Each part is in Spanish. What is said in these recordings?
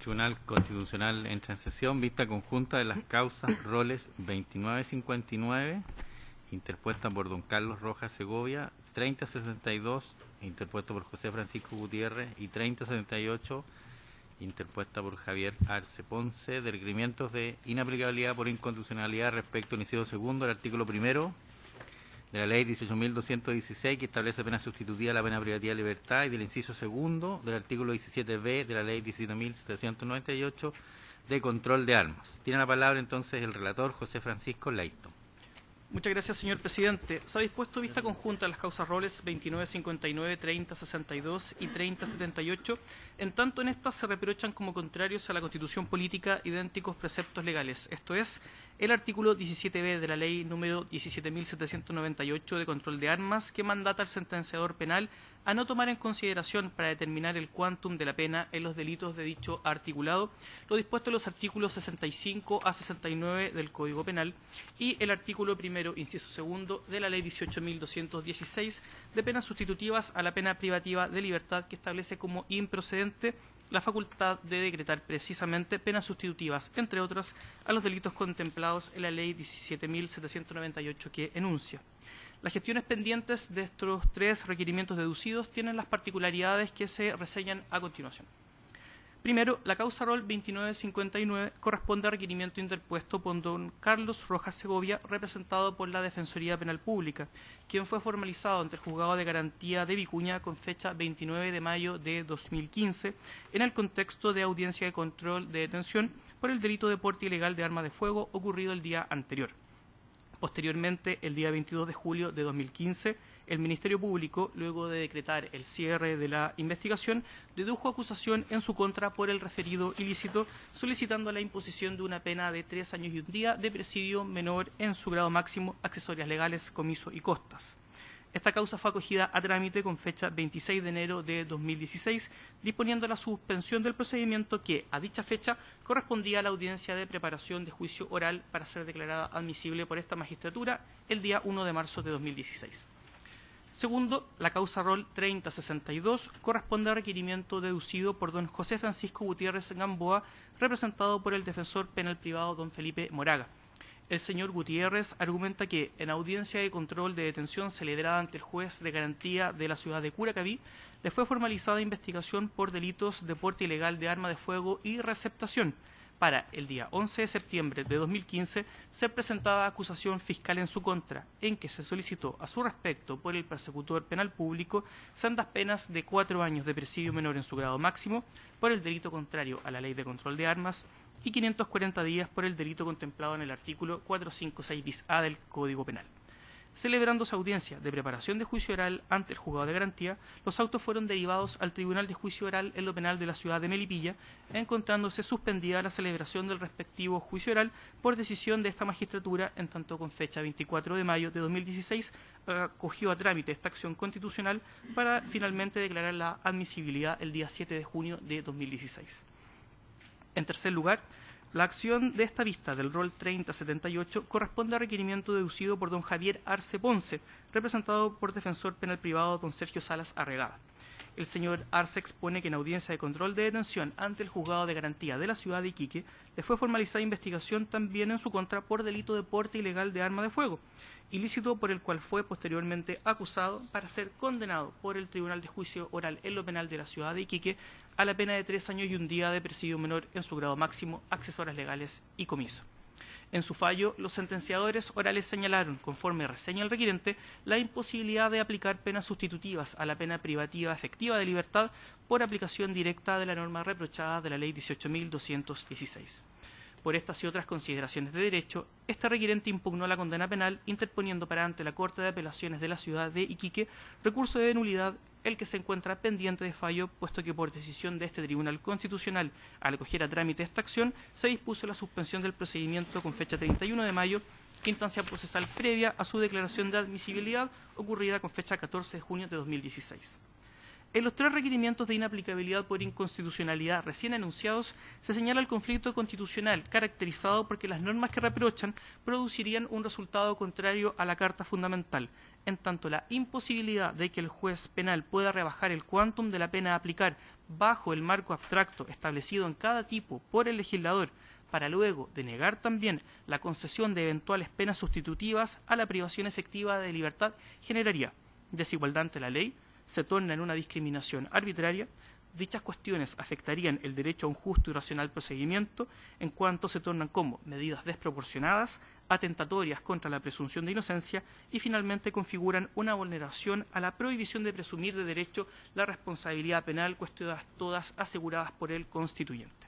Tribunal Constitucional entra en sesión, vista conjunta de las causas roles 2959, interpuesta por don Carlos Rojas Segovia, 3062, interpuesta por José Francisco Gutiérrez, y 3078, interpuesta por Javier Arce Ponce, de requerimientos de inaplicabilidad por inconstitucionalidad respecto al inciso segundo del artículo primero de la ley 18.216, que establece pena sustitutiva a la pena privativa de libertad, y del inciso segundo del artículo 17b de la ley 17.798 de control de armas. Tiene la palabra entonces el relator José Francisco Leito. Muchas gracias, señor presidente. Se ha dispuesto vista conjunta a las causas roles 2959, 3062 y 3078, en tanto en estas se reprochan como contrarios a la Constitución política idénticos preceptos legales, esto es, el artículo 17b de la ley número 17.798 de control de armas, que mandata al sentenciador penal a no tomar en consideración para determinar el quantum de la pena en los delitos de dicho articulado, lo dispuesto en los artículos 65 a 69 del Código Penal y el artículo primero, inciso segundo, de la ley 18.216 de penas sustitutivas a la pena privativa de libertad, que establece como improcedente la facultad de decretar precisamente penas sustitutivas, entre otras, a los delitos contemplados en la ley 17.798 que enuncia. Las gestiones pendientes de estos tres requerimientos deducidos tienen las particularidades que se reseñan a continuación. Primero, la causa rol 2959 corresponde a requerimiento interpuesto por don Carlos Rojas Segovia, representado por la Defensoría Penal Pública, quien fue formalizado ante el Juzgado de Garantía de Vicuña con fecha 29 de mayo de 2015, en el contexto de audiencia de control de detención por el delito de porte ilegal de arma de fuego ocurrido el día anterior. Posteriormente, el día 22 de julio de 2015, el Ministerio Público, luego de decretar el cierre de la investigación, dedujo acusación en su contra por el referido ilícito, solicitando la imposición de una pena de 3 años y un día de presidio menor en su grado máximo, accesorias legales, comiso y costas. Esta causa fue acogida a trámite con fecha 26 de enero de 2016, disponiendo la suspensión del procedimiento que, a dicha fecha, correspondía a la audiencia de preparación de juicio oral para ser declarada admisible por esta magistratura el día 1 de marzo de 2016. Segundo, la causa rol 3062 corresponde a requerimiento deducido por don José Francisco Gutiérrez Gamboa, representado por el defensor penal privado don Felipe Moraga. El señor Gutiérrez argumenta que, en audiencia de control de detención celebrada ante el juez de garantía de la ciudad de Curacaví, le fue formalizada investigación por delitos de porte ilegal de arma de fuego y receptación. Para el día 11 de septiembre de 2015 se presentaba acusación fiscal en su contra, en que se solicitó a su respecto por el persecutor penal público sendas penas de 4 años de presidio menor en su grado máximo por el delito contrario a la ley de control de armas y 540 días por el delito contemplado en el artículo 456 bis A del Código Penal. Celebrándose audiencia de preparación de juicio oral ante el juzgado de garantía, los autos fueron derivados al Tribunal de Juicio Oral en lo Penal de la ciudad de Melipilla, encontrándose suspendida la celebración del respectivo juicio oral por decisión de esta magistratura, en tanto con fecha 24 de mayo de 2016 acogió a trámite esta acción constitucional para finalmente declarar la admisibilidad el día 7 de junio de 2016. En tercer lugar, la acción de esta vista del rol 3078 corresponde a requerimiento deducido por don Javier Arce Ponce, representado por defensor penal privado don Sergio Salas Arregada. El señor Arce expone que en audiencia de control de detención ante el juzgado de garantía de la ciudad de Iquique le fue formalizada investigación también en su contra por delito de porte ilegal de arma de fuego, ilícito por el cual fue posteriormente acusado para ser condenado por el Tribunal de Juicio Oral en lo Penal de la ciudad de Iquique a la pena de 3 años y un día de presidio menor en su grado máximo, accesorias legales y comiso. En su fallo, los sentenciadores orales señalaron, conforme reseña el requirente, la imposibilidad de aplicar penas sustitutivas a la pena privativa efectiva de libertad por aplicación directa de la norma reprochada de la ley 18.216. Por estas y otras consideraciones de derecho, este requirente impugnó la condena penal, interponiendo para ante la Corte de Apelaciones de la ciudad de Iquique recurso de nulidad, el que se encuentra pendiente de fallo, puesto que por decisión de este Tribunal Constitucional, al acoger a trámite esta acción, se dispuso la suspensión del procedimiento con fecha 31 de mayo, instancia procesal previa a su declaración de admisibilidad, ocurrida con fecha 14 de junio de 2016. En los 3 requerimientos de inaplicabilidad por inconstitucionalidad recién enunciados, se señala el conflicto constitucional, caracterizado porque las normas que reprochan producirían un resultado contrario a la Carta Fundamental, en tanto la imposibilidad de que el juez penal pueda rebajar el quantum de la pena a aplicar bajo el marco abstracto establecido en cada tipo por el legislador, para luego denegar también la concesión de eventuales penas sustitutivas a la privación efectiva de libertad, generaría desigualdad ante la ley, se torna en una discriminación arbitraria. Dichas cuestiones afectarían el derecho a un justo y racional procedimiento, en cuanto se tornan como medidas desproporcionadas, atentatorias contra la presunción de inocencia y finalmente configuran una vulneración a la prohibición de presumir de derecho la responsabilidad penal, cuestiones todas aseguradas por el constituyente.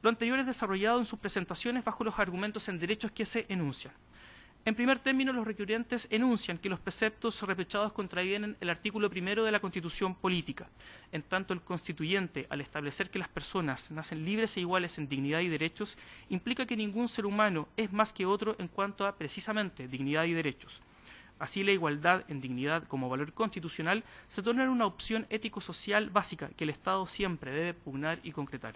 Lo anterior es desarrollado en sus presentaciones bajo los argumentos en derechos que se enuncian. En primer término, los requerentes enuncian que los preceptos reprochados contravienen el artículo 1 de la Constitución Política, en tanto el constituyente, al establecer que las personas nacen libres e iguales en dignidad y derechos, implica que ningún ser humano es más que otro en cuanto a, precisamente, dignidad y derechos. Así, la igualdad en dignidad como valor constitucional se torna en una opción ético-social básica que el Estado siempre debe pugnar y concretar.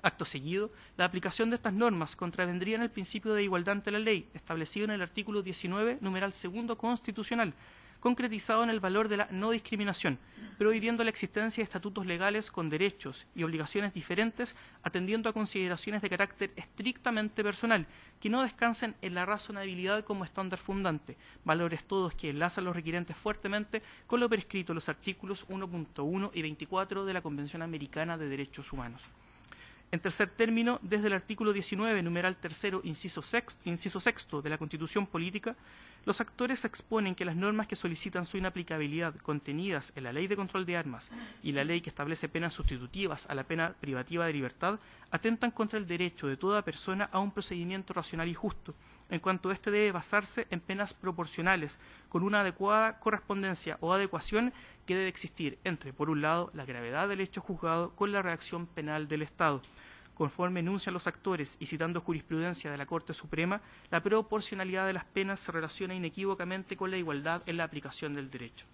Acto seguido, la aplicación de estas normas contravendría en el principio de igualdad ante la ley, establecido en el artículo 19, numeral 2 constitucional, concretizado en el valor de la no discriminación, prohibiendo la existencia de estatutos legales con derechos y obligaciones diferentes, atendiendo a consideraciones de carácter estrictamente personal, que no descansen en la razonabilidad como estándar fundante, valores todos que enlazan los requerentes fuertemente con lo prescrito en los artículos 1.1 y 24 de la Convención Americana de Derechos Humanos. En tercer término, desde el artículo 19, numeral 3, inciso sexto de la Constitución Política, los actores exponen que las normas que solicitan su inaplicabilidad contenidas en la Ley de Control de Armas y la ley que establece penas sustitutivas a la pena privativa de libertad atentan contra el derecho de toda persona a un procedimiento racional y justo, en cuanto éste debe basarse en penas proporcionales, con una adecuada correspondencia o adecuación que debe existir entre, por un lado, la gravedad del hecho juzgado con la reacción penal del Estado. Conforme enuncian los actores y citando jurisprudencia de la Corte Suprema, la proporcionalidad de las penas se relaciona inequívocamente con la igualdad en la aplicación del derecho.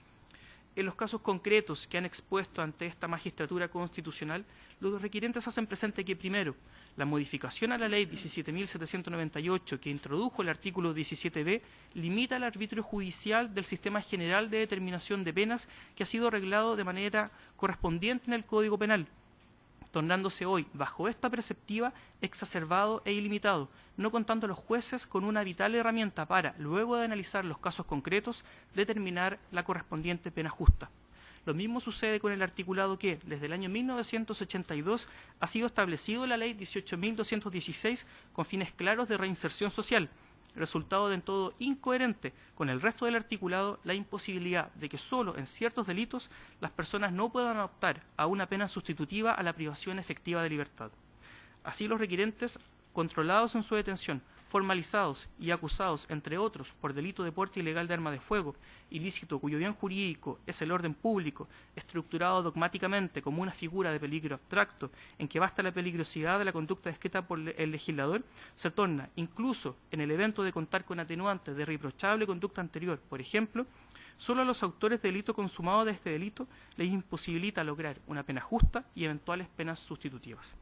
En los casos concretos que han expuesto ante esta magistratura constitucional, los requerentes hacen presente que, primero, la modificación a la Ley 17.798, que introdujo el artículo 17b, limita el arbitrio judicial del sistema general de determinación de penas que ha sido arreglado de manera correspondiente en el Código Penal, tornándose hoy, bajo esta perspectiva, exacerbado e ilimitado, no contando los jueces con una vital herramienta para, luego de analizar los casos concretos, determinar la correspondiente pena justa. Lo mismo sucede con el articulado que, desde el año 1982, ha sido establecido en la Ley 18.216 con fines claros de reinserción social, resultado del todo incoherente con el resto del articulado la imposibilidad de que solo en ciertos delitos las personas no puedan optar a una pena sustitutiva a la privación efectiva de libertad. Así, los requerentes, controlados en su detención, formalizados y acusados, entre otros, por delito de porte ilegal de arma de fuego, ilícito cuyo bien jurídico es el orden público, estructurado dogmáticamente como una figura de peligro abstracto, en que basta la peligrosidad de la conducta descrita por el legislador, se torna, incluso en el evento de contar con atenuantes de irreprochable conducta anterior, por ejemplo, solo a los autores de delito consumado de este delito les imposibilita lograr una pena justa y eventuales penas sustitutivas.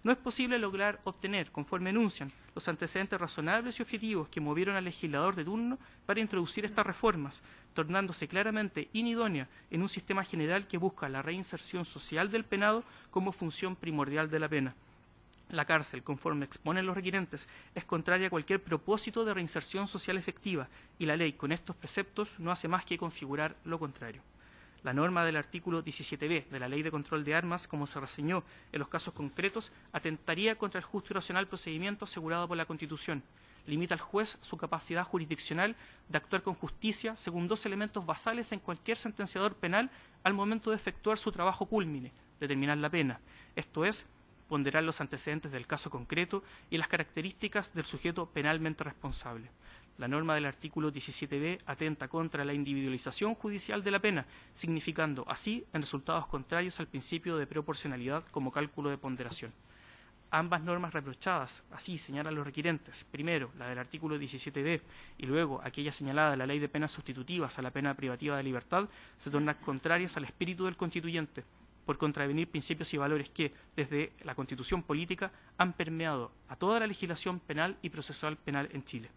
No es posible lograr obtener, conforme enuncian, los antecedentes razonables y objetivos que movieron al legislador de turno para introducir estas reformas, tornándose claramente inidónea en un sistema general que busca la reinserción social del penado como función primordial de la pena. La cárcel, conforme exponen los requerentes, es contraria a cualquier propósito de reinserción social efectiva y la ley, con estos preceptos, no hace más que configurar lo contrario. La norma del artículo 17b de la Ley de Control de Armas, como se reseñó en los casos concretos, atentaría contra el justo y racional procedimiento asegurado por la Constitución. Limita al juez su capacidad jurisdiccional de actuar con justicia según dos elementos basales en cualquier sentenciador penal al momento de efectuar su trabajo cúlmine, determinar la pena, esto es, ponderar los antecedentes del caso concreto y las características del sujeto penalmente responsable. La norma del artículo 17b atenta contra la individualización judicial de la pena, significando así en resultados contrarios al principio de proporcionalidad como cálculo de ponderación. ambas normas reprochadas, así señalan los requirentes, primero la del artículo 17b y luego aquella señalada de la Ley de Penas Sustitutivas a la pena privativa de libertad, se tornan contrarias al espíritu del constituyente, por contravenir principios y valores que, desde la Constitución política, han permeado a toda la legislación penal y procesal penal en Chile.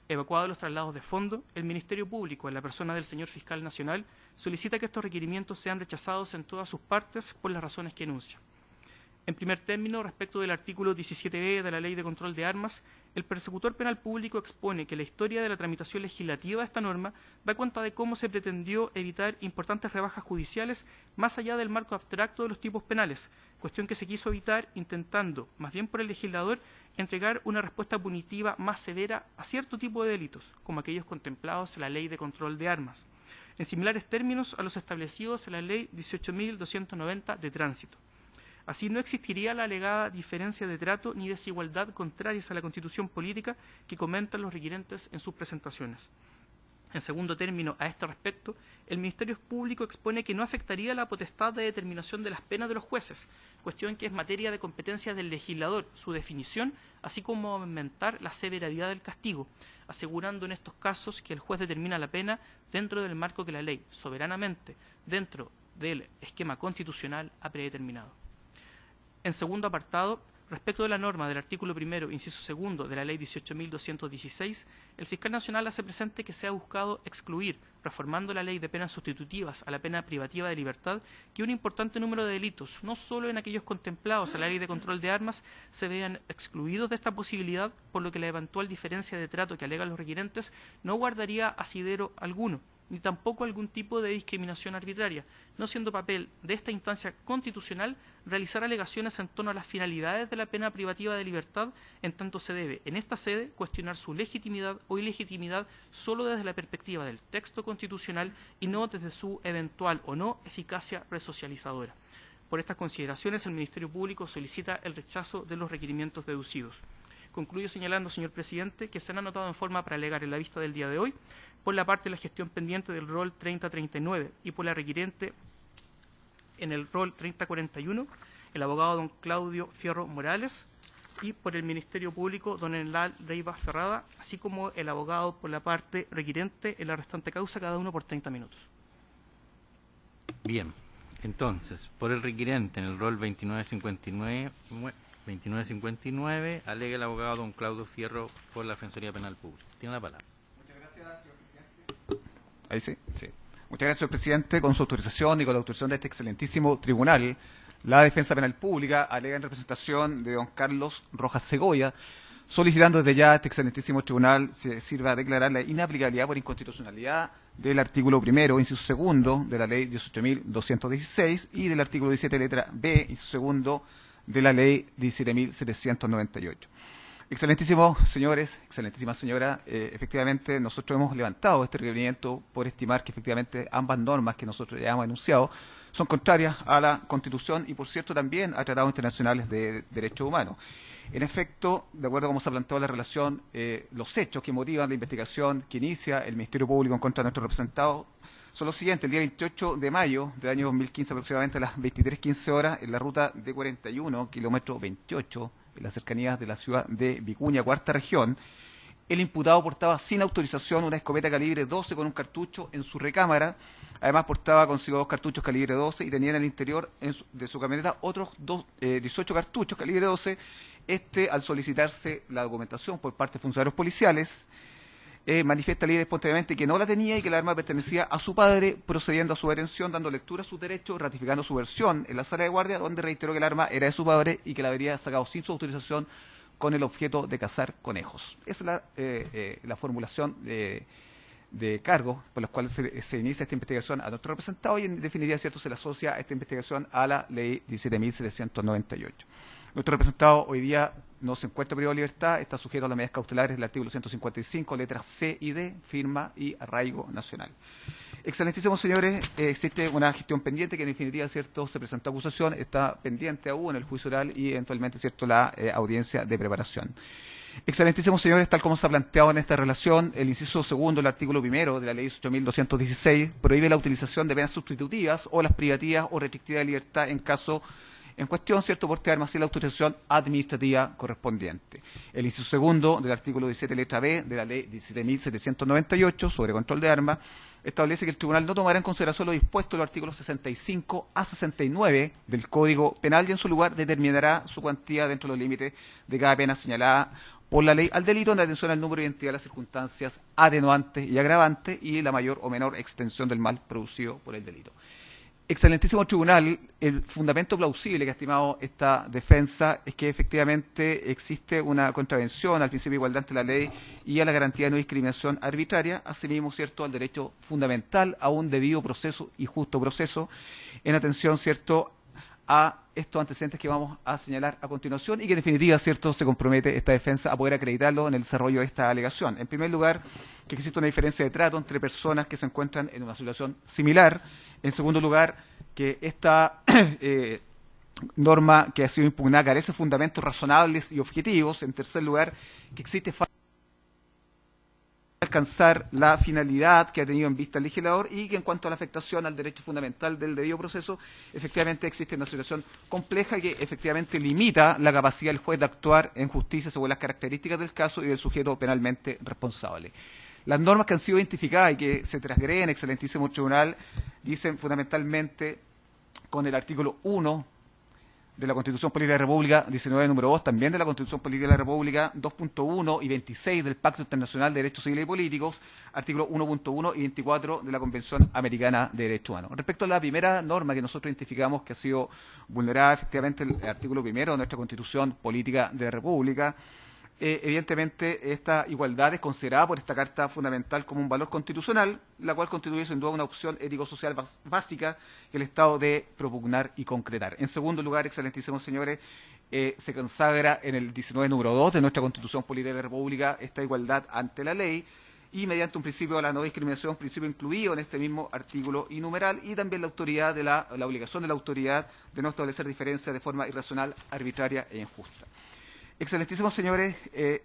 Evacuados los traslados de fondo, el Ministerio Público, en la persona del señor Fiscal Nacional, solicita que estos requerimientos sean rechazados en todas sus partes por las razones que enuncia. En primer término, respecto del artículo 17b de la Ley de Control de Armas, el persecutor penal público expone que la historia de la tramitación legislativa de esta norma da cuenta de cómo se pretendió evitar importantes rebajas judiciales más allá del marco abstracto de los tipos penales, cuestión que se quiso evitar intentando, más bien por el legislador, entregar una respuesta punitiva más severa a cierto tipo de delitos, como aquellos contemplados en la Ley de Control de Armas, en similares términos a los establecidos en la Ley 18.290 de Tránsito. Así no existiría la alegada diferencia de trato ni desigualdad contrarias a la Constitución política que comentan los requirentes en sus presentaciones. En segundo término, a este respecto, el Ministerio Público expone que no afectaría la potestad de determinación de las penas de los jueces, cuestión que es materia de competencia del legislador, su definición, así como aumentar la severidad del castigo, asegurando en estos casos que el juez determina la pena dentro del marco que la ley, soberanamente, dentro del esquema constitucional, ha predeterminado. En segundo apartado, respecto de la norma del artículo 1, inciso 2 de la Ley 18.216, el Fiscal Nacional hace presente que se ha buscado excluir, reformando la Ley de Penas Sustitutivas a la pena privativa de libertad, que un importante número de delitos, no solo en aquellos contemplados en la Ley de Control de Armas, se vean excluidos de esta posibilidad, por lo que la eventual diferencia de trato que alegan los requirentes no guardaría asidero alguno, ni tampoco algún tipo de discriminación arbitraria, no siendo papel de esta instancia constitucional realizar alegaciones en torno a las finalidades de la pena privativa de libertad, en tanto se debe, en esta sede, cuestionar su legitimidad o ilegitimidad solo desde la perspectiva del texto constitucional y no desde su eventual o no eficacia resocializadora. Por estas consideraciones, el Ministerio Público solicita el rechazo de los requerimientos deducidos. Concluyo señalando, señor presidente, que se han anotado en forma para alegar en la vista del día de hoy, por la parte de la gestión pendiente del rol 3039 y por la requiriente en el rol 3041, el abogado don Claudio Fierro Morales, y por el Ministerio Público don Enlal Leiva Ferrada, así como el abogado por la parte requirente en la restante causa, cada uno por 30 minutos. Bien, entonces, por el requirente en el rol 2959, alega el abogado don Claudio Fierro por la Defensoría Penal Pública. Tiene la palabra. Muchas gracias, señor presidente. Ahí sí. Muchas gracias, señor presidente. Con su autorización y con la autorización de este excelentísimo tribunal, la Defensa Penal Pública alega en representación de don Carlos Rojas Segovia, solicitando desde ya este excelentísimo tribunal se sirva a declarar la inaplicabilidad por inconstitucionalidad del artículo 1, inciso 2 de la Ley 18.216 y del artículo 17, letra B, inciso 2 de la Ley 17.798. Excelentísimos señores, excelentísima señora, efectivamente nosotros hemos levantado este requerimiento por estimar que efectivamente ambas normas que nosotros ya hemos enunciado son contrarias a la Constitución y, por cierto, también a tratados internacionales de derechos humanos. En efecto, de acuerdo a cómo se ha planteado la relación, los hechos que motivan la investigación que inicia el Ministerio Público en contra de nuestros representados son los siguientes. El día 28 de mayo del año 2015, aproximadamente a las 23:15 horas, en la ruta D41, kilómetro 28, en las cercanías de la ciudad de Vicuña, cuarta región, el imputado portaba sin autorización una escopeta calibre 12 con un cartucho en su recámara. Además, portaba consigo 2 cartuchos calibre 12 y tenía en el interior de su camioneta otros 18 cartuchos calibre 12. Al solicitarse la documentación por parte de funcionarios policiales, manifiesta libre y espontáneamente que no la tenía y que el arma pertenecía a su padre, procediendo a su detención, dando lectura a sus derechos, ratificando su versión en la sala de guardia, donde reiteró que el arma era de su padre y que la habría sacado sin su autorización con el objeto de cazar conejos. Esa es la formulación de cargos por los cuales se inicia esta investigación a nuestro representado y, en definitiva, cierto, se le asocia a esta investigación a la Ley 17.798. Nuestro representado hoy día no se encuentra privado de libertad, está sujeto a las medidas cautelares del artículo 155, letras C y D, firma y arraigo nacional. Excelentísimos señores, existe una gestión pendiente que en definitiva, cierto, se presentó acusación, está pendiente aún en el juicio oral y eventualmente, cierto, la audiencia de preparación. Excelentísimos señores, tal como se ha planteado en esta relación, el inciso 2 del artículo 1 de la Ley 8.216 prohíbe la utilización de penas sustitutivas o las privativas o restrictivas de libertad en caso en cuestión, ¿cierto?, porte de armas sin la autorización administrativa correspondiente. El inciso segundo del artículo 17, letra B, de la ley 17.798 sobre control de armas, establece que el tribunal no tomará en consideración lo dispuesto en los artículos 65 a 69 del Código Penal y en su lugar determinará su cuantía dentro de los límites de cada pena señalada por la ley al delito en atención al número y identidad de las circunstancias atenuantes y agravantes y la mayor o menor extensión del mal producido por el delito. Excelentísimo tribunal, el fundamento plausible que ha estimado esta defensa es que efectivamente existe una contravención al principio de igualdad ante la ley y a la garantía de no discriminación arbitraria, asimismo, ¿cierto?, al derecho fundamental a un debido proceso y justo proceso, en atención, ¿cierto?, a estos antecedentes que vamos a señalar a continuación y que en definitiva, ¿cierto?, se compromete esta defensa a poder acreditarlo en el desarrollo de esta alegación. En primer lugar, que existe una diferencia de trato entre personas que se encuentran en una situación similar. En segundo lugar, que esta norma que ha sido impugnada carece de fundamentos razonables y objetivos. En tercer lugar, que existe alcanzar la finalidad que ha tenido en vista el legislador y que en cuanto a la afectación al derecho fundamental del debido proceso, efectivamente existe una situación compleja que efectivamente limita la capacidad del juez de actuar en justicia según las características del caso y del sujeto penalmente responsable. Las normas que han sido identificadas y que se transgreden, excelentísimo tribunal, dicen fundamentalmente con el artículo 1 de la Constitución Política de la República, 19 número 2, también de la Constitución Política de la República, 2.1 y 26 del Pacto Internacional de Derechos Civiles y Políticos, artículo 1.1 y 24 de la Convención Americana de Derechos Humanos. Respecto a la primera norma que nosotros identificamos que ha sido vulnerada, efectivamente el artículo primero de nuestra Constitución Política de la República, evidentemente esta igualdad es considerada por esta Carta Fundamental como un valor constitucional, la cual constituye sin duda una opción ético-social básica que el Estado debe propugnar y concretar. En segundo lugar, excelentísimos señores, se consagra en el 19 número 2 de nuestra Constitución Política de la República esta igualdad ante la ley y mediante un principio de la no discriminación, principio incluido en este mismo artículo y numeral, y también la autoridad de la obligación de la autoridad de no establecer diferencias de forma irracional, arbitraria e injusta. Excelentísimos señores,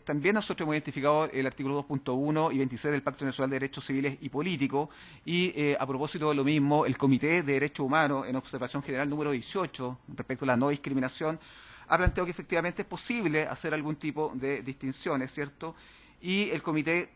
también nosotros hemos identificado el artículo 2.1 y 26 del Pacto Nacional de Derechos Civiles y Políticos y a propósito de lo mismo, el Comité de Derechos Humanos en observación general número 18 respecto a la no discriminación ha planteado que efectivamente es posible hacer algún tipo de distinciones, ¿cierto? Y el comité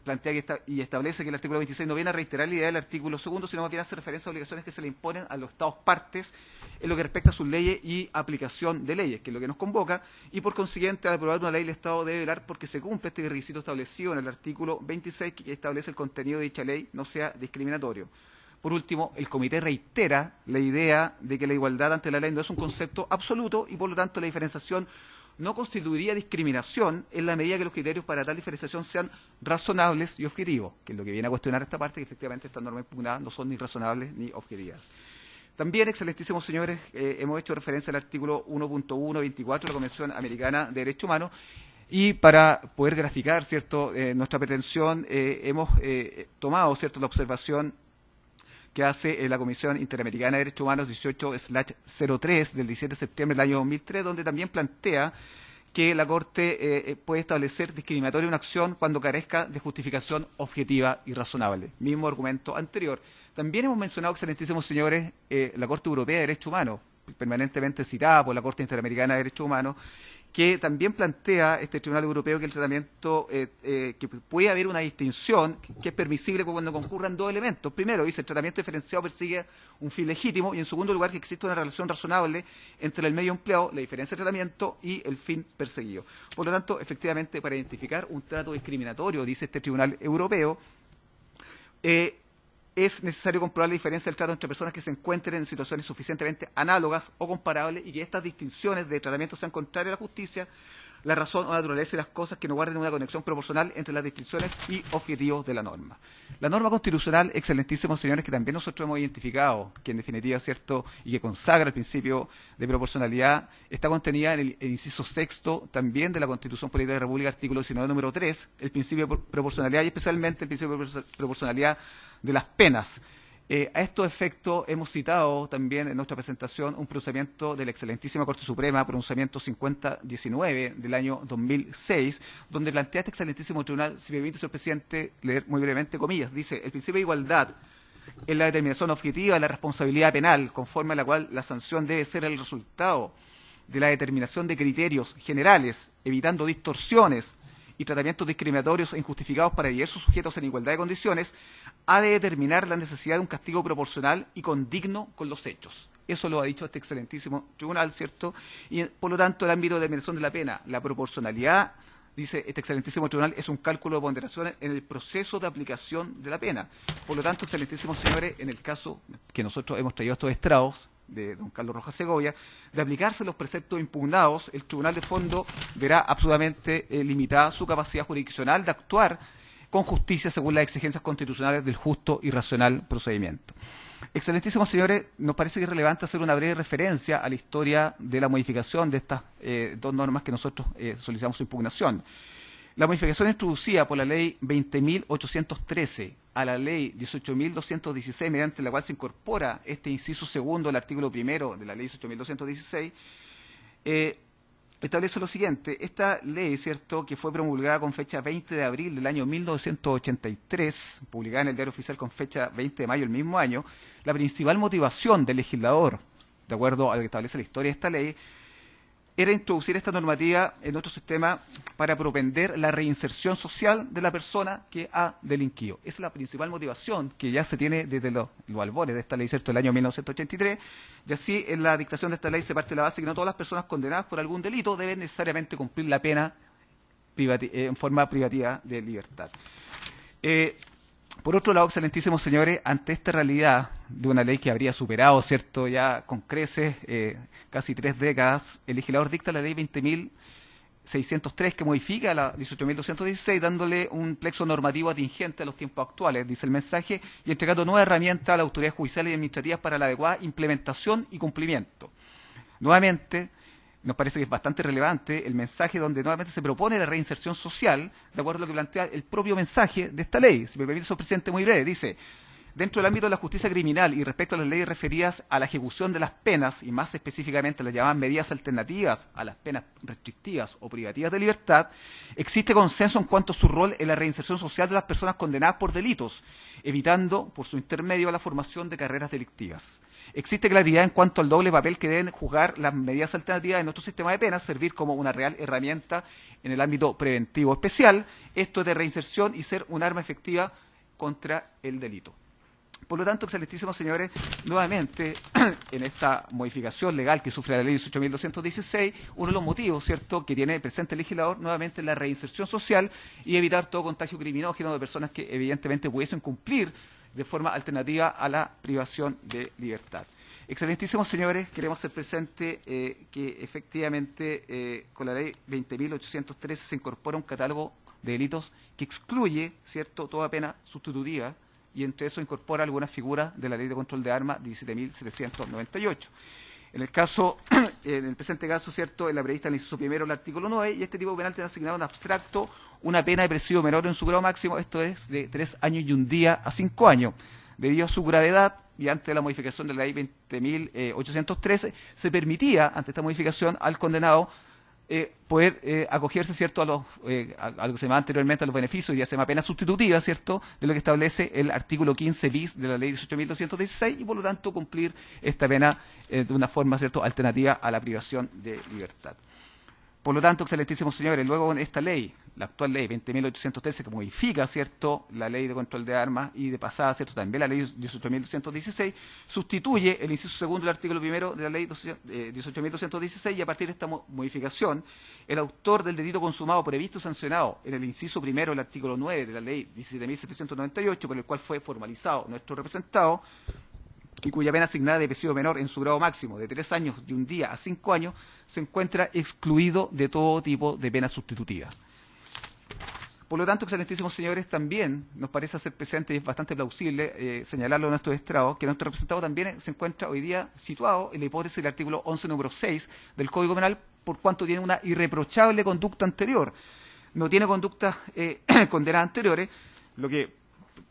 plantea y establece que el artículo 26 no viene a reiterar la idea del artículo segundo, sino más bien hace referencia a obligaciones que se le imponen a los Estados partes en lo que respecta a sus leyes y aplicación de leyes, que es lo que nos convoca, y por consiguiente, al aprobar una ley, el Estado debe velar porque se cumple este requisito establecido en el artículo 26, que establece el contenido de dicha ley no sea discriminatorio. Por último, el comité reitera la idea de que la igualdad ante la ley no es un concepto absoluto y, por lo tanto, la diferenciación no constituiría discriminación en la medida que los criterios para tal diferenciación sean razonables y objetivos, que es lo que viene a cuestionar esta parte, que efectivamente estas normas impugnadas no son ni razonables ni objetivas. También, excelentísimos señores, hemos hecho referencia al artículo 1.1 24 de la Convención Americana de Derechos Humanos y para poder graficar, ¿cierto?, nuestra pretensión, hemos tomado, ¿cierto?, la observación que hace la Comisión Interamericana de Derechos Humanos 18/03 del 17 de septiembre del año 2003, donde también plantea que la Corte puede establecer discriminatoria una acción cuando carezca de justificación objetiva y razonable. Mismo argumento anterior. También hemos mencionado, excelentísimos señores, la Corte Europea de Derechos Humanos, permanentemente citada por la Corte Interamericana de Derechos Humanos, que también plantea este Tribunal Europeo que el tratamiento, que puede haber una distinción que es permisible cuando concurran dos elementos. Primero, dice, el tratamiento diferenciado persigue un fin legítimo y en segundo lugar que existe una relación razonable entre el medio empleado, la diferencia de tratamiento y el fin perseguido. Por lo tanto, efectivamente, para identificar un trato discriminatorio, dice este Tribunal Europeo, es necesario comprobar la diferencia del trato entre personas que se encuentren en situaciones suficientemente análogas o comparables y que estas distinciones de tratamiento sean contrarias a la justicia, la razón o la naturaleza de las cosas que no guarden una conexión proporcional entre las distinciones y objetivos de la norma. La norma constitucional, excelentísimos señores, que también nosotros hemos identificado, que en definitiva es cierto y que consagra el principio de proporcionalidad, está contenida en el inciso sexto también de la Constitución Política de la República, artículo 19, número 3, el principio de proporcionalidad y especialmente el principio de proporcionalidad de las penas. A estos efectos hemos citado también en nuestra presentación un pronunciamiento de la excelentísima Corte Suprema, pronunciamiento 5019 del año 2006, donde plantea este excelentísimo tribunal, si me permite, señor presidente, leer muy brevemente, comillas, dice, el principio de igualdad en la determinación objetiva de la responsabilidad penal, conforme a la cual la sanción debe ser el resultado de la determinación de criterios generales, evitando distorsiones y tratamientos discriminatorios e injustificados para diversos sujetos en igualdad de condiciones, ha de determinar la necesidad de un castigo proporcional y condigno con los hechos. Eso lo ha dicho este excelentísimo tribunal, ¿cierto? Y por lo tanto, el ámbito de determinación de la pena, la proporcionalidad, dice este excelentísimo tribunal, es un cálculo de ponderaciones en el proceso de aplicación de la pena. Por lo tanto, excelentísimos señores, en el caso que nosotros hemos traído estos estrados de don Carlos Rojas Segovia, de aplicarse los preceptos impugnados, el tribunal de fondo verá absolutamente limitada su capacidad jurisdiccional de actuar con justicia según las exigencias constitucionales del justo y racional procedimiento. Excelentísimos señores, nos parece que es relevante hacer una breve referencia a la historia de la modificación de estas dos normas que nosotros solicitamos su impugnación. La modificación introducida por la ley 20.813 a la ley 18.216, mediante la cual se incorpora este inciso segundo del artículo primero de la ley 18.216, establece lo siguiente. Esta ley, ¿cierto?, que fue promulgada con fecha 20 de abril del año 1983, publicada en el Diario Oficial con fecha 20 de mayo del mismo año, la principal motivación del legislador, de acuerdo a lo que establece la historia de esta ley, era introducir esta normativa en nuestro sistema para propender la reinserción social de la persona que ha delinquido. Esa es la principal motivación que ya se tiene desde los albores de esta ley, ¿cierto?, del año 1983, y así en la dictación de esta ley se parte de la base que no todas las personas condenadas por algún delito deben necesariamente cumplir la pena en forma privativa de libertad. Por otro lado, excelentísimos señores, ante esta realidad de una ley que habría superado, ¿cierto?, ya con creces casi 3 décadas, el legislador dicta la ley 20.603 que modifica la 18.216, dándole un plexo normativo atingente a los tiempos actuales, dice el mensaje, y entregando nuevas herramientas a las autoridades judiciales y administrativas para la adecuada implementación y cumplimiento. Nuevamente, nos parece que es bastante relevante el mensaje donde nuevamente se propone la reinserción social, de acuerdo a lo que plantea el propio mensaje de esta ley. Si me permite, señor presidente, muy breve, dice: dentro del ámbito de la justicia criminal y respecto a las leyes referidas a la ejecución de las penas, y más específicamente las llamadas medidas alternativas a las penas restrictivas o privativas de libertad, existe consenso en cuanto a su rol en la reinserción social de las personas condenadas por delitos, evitando, por su intermedio, la formación de carreras delictivas. Existe claridad en cuanto al doble papel que deben jugar las medidas alternativas en nuestro sistema de penas, servir como una real herramienta en el ámbito preventivo especial, esto es de reinserción, y ser un arma efectiva contra el delito. Por lo tanto, excelentísimos señores, nuevamente, en esta modificación legal que sufre la ley 18.216, uno de los motivos, ¿cierto?, que tiene presente el legislador, nuevamente, es la reinserción social y evitar todo contagio criminógeno de personas que evidentemente pudiesen cumplir de forma alternativa a la privación de libertad. Excelentísimos señores, queremos hacer presente que efectivamente con la ley 20.813 se incorpora un catálogo de delitos que excluye, ¿cierto?, toda pena sustitutiva, y entre eso incorpora algunas figuras de la Ley de Control de Armas 17.798. En el presente caso, ¿cierto?, en la prevista en el inciso primero del artículo 9, y este tipo penal tiene asignado en abstracto una pena de presidio menor en su grado máximo, esto es de 3 años y un día a 5 años. Debido a su gravedad y ante la modificación de la ley 20.813, se permitía, ante esta modificación, al condenado poder acogerse, ¿cierto?, a lo que se llamaba anteriormente a los beneficios, ya se llama pena sustitutiva, ¿cierto?, de lo que establece el artículo 15 bis de la ley 18.216, y por lo tanto cumplir esta pena de una forma, ¿cierto?, alternativa a la privación de libertad. Por lo tanto, excelentísimos señores, luego en esta ley, la actual ley 20.813, que modifica, ¿cierto?, la ley de control de armas, y de pasada, ¿cierto?, también la ley 18.216, sustituye el inciso segundo del artículo primero de la ley 18.216, y a partir de esta modificación, el autor del delito consumado previsto y sancionado en el inciso primero del artículo 9 de la ley 17.798, por el cual fue formalizado nuestro representado, y cuya pena asignada de presidio menor en su grado máximo de 3 años y un día a 5 años, se encuentra excluido de todo tipo de pena sustitutiva. Por lo tanto, excelentísimos señores, también nos parece hacer presente, y es bastante plausible señalarlo en nuestros estrados, que nuestro representado también se encuentra hoy día situado en la hipótesis del artículo 11, número 6 del Código Penal, por cuanto tiene una irreprochable conducta anterior. No tiene conductas condenadas anteriores, lo que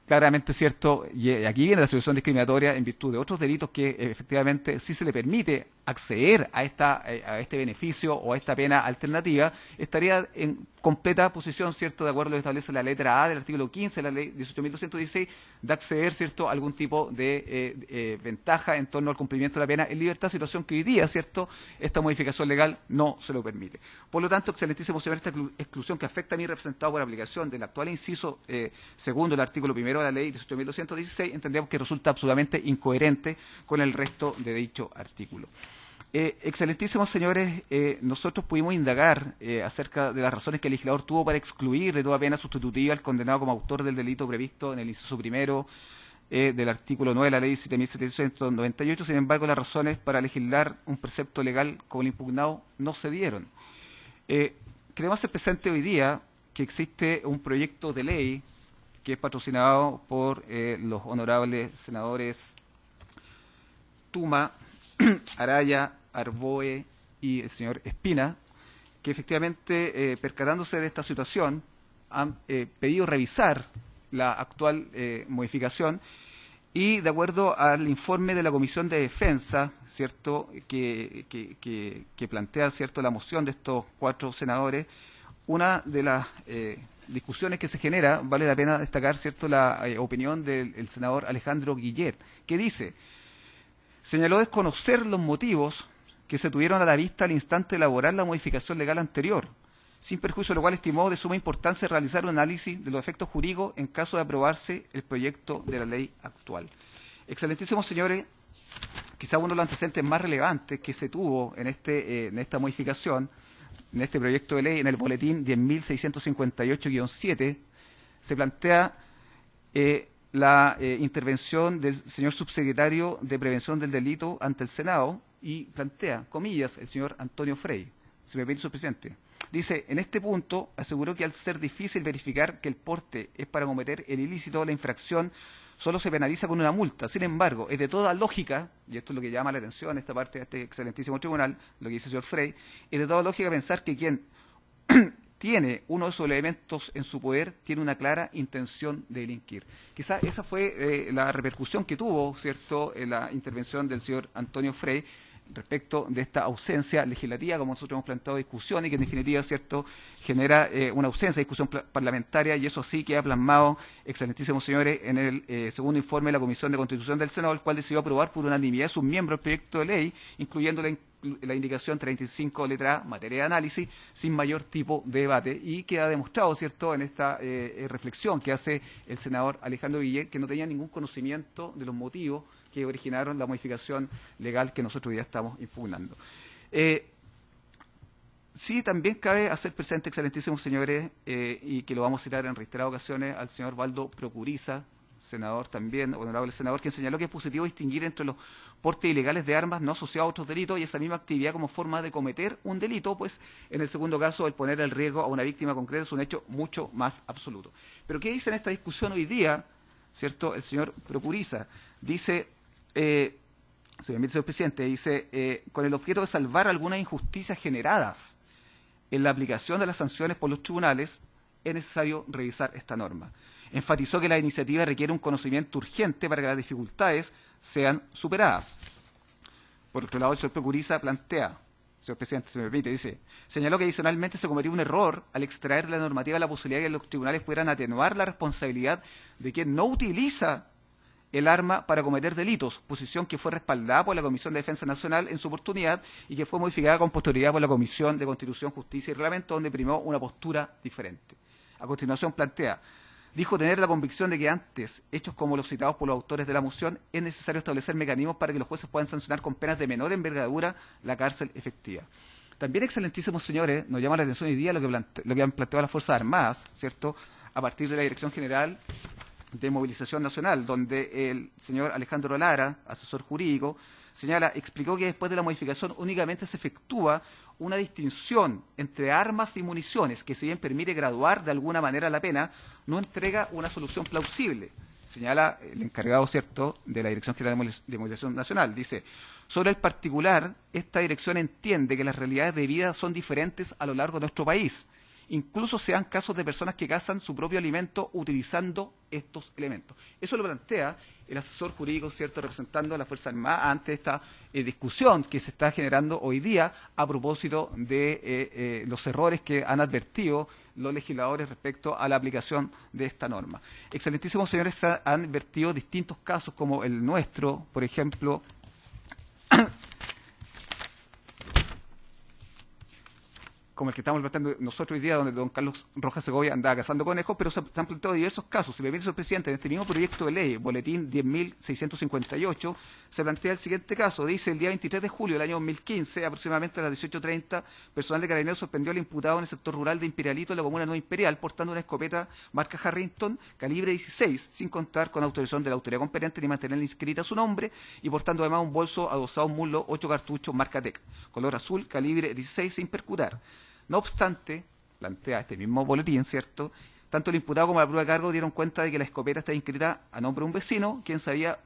claramente es cierto, y aquí viene la situación discriminatoria en virtud de otros delitos que efectivamente sí se le permite acceder a este beneficio o a esta pena alternativa, estaría en completa posición, ¿cierto?, de acuerdo a lo que establece la letra A del artículo 15 de la ley 18.216, de acceder, ¿cierto?, a algún tipo de ventaja en torno al cumplimiento de la pena en libertad, situación que hoy día, ¿cierto?, esta modificación legal no se lo permite. Por lo tanto, excelentísimo señor, esta exclusión que afecta a mi representado por aplicación del actual inciso segundo del artículo primero de la ley 18.216, entendemos que resulta absolutamente incoherente con el resto de dicho artículo. Excelentísimos señores, nosotros pudimos indagar acerca de las razones que el legislador tuvo para excluir de toda pena sustitutiva al condenado como autor del delito previsto en el inciso primero del artículo 9 de la ley 17.798. Sin embargo, las razones para legislar un precepto legal como el impugnado no se dieron. Queremos hacer presente hoy día que existe un proyecto de ley que es patrocinado por los honorables senadores Tuma, Araya, Arboe y el señor Espina, que efectivamente, percatándose de esta situación, han pedido revisar la actual modificación y, de acuerdo al informe de la Comisión de Defensa, ¿cierto?, que plantea, ¿cierto?, la moción de estos 4 senadores, una de las discusiones que se genera, vale la pena destacar, ¿cierto?, la opinión del senador Alejandro Guillet, que dice: señaló desconocer los motivos que se tuvieron a la vista al instante de elaborar la modificación legal anterior, sin perjuicio de lo cual estimó de suma importancia realizar un análisis de los efectos jurídicos en caso de aprobarse el proyecto de la ley actual. Excelentísimos señores, quizá uno de los antecedentes más relevantes que se tuvo en esta modificación, en este proyecto de ley, en el boletín 10.658-7, se plantea la intervención del señor subsecretario de Prevención del Delito ante el Senado y plantea, comillas, el señor Antonio Frey, si me permite, señor presidente. Dice: en este punto aseguró que al ser difícil verificar que el porte es para cometer el ilícito, la infracción solo se penaliza con una multa. Sin embargo, es de toda lógica, y esto es lo que llama la atención esta parte de este excelentísimo tribunal, lo que dice el señor Frey, es de toda lógica pensar que quien tiene uno de esos elementos en su poder tiene una clara intención de delinquir. Quizá esa fue la repercusión que tuvo, ¿cierto?, en la intervención del señor Antonio Frey respecto de esta ausencia legislativa, como nosotros hemos planteado discusión, y que en definitiva, ¿cierto?, genera una ausencia de discusión parlamentaria, y eso sí que ha plasmado, excelentísimos señores, en el segundo informe de la Comisión de Constitución del Senado, el cual decidió aprobar por unanimidad de sus miembros el proyecto de ley, incluyendo la indicación 35 letra A, materia de análisis, sin mayor tipo de debate, y queda demostrado, ¿cierto?, en esta reflexión que hace el senador Alejandro Guillet, que no tenía ningún conocimiento de los motivos que originaron la modificación legal que nosotros ya estamos impugnando. Sí, también cabe hacer presente, excelentísimos señores, y que lo vamos a citar en reiteradas ocasiones, al señor Waldo Procuriza, senador también, honorable senador, quien señaló que es positivo distinguir entre los portes ilegales de armas no asociados a otros delitos y esa misma actividad como forma de cometer un delito, pues en el segundo caso el poner el riesgo a una víctima concreta es un hecho mucho más absoluto. Pero ¿qué dice en esta discusión hoy día, cierto, el señor Procuriza? Dice, se me permite, señor presidente, dice, con el objeto de salvar algunas injusticias generadas en la aplicación de las sanciones por los tribunales, es necesario revisar esta norma. Enfatizó que la iniciativa requiere un conocimiento urgente para que las dificultades sean superadas. Por otro lado, el señor Procuriza plantea, señor presidente, se me permite, dice, señaló que adicionalmente se cometió un error al extraer de la normativa la posibilidad de que los tribunales pudieran atenuar la responsabilidad de quien no utiliza el arma para cometer delitos, posición que fue respaldada por la Comisión de Defensa Nacional en su oportunidad y que fue modificada con posterioridad por la Comisión de Constitución, Justicia y Reglamento, donde primó una postura diferente. A continuación plantea, dijo tener la convicción de que antes hechos como los citados por los autores de la moción es necesario establecer mecanismos para que los jueces puedan sancionar con penas de menor envergadura la cárcel efectiva. También, excelentísimos señores, nos llama la atención hoy día lo que han planteado las Fuerzas Armadas, ¿cierto?, a partir de la Dirección General de Movilización Nacional, donde el señor Alejandro Lara, asesor jurídico, explicó que después de la modificación únicamente se efectúa una distinción entre armas y municiones, que si bien permite graduar de alguna manera la pena, no entrega una solución plausible. Señala el encargado, ¿cierto?, de la Dirección General de Movilización Nacional. Dice, sobre el particular, esta dirección entiende que las realidades de vida son diferentes a lo largo de nuestro país. Incluso sean casos de personas que cazan su propio alimento utilizando estos elementos. Eso lo plantea el asesor jurídico, ¿cierto?, representando a la Fuerza Armada ante esta discusión que se está generando hoy día a propósito de los errores que han advertido los legisladores respecto a la aplicación de esta norma. Excelentísimos señores, se han advertido distintos casos como el nuestro, por ejemplo, como el que estamos tratando nosotros hoy día, donde don Carlos Rojas Segovia andaba cazando conejos, pero se han planteado diversos casos. Si me permite, señor presidente, en este mismo proyecto de ley, boletín 10.658, se plantea el siguiente caso. Dice: el día 23 de julio del año 2015, aproximadamente a las 18:30, personal de Carabineros suspendió al imputado en el sector rural de Imperialito, en la comuna Nueva Imperial, portando una escopeta marca Harrington, calibre 16, sin contar con autorización de la autoridad competente ni mantenerla inscrita a su nombre, y portando además un bolso adosado, un muslo, 8 cartuchos marca TEC, color azul, calibre 16, sin percutar. No obstante, plantea este mismo boletín, ¿cierto?, tanto el imputado como la prueba de cargo dieron cuenta de que la escopeta está inscrita a nombre de un vecino, quien se la había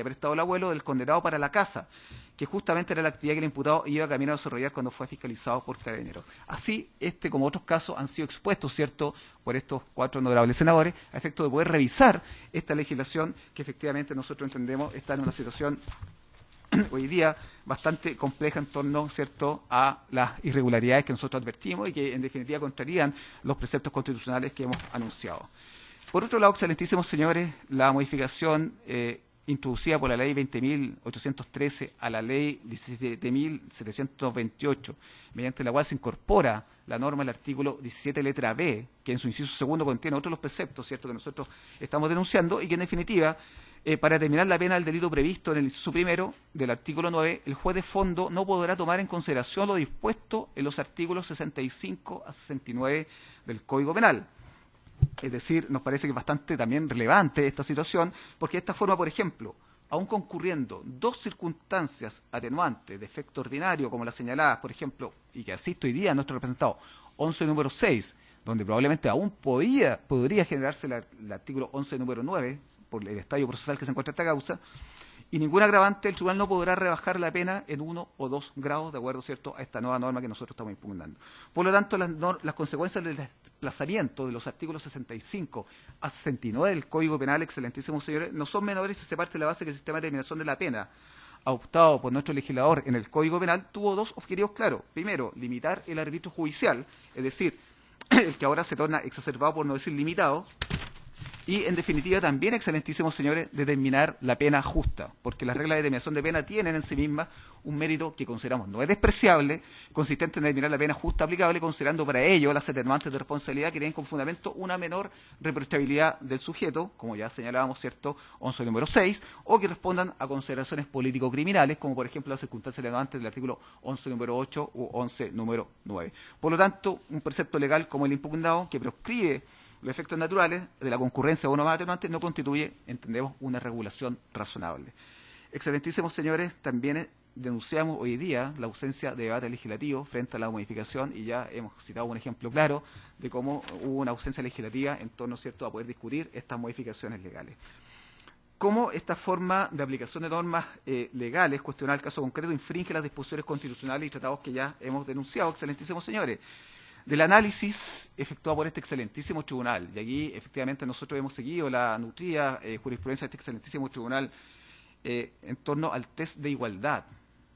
prestado el abuelo del condenado para la caza, que justamente era la actividad que el imputado iba camino a desarrollar cuando fue fiscalizado por Carabineros. Así, como otros casos, han sido expuestos, ¿cierto?, por estos 4 honorables senadores, a efecto de poder revisar esta legislación que efectivamente nosotros entendemos está en una situación hoy día bastante compleja en torno, ¿cierto?, a las irregularidades que nosotros advertimos y que en definitiva contrarían los preceptos constitucionales que hemos anunciado. Por otro lado, excelentísimos señores, la modificación introducida por la ley 20.813 a la ley 17.728, mediante la cual se incorpora la norma del artículo 17 letra B, que en su inciso segundo contiene otros los preceptos, ¿cierto?, que nosotros estamos denunciando, y que en definitiva, para determinar la pena del delito previsto en el inciso primero del artículo 9, el juez de fondo no podrá tomar en consideración lo dispuesto en los artículos 65 a 69 del Código Penal. Es decir, nos parece que es bastante también relevante esta situación, porque de esta forma, por ejemplo, aun concurriendo 2 circunstancias atenuantes de efecto ordinario, como las señaladas, por ejemplo, y que asiste hoy día nuestro representado, 11 número 6, donde probablemente aún podría generarse el artículo 11 número 9, por el estadio procesal que se encuentra esta causa, y ningún agravante, el tribunal no podrá rebajar la pena en 1 o 2 grados, de acuerdo, ¿cierto?, a esta nueva norma que nosotros estamos impugnando. Por lo tanto, las consecuencias del desplazamiento de los artículos 65 a 69 del Código Penal, excelentísimos señores, no son menores si se parte de la base que el sistema de determinación de la pena adoptado por nuestro legislador en el Código Penal tuvo 2 objetivos claros. Primero, limitar el arbitrio judicial, es decir, el que ahora se torna exacerbado, por no decir limitado, y, en definitiva, también, excelentísimos señores, determinar la pena justa, porque las reglas de determinación de pena tienen en sí mismas un mérito que consideramos no es despreciable, consistente en determinar la pena justa aplicable, considerando para ello las atenuantes de responsabilidad que tienen con fundamento una menor reprochabilidad del sujeto, como ya señalábamos, ¿cierto?, 11 número 6, o que respondan a consideraciones político-criminales, como por ejemplo las circunstancias atenuantes del artículo 11 número 8 u 11 número 9. Por lo tanto, un precepto legal como el impugnado, que proscribe los efectos naturales de la concurrencia de uno más atenuante, no constituye, entendemos, una regulación razonable. Excelentísimos señores, también denunciamos hoy día la ausencia de debate legislativo frente a la modificación, y ya hemos citado un ejemplo claro de cómo hubo una ausencia legislativa en torno, ¿cierto?, a poder discutir estas modificaciones legales. Cómo esta forma de aplicación de normas legales, cuestionar el caso concreto, infringe las disposiciones constitucionales y tratados que ya hemos denunciado, excelentísimos señores. Del análisis efectuado por este excelentísimo tribunal, y aquí efectivamente nosotros hemos seguido la nutrida jurisprudencia de este excelentísimo tribunal en torno al test de igualdad.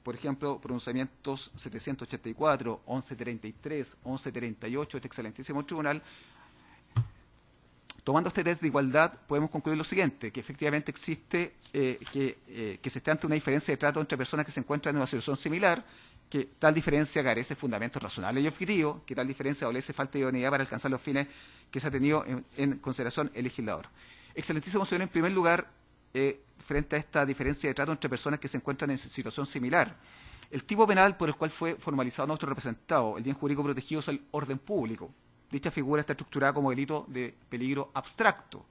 Por ejemplo, pronunciamientos 784, 1133, 1138 de este excelentísimo tribunal. Tomando este test de igualdad, podemos concluir lo siguiente, que efectivamente existe, que se esté ante una diferencia de trato entre personas que se encuentran en una situación similar, que tal diferencia carece de fundamentos razonables y objetivos, que tal diferencia adolece falta de idoneidad para alcanzar los fines que se ha tenido en consideración el legislador. Excelentísimo señor, en primer lugar, frente a esta diferencia de trato entre personas que se encuentran en situación similar, el tipo penal por el cual fue formalizado nuestro representado, el bien jurídico protegido, es el orden público. Dicha figura está estructurada como delito de peligro abstracto.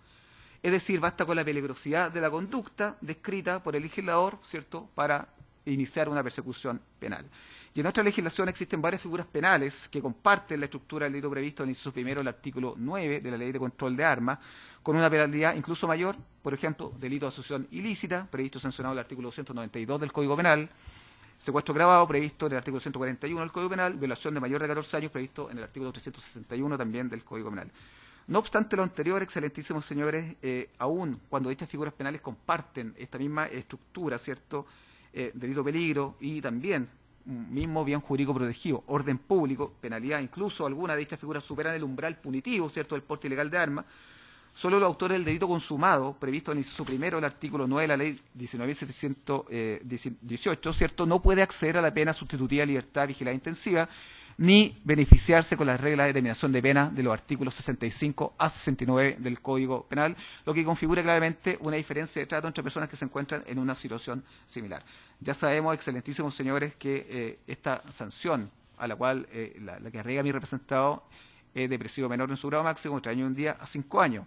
Es decir, basta con la peligrosidad de la conducta descrita por el legislador, ¿cierto?, para iniciar una persecución penal. Y en nuestra legislación existen varias figuras penales que comparten la estructura del delito previsto en el inciso primero del artículo 9 de la Ley de Control de Armas, con una penalidad incluso mayor, por ejemplo, delito de asociación ilícita, previsto sancionado en el artículo 292 del Código Penal, secuestro agravado, previsto en el artículo 141 del Código Penal, violación de mayor de 14 años, previsto en el artículo 361 también del Código Penal. No obstante lo anterior, excelentísimos señores, aún cuando dichas figuras penales comparten esta misma estructura, ¿cierto? Delito peligro y también un mismo bien jurídico protegido, orden público, penalidad, incluso algunas de dichas figuras superan el umbral punitivo, ¿cierto?, del porte ilegal de armas. Solo los autores del delito consumado, previsto en el inciso primero del artículo 9 de la ley 19.718, ¿cierto?, no puede acceder a la pena sustitutiva de libertad vigilada intensiva, ni beneficiarse con las reglas de determinación de pena de los artículos 65 a 69 del Código Penal, lo que configura claramente una diferencia de trato entre personas que se encuentran en una situación similar. Ya sabemos, excelentísimos señores, que esta sanción a la cual la que arriesga mi representado es de presidio menor en su grado máximo, 3 años y un día a 5 años.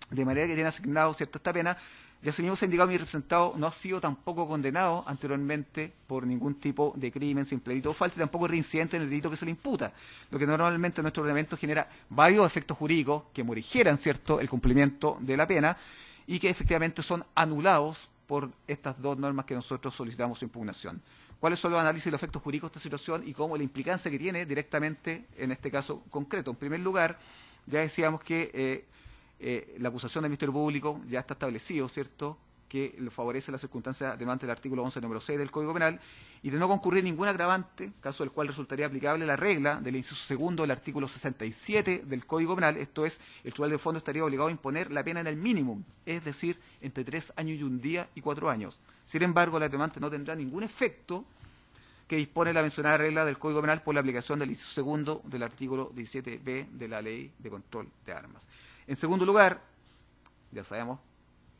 De manera que tiene asignado, ¿cierto?, esta pena. Ya se mismo se ha indicado, mi representado no ha sido tampoco condenado anteriormente por ningún tipo de crimen, simple delito o falta, y tampoco es reincidente en el delito que se le imputa, lo que normalmente en nuestro ordenamiento genera varios efectos jurídicos que morigeran, ¿cierto?, el cumplimiento de la pena y que efectivamente son anulados por estas dos normas que nosotros solicitamos su impugnación. ¿Cuáles son los análisis de los efectos jurídicos de esta situación y cómo la implicancia que tiene directamente en este caso concreto? En primer lugar, ya decíamos que la acusación del Ministerio Público ya está establecido, ¿cierto?, que le favorece las circunstancias atenuantes del artículo 11, número 6 del Código Penal, y de no concurrir ningún agravante, caso del cual resultaría aplicable la regla del inciso segundo del artículo 67 del Código Penal, esto es, el tribunal de fondo estaría obligado a imponer la pena en el mínimo, es decir, entre 3 años y un día y 4 años. Sin embargo, el atenuante no tendrá ningún efecto que dispone la mencionada regla del Código Penal por la aplicación del inciso segundo del artículo 17b de la Ley de Control de Armas. En segundo lugar, ya sabemos,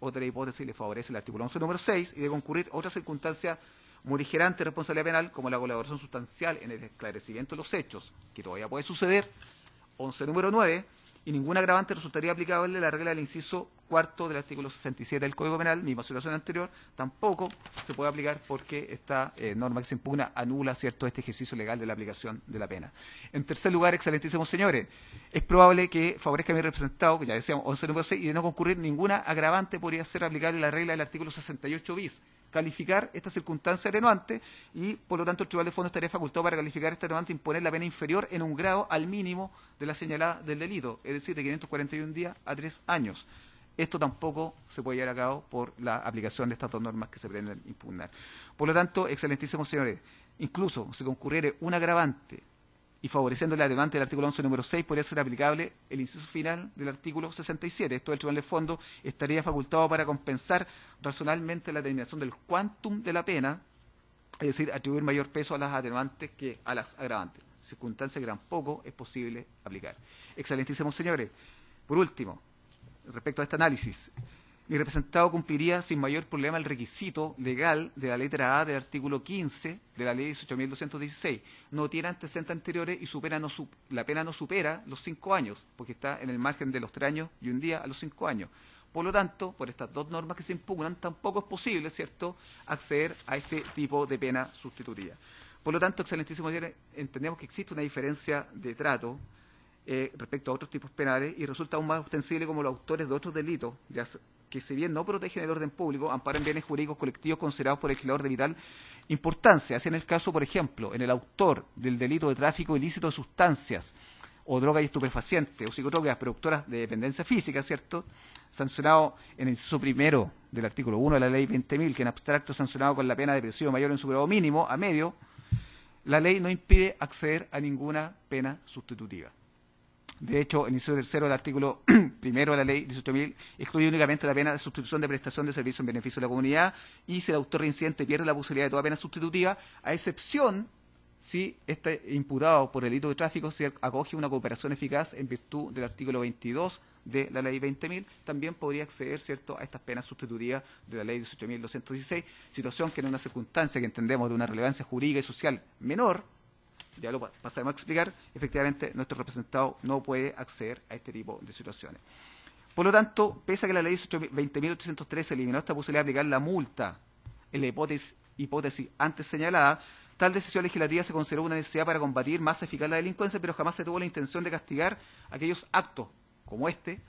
otra hipótesis le favorece el artículo 11, número 6, y de concurrir otra circunstancia morigerante de responsabilidad penal, como la colaboración sustancial en el esclarecimiento de los hechos, que todavía puede suceder, 11, número 9, y ningún agravante resultaría aplicable la regla del inciso cuarto del artículo 67 del Código Penal, misma situación anterior, tampoco se puede aplicar porque esta norma que se impugna anula, ¿cierto?, este ejercicio legal de la aplicación de la pena. En tercer lugar, excelentísimos señores, es probable que favorezca a mi representado, que ya decíamos 11 número 6, y de no concurrir ninguna agravante podría ser aplicable la regla del artículo 68 bis, calificar esta circunstancia atenuante y, por lo tanto, el Tribunal de Fondo estaría facultado para calificar esta atenuante e imponer la pena inferior en un grado al mínimo de la señalada del delito, es decir, de 541 días a 3 años. Esto tampoco se puede llevar a cabo por la aplicación de estas dos normas que se pretenden impugnar. Por lo tanto, excelentísimos señores, incluso si concurriere un agravante y favoreciendo el atenuante del artículo 11, número 6, podría ser aplicable el inciso final del artículo 67. Esto, el Tribunal de Fondo estaría facultado para compensar racionalmente la determinación del quantum de la pena, es decir, atribuir mayor peso a las atenuantes que a las agravantes, circunstancia que tampoco es posible aplicar. Excelentísimos señores, por último, respecto a este análisis, mi representado cumpliría sin mayor problema el requisito legal de la letra A del artículo 15 de la ley 18.216. No tiene antecedentes anteriores y la pena no supera los 5 años, porque está en el margen de los 3 años y un día a los 5 años. Por lo tanto, por estas dos normas que se impugnan, tampoco es posible, ¿cierto?, acceder a este tipo de pena sustitutiva. Por lo tanto, excelentísimos señores, entendemos que existe una diferencia de trato respecto a otros tipos penales y resulta aún más ostensible como los autores de otros delitos, que si bien no protegen el orden público, amparan bienes jurídicos colectivos considerados por el legislador de vital importancia. Así en el caso, por ejemplo, en el autor del delito de tráfico ilícito de sustancias o drogas y estupefacientes o psicodrogas productoras de dependencia física, ¿cierto?, sancionado en el inciso primero del artículo 1 de la ley 20.000, que en abstracto es sancionado con la pena de presidio mayor en su grado mínimo a medio, la ley no impide acceder a ninguna pena sustitutiva. De hecho, el inciso tercero del artículo primero de la ley 18.000 excluye únicamente la pena de sustitución de prestación de servicio en beneficio de la comunidad y si el autor reincidente pierde la posibilidad de toda pena sustitutiva, a excepción si este imputado por el delito de tráfico se acoge una cooperación eficaz en virtud del artículo 22 de la ley 20.000, también podría acceder, ¿cierto?, a estas penas sustitutivas de la ley 18.216, situación que en una circunstancia que entendemos de una relevancia jurídica y social menor, ya lo pasaremos a explicar, efectivamente nuestro representado no puede acceder a este tipo de situaciones. Por lo tanto, pese a que la ley 20.813 eliminó esta posibilidad de aplicar la multa en la hipótesis antes señalada, tal decisión legislativa se consideró una necesidad para combatir más eficaz la delincuencia, pero jamás se tuvo la intención de castigar aquellos actos como este,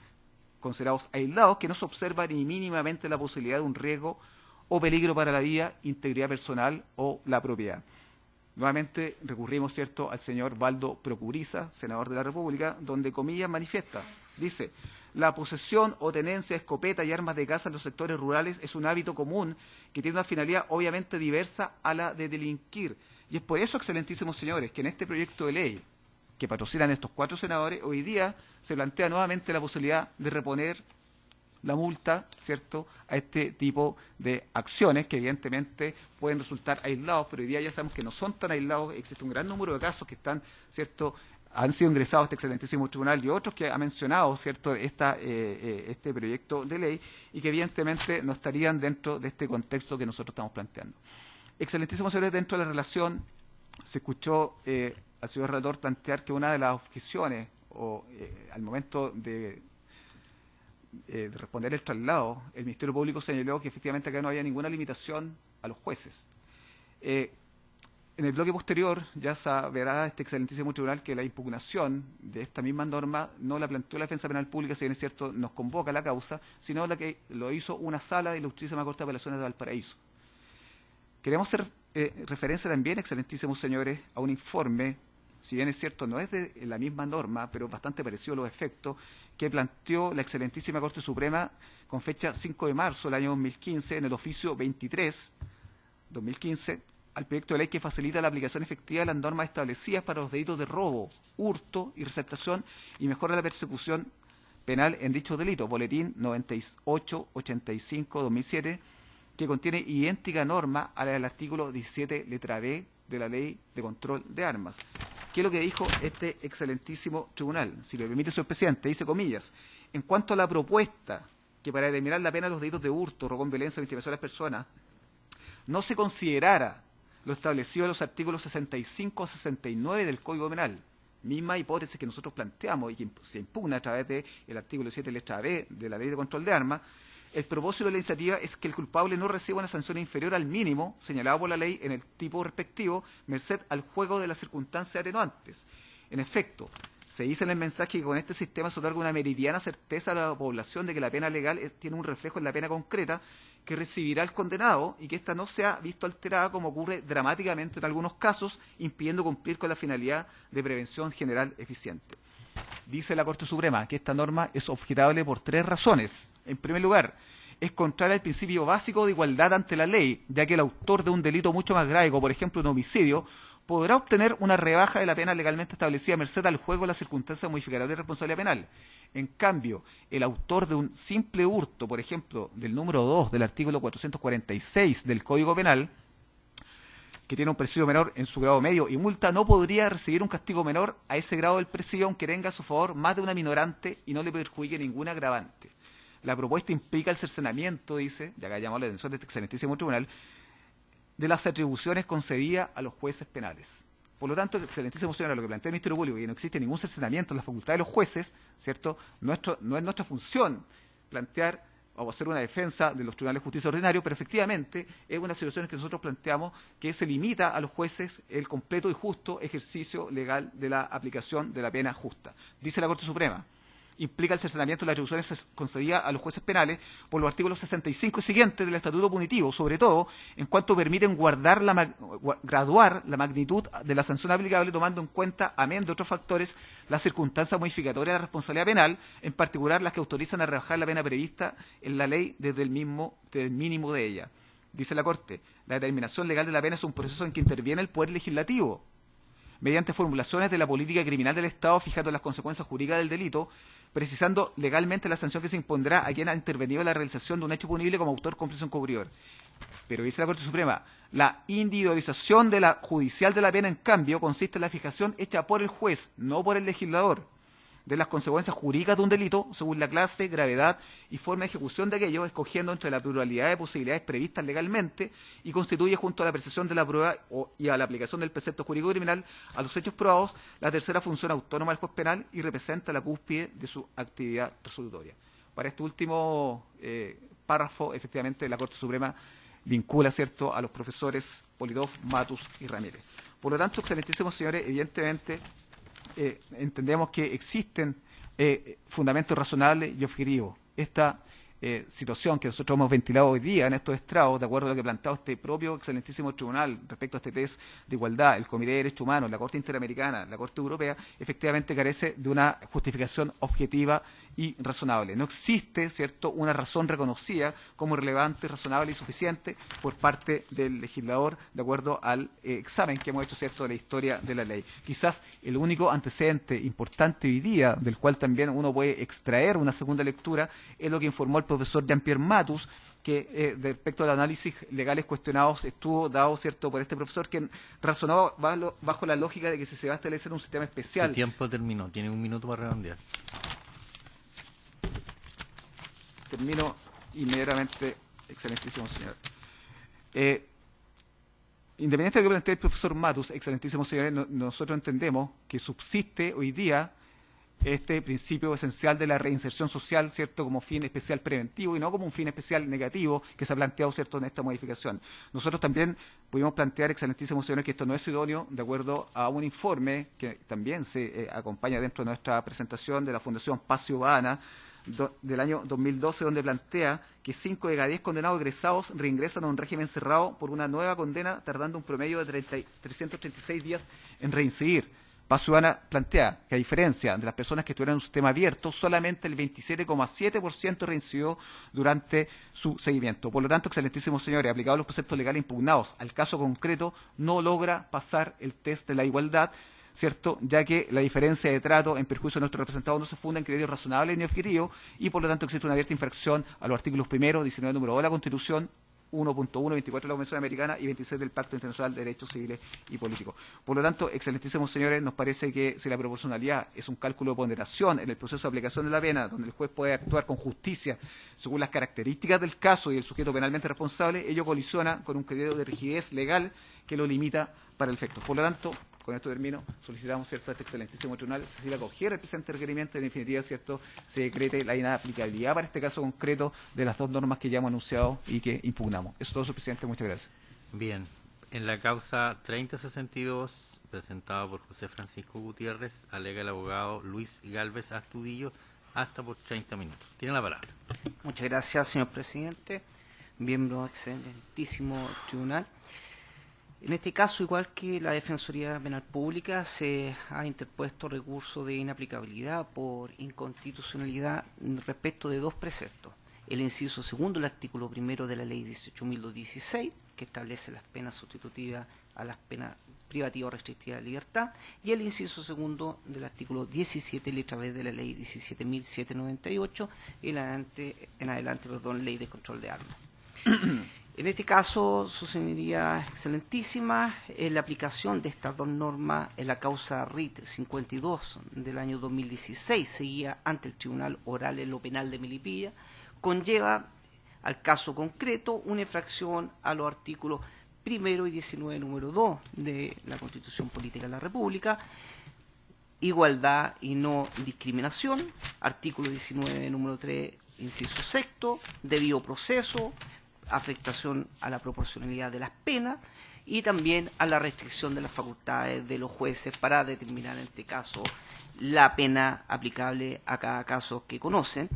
considerados aislados, que no se observa ni mínimamente la posibilidad de un riesgo o peligro para la vida, integridad personal o la propiedad. nuevamente recurrimos, ¿cierto?, al señor Waldo Procuriza, senador de la República, donde, comillas, manifiesta, dice: la posesión o tenencia de escopeta y armas de caza en los sectores rurales es un hábito común que tiene una finalidad obviamente diversa a la de delinquir. Y es por eso, excelentísimos señores, que en este proyecto de ley que patrocinan estos 4 senadores, hoy día se plantea nuevamente la posibilidad de reponer la multa, ¿cierto?, a este tipo de acciones que evidentemente pueden resultar aislados, pero hoy día ya sabemos que no son tan aislados, existe un gran número de casos que están, ¿cierto?, han sido ingresados a este excelentísimo tribunal y otros que ha mencionado, ¿cierto?, este proyecto de ley y que evidentemente no estarían dentro de este contexto que nosotros estamos planteando. Excelentísimos señores, dentro de la relación se escuchó al señor relator plantear que una de las objeciones al momento de responder el traslado, el Ministerio Público señaló que efectivamente acá no había ninguna limitación a los jueces. En el bloque posterior ya sabrá este excelentísimo tribunal que la impugnación de esta misma norma no la planteó la Defensa Penal Pública, si bien es cierto nos convoca la causa, sino la que lo hizo una sala de la Ilustrísima Corte de Apelaciones de Valparaíso. Queremos hacer referencia también, excelentísimos señores, a un informe, si bien es cierto no es de la misma norma, pero bastante parecido a los efectos, que planteó la excelentísima Corte Suprema con fecha 5 de marzo del año 2015 en el oficio 23/2015 al proyecto de ley que facilita la aplicación efectiva de las normas establecidas para los delitos de robo, hurto y receptación y mejora la persecución penal en dichos delitos, boletín 9885/2007, que contiene idéntica norma a la del artículo 17, letra B, de la Ley de Control de Armas. ¿Qué es lo que dijo este excelentísimo tribunal? Si me permite, señor presidente, dice, comillas, en cuanto a la propuesta que para determinar la pena de los delitos de hurto, robo con violencia o intimidación a las personas, no se considerara lo establecido en los artículos 65 a 69 del Código Penal, misma hipótesis que nosotros planteamos y que se impugna a través del artículo 7, letra B, de la Ley de Control de Armas. El propósito de la iniciativa es que el culpable no reciba una sanción inferior al mínimo señalado por la ley en el tipo respectivo, merced al juego de las circunstancias atenuantes. En efecto, se dice en el mensaje que con este sistema se otorga una meridiana certeza a la población de que la pena legal tiene un reflejo en la pena concreta que recibirá el condenado y que ésta no sea visto alterada, como ocurre dramáticamente en algunos casos, impidiendo cumplir con la finalidad de prevención general eficiente. Dice la Corte Suprema que esta norma es objetable por 3 razones. En primer lugar, es contraria al principio básico de igualdad ante la ley, ya que el autor de un delito mucho más grave, como por ejemplo un homicidio, podrá obtener una rebaja de la pena legalmente establecida merced al juego de las circunstancias modificadoras de responsabilidad penal. En cambio, el autor de un simple hurto, por ejemplo, del número 2 del artículo 446 del Código Penal, que tiene un presidio menor en su grado medio y multa, no podría recibir un castigo menor a ese grado del presidio, aunque tenga a su favor más de una minorante y no le perjudique ningún agravante. La propuesta implica el cercenamiento, dice, ya que llamado la atención de este excelentísimo tribunal, de las atribuciones concedidas a los jueces penales. Por lo tanto, excelentísimo señor, lo que plantea el Ministerio Público, que no existe ningún cercenamiento en la facultad de los jueces, ¿cierto? No es nuestra función plantear o hacer una defensa de los tribunales de justicia ordinarios, pero efectivamente es una situación que nosotros planteamos que se limita a los jueces el completo y justo ejercicio legal de la aplicación de la pena justa. Dice la Corte Suprema, implica el cercenamiento de las atribuciones concedidas a los jueces penales por los artículos 65 y siguientes del Estatuto Punitivo, sobre todo en cuanto permiten graduar la magnitud de la sanción aplicable, tomando en cuenta, amén de otros factores, las circunstancias modificatorias de la responsabilidad penal, en particular las que autorizan a rebajar la pena prevista en la ley desde el mínimo de ella. Dice la Corte, la determinación legal de la pena es un proceso en que interviene el Poder Legislativo, mediante formulaciones de la política criminal del Estado, fijando las consecuencias jurídicas del delito, precisando legalmente la sanción que se impondrá a quien ha intervenido en la realización de un hecho punible como autor, cómplice o encubridor. Pero dice la Corte Suprema, la individualización de la judicial de la pena, en cambio, consiste en la fijación hecha por el juez, no por el legislador, de las consecuencias jurídicas de un delito según la clase, gravedad y forma de ejecución de aquello, escogiendo entre la pluralidad de posibilidades previstas legalmente, y constituye, junto a la apreciación de la prueba y a la aplicación del precepto jurídico criminal a los hechos probados, la tercera función autónoma del juez penal y representa la cúspide de su actividad resolutoria. Para este último párrafo, efectivamente, la Corte Suprema vincula, ¿cierto?, a los profesores Polidov, Matus y Ramírez. Por lo tanto, excelentísimos señores, evidentemente entendemos que existen fundamentos razonables y objetivos. Esta situación que nosotros hemos ventilado hoy día en estos estrados, de acuerdo a lo que ha planteado este propio excelentísimo tribunal respecto a este test de igualdad, el Comité de Derechos Humanos, la Corte Interamericana, la Corte Europea, efectivamente carece de una justificación objetiva y razonable. No existe, ¿cierto?, una razón reconocida como relevante, razonable y suficiente por parte del legislador de acuerdo al examen que hemos hecho, ¿cierto?, de la historia de la ley. Quizás el único antecedente importante hoy día, del cual también uno puede extraer una segunda lectura, es lo que informó el profesor Jean-Pierre Matus, que respecto al análisis legales cuestionados estuvo dado, ¿cierto?, por este profesor, quien razonaba bajo la lógica de que si se va a establecer un sistema especial. El tiempo terminó, tiene un minuto para redondear. Termino inmediatamente, excelentísimo señor. Independiente de lo que plantea el profesor Matus, excelentísimos señores, nosotros entendemos que subsiste hoy día este principio esencial de la reinserción social, ¿cierto?, como fin especial preventivo y no como un fin especial negativo que se ha planteado, ¿cierto?, en esta modificación. Nosotros también pudimos plantear, excelentísimos señores, que esto no es idóneo de acuerdo a un informe que también se acompaña dentro de nuestra presentación de la Fundación Paz Ciudadana del año 2012, donde plantea que 5 de cada 10 condenados egresados reingresan a un régimen cerrado por una nueva condena, tardando un promedio de 336 días en reincidir. Paz Ciudadana plantea que, a diferencia de las personas que estuvieron en un sistema abierto, solamente el 27,7% reincidió durante su seguimiento. Por lo tanto, excelentísimos señores, aplicados los preceptos legales impugnados al caso concreto, no logra pasar el test de la igualdad, ¿cierto?, ya que la diferencia de trato en perjuicio de nuestros representados no se funda en criterios razonables ni objetivos y, por lo tanto, existe una abierta infracción a los artículos 1, 19, número 2 de la Constitución, 1.1, 24 de la Convención Americana y 26 del Pacto Internacional de Derechos Civiles y Políticos. Por lo tanto, excelentísimos señores, nos parece que si la proporcionalidad es un cálculo de ponderación en el proceso de aplicación de la pena, donde el juez puede actuar con justicia según las características del caso y el sujeto penalmente responsable, ello colisiona con un criterio de rigidez legal que lo limita para el efecto. Por lo tanto, con esto termino, solicitamos, ¿cierto?, a este excelentísimo tribunal se siga acogiera el presente requerimiento y, en definitiva, ¿cierto?, se decrete la inaplicabilidad para este caso concreto de las dos normas que ya hemos anunciado y que impugnamos. Eso es todo, señor presidente. Muchas gracias. Bien. En la causa 3062, presentada por José Francisco Gutiérrez, alega el abogado Luis Gálvez Astudillo hasta por 30 minutos. Tiene la palabra. Muchas gracias, señor presidente, miembro excelentísimo tribunal. En este caso, igual que la Defensoría Penal Pública, se ha interpuesto recurso de inaplicabilidad por inconstitucionalidad respecto de dos preceptos. El inciso segundo del artículo 1 de la Ley 18.216, que establece las penas sustitutivas a las penas privativas o restrictivas de libertad, y el inciso segundo del artículo 17, letra B de la Ley 17.798, en adelante, Ley de Control de Armas. En este caso, su señoría excelentísima, la aplicación de estas dos normas en la causa RIT 52 del año 2016, seguida ante el Tribunal Oral en lo Penal de Melipilla, conlleva al caso concreto una infracción a los artículos 1 y 19, número 2 de la Constitución Política de la República, igualdad y no discriminación, artículo 19, número 3, inciso sexto, debido proceso, afectación a la proporcionalidad de las penas y también a la restricción de las facultades de los jueces para determinar en este caso la pena aplicable a cada caso que conocen.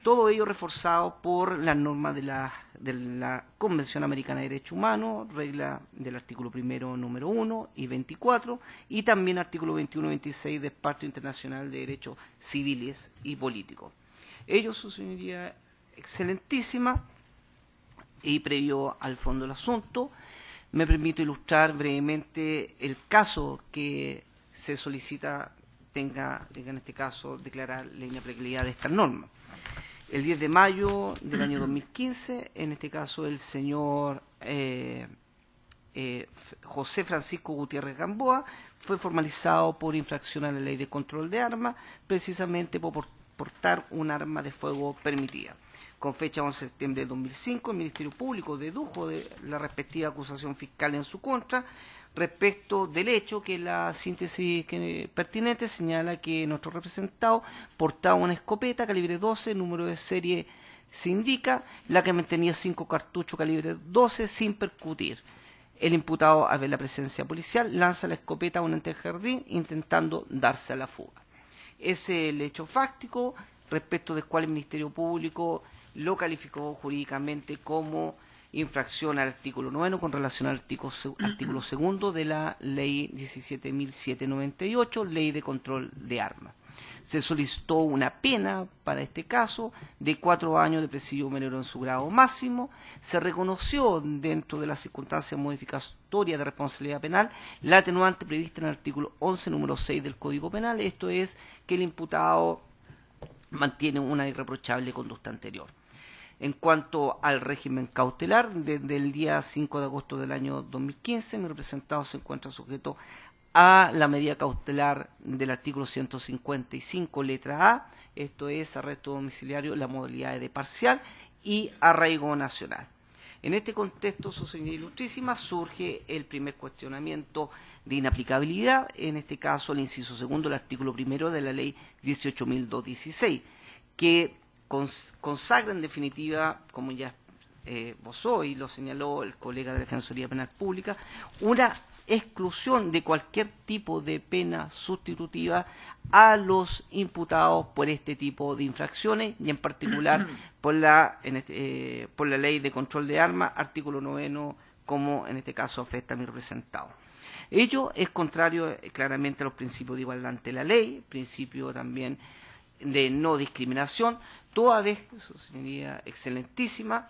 Todo ello reforzado por las normas de la Convención Americana de Derechos Humanos, regla del artículo 1, número 1 y 24, y también artículo 21 y 26 del Pacto Internacional de Derechos Civiles y Políticos. Ello, su señoría excelentísima, y previo al fondo del asunto, me permito ilustrar brevemente el caso que se solicita tenga en este caso declarar la inaplicabilidad de estas normas. El 10 de mayo del año 2015, en este caso el señor José Francisco Gutiérrez Gamboa fue formalizado por infracción a la Ley de Control de Armas, precisamente por portar un arma de fuego permitida. Con fecha 11 de septiembre de 2005, el Ministerio Público dedujo de la respectiva acusación fiscal en su contra respecto del hecho que la síntesis pertinente señala que nuestro representado portaba una escopeta calibre 12, número de serie se indica, la que mantenía 5 cartuchos calibre 12 sin percutir. El imputado, al ver la presencia policial, lanza la escopeta a un antejardín intentando darse a la fuga. Ese es el hecho fáctico respecto del cual el Ministerio Público lo calificó jurídicamente como infracción al artículo 9 con relación al artículo 2 de la Ley 17.798, Ley de Control de Armas. Se solicitó una pena para este caso de 4 años de presidio menor en su grado máximo. Se reconoció dentro de las circunstancias modificatorias de responsabilidad penal la atenuante prevista en el artículo 11, número 6 del Código Penal, esto es que el imputado mantiene una irreprochable conducta anterior. En cuanto al régimen cautelar, desde el día 5 de agosto del año 2015, mi representado se encuentra sujeto a la medida cautelar del artículo 155, letra A, esto es arresto domiciliario, la modalidad de parcial y arraigo nacional. En este contexto, su señoría ilustrísima, surge el primer cuestionamiento de inaplicabilidad, en este caso el inciso segundo del artículo 1 de la Ley 18.216, que consagra en definitiva, como ya esbozó y lo señaló el colega de la Defensoría Penal Pública, una exclusión de cualquier tipo de pena sustitutiva a los imputados por este tipo de infracciones y en particular por la Ley de Control de Armas, artículo 9, como en este caso afecta a mi representado. Ello es contrario claramente a los principios de igualdad ante la ley, principio también de no discriminación, toda vez, su señoría excelentísima,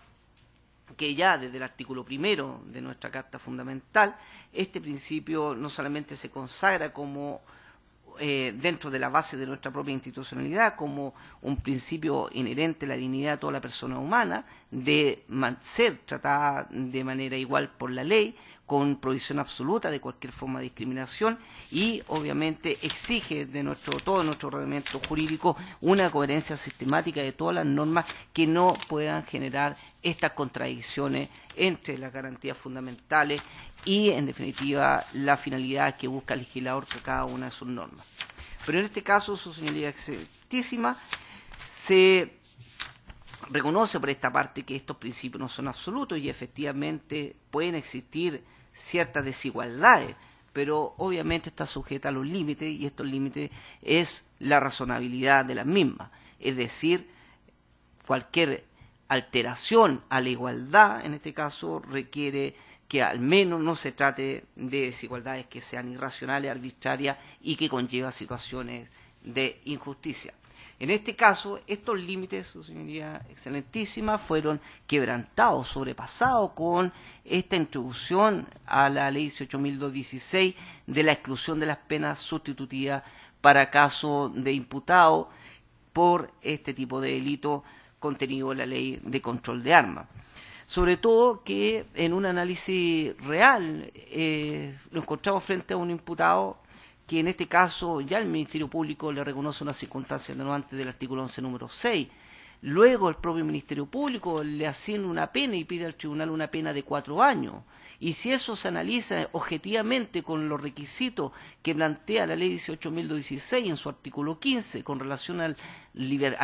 que ya desde el artículo 1 de nuestra Carta Fundamental, este principio no solamente se consagra como dentro de la base de nuestra propia institucionalidad, como un principio inherente a la dignidad de toda la persona humana, de ser tratada de manera igual por la ley, con prohibición absoluta de cualquier forma de discriminación y obviamente exige de todo nuestro ordenamiento jurídico una coherencia sistemática de todas las normas que no puedan generar estas contradicciones entre las garantías fundamentales y en definitiva la finalidad que busca el legislador con cada una de sus normas. Pero en este caso, su señoría excelentísima, se reconoce por esta parte que estos principios no son absolutos y efectivamente pueden existir ciertas desigualdades, pero obviamente está sujeta a los límites y estos límites es la razonabilidad de las mismas, es decir, cualquier alteración a la igualdad, en este caso, requiere que al menos no se trate de desigualdades que sean irracionales, arbitrarias y que conllevan situaciones de injusticia. En este caso, estos límites, su señoría excelentísima, fueron quebrantados, sobrepasados con esta introducción a la Ley 18.216 de la exclusión de las penas sustitutivas para caso de imputado por este tipo de delito contenido en la Ley de Control de Armas. Sobre todo que en un análisis real lo encontramos frente a un imputado que en este caso ya el Ministerio Público le reconoce una circunstancia atenuante del artículo 11, número 6. Luego el propio Ministerio Público le asigna una pena y pide al tribunal una pena de 4 años. Y si eso se analiza objetivamente con los requisitos que plantea la Ley 18.216 en su artículo 15 con relación a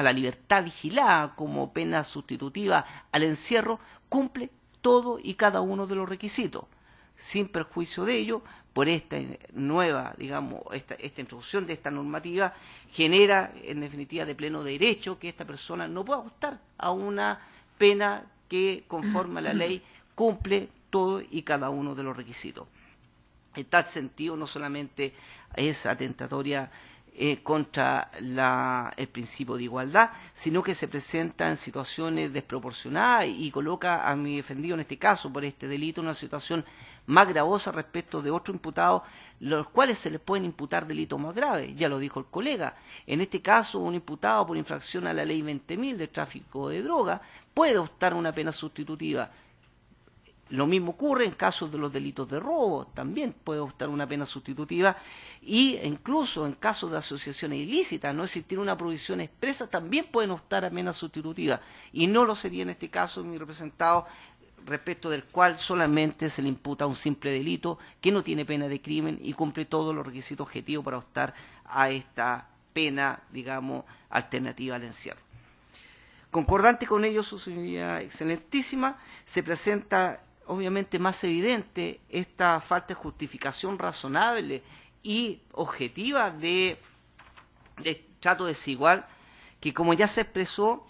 la libertad vigilada como pena sustitutiva al encierro, cumple todo y cada uno de los requisitos. Sin perjuicio de ello, por esta nueva, digamos, esta introducción de esta normativa, genera en definitiva de pleno derecho que esta persona no pueda optar a una pena que conforme a la ley cumple todo y cada uno de los requisitos. En tal sentido, no solamente es atentatoria contra el principio de igualdad, sino que se presenta en situaciones desproporcionadas y coloca a mi defendido en este caso por este delito en una situación más gravosa respecto de otros imputados, los cuales se les pueden imputar delitos más graves, ya lo dijo el colega. En este caso, un imputado por infracción a la ley 20.000 de tráfico de droga puede optar a una pena sustitutiva. Lo mismo ocurre en casos de los delitos de robo, también puede optar una pena sustitutiva, y incluso en casos de asociaciones ilícitas, no existir una prohibición expresa, también pueden optar a pena sustitutiva, y no lo sería en este caso mi representado, respecto del cual solamente se le imputa un simple delito que no tiene pena de crimen y cumple todos los requisitos objetivos para optar a esta pena, digamos, alternativa al encierro. Concordante con ello, su señoría excelentísima, se presenta obviamente más evidente esta falta de justificación razonable y objetiva de trato desigual que, como ya se expresó,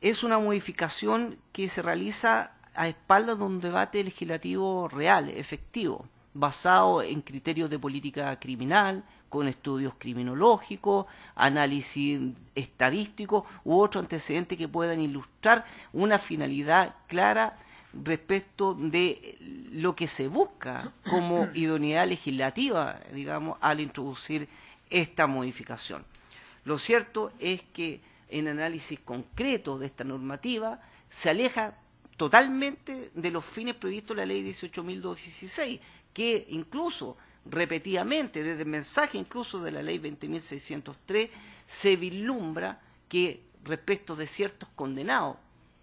es una modificación que se realiza a espaldas de un debate legislativo real, efectivo, basado en criterios de política criminal, con estudios criminológicos, análisis estadístico u otro antecedente que puedan ilustrar una finalidad clara respecto de lo que se busca como idoneidad legislativa, digamos, al introducir esta modificación. Lo cierto es que en análisis concreto de esta normativa se aleja totalmente de los fines previstos en la ley 18.216, que incluso repetidamente, desde el mensaje incluso de la ley 20.603, se vislumbra que respecto de ciertos condenados,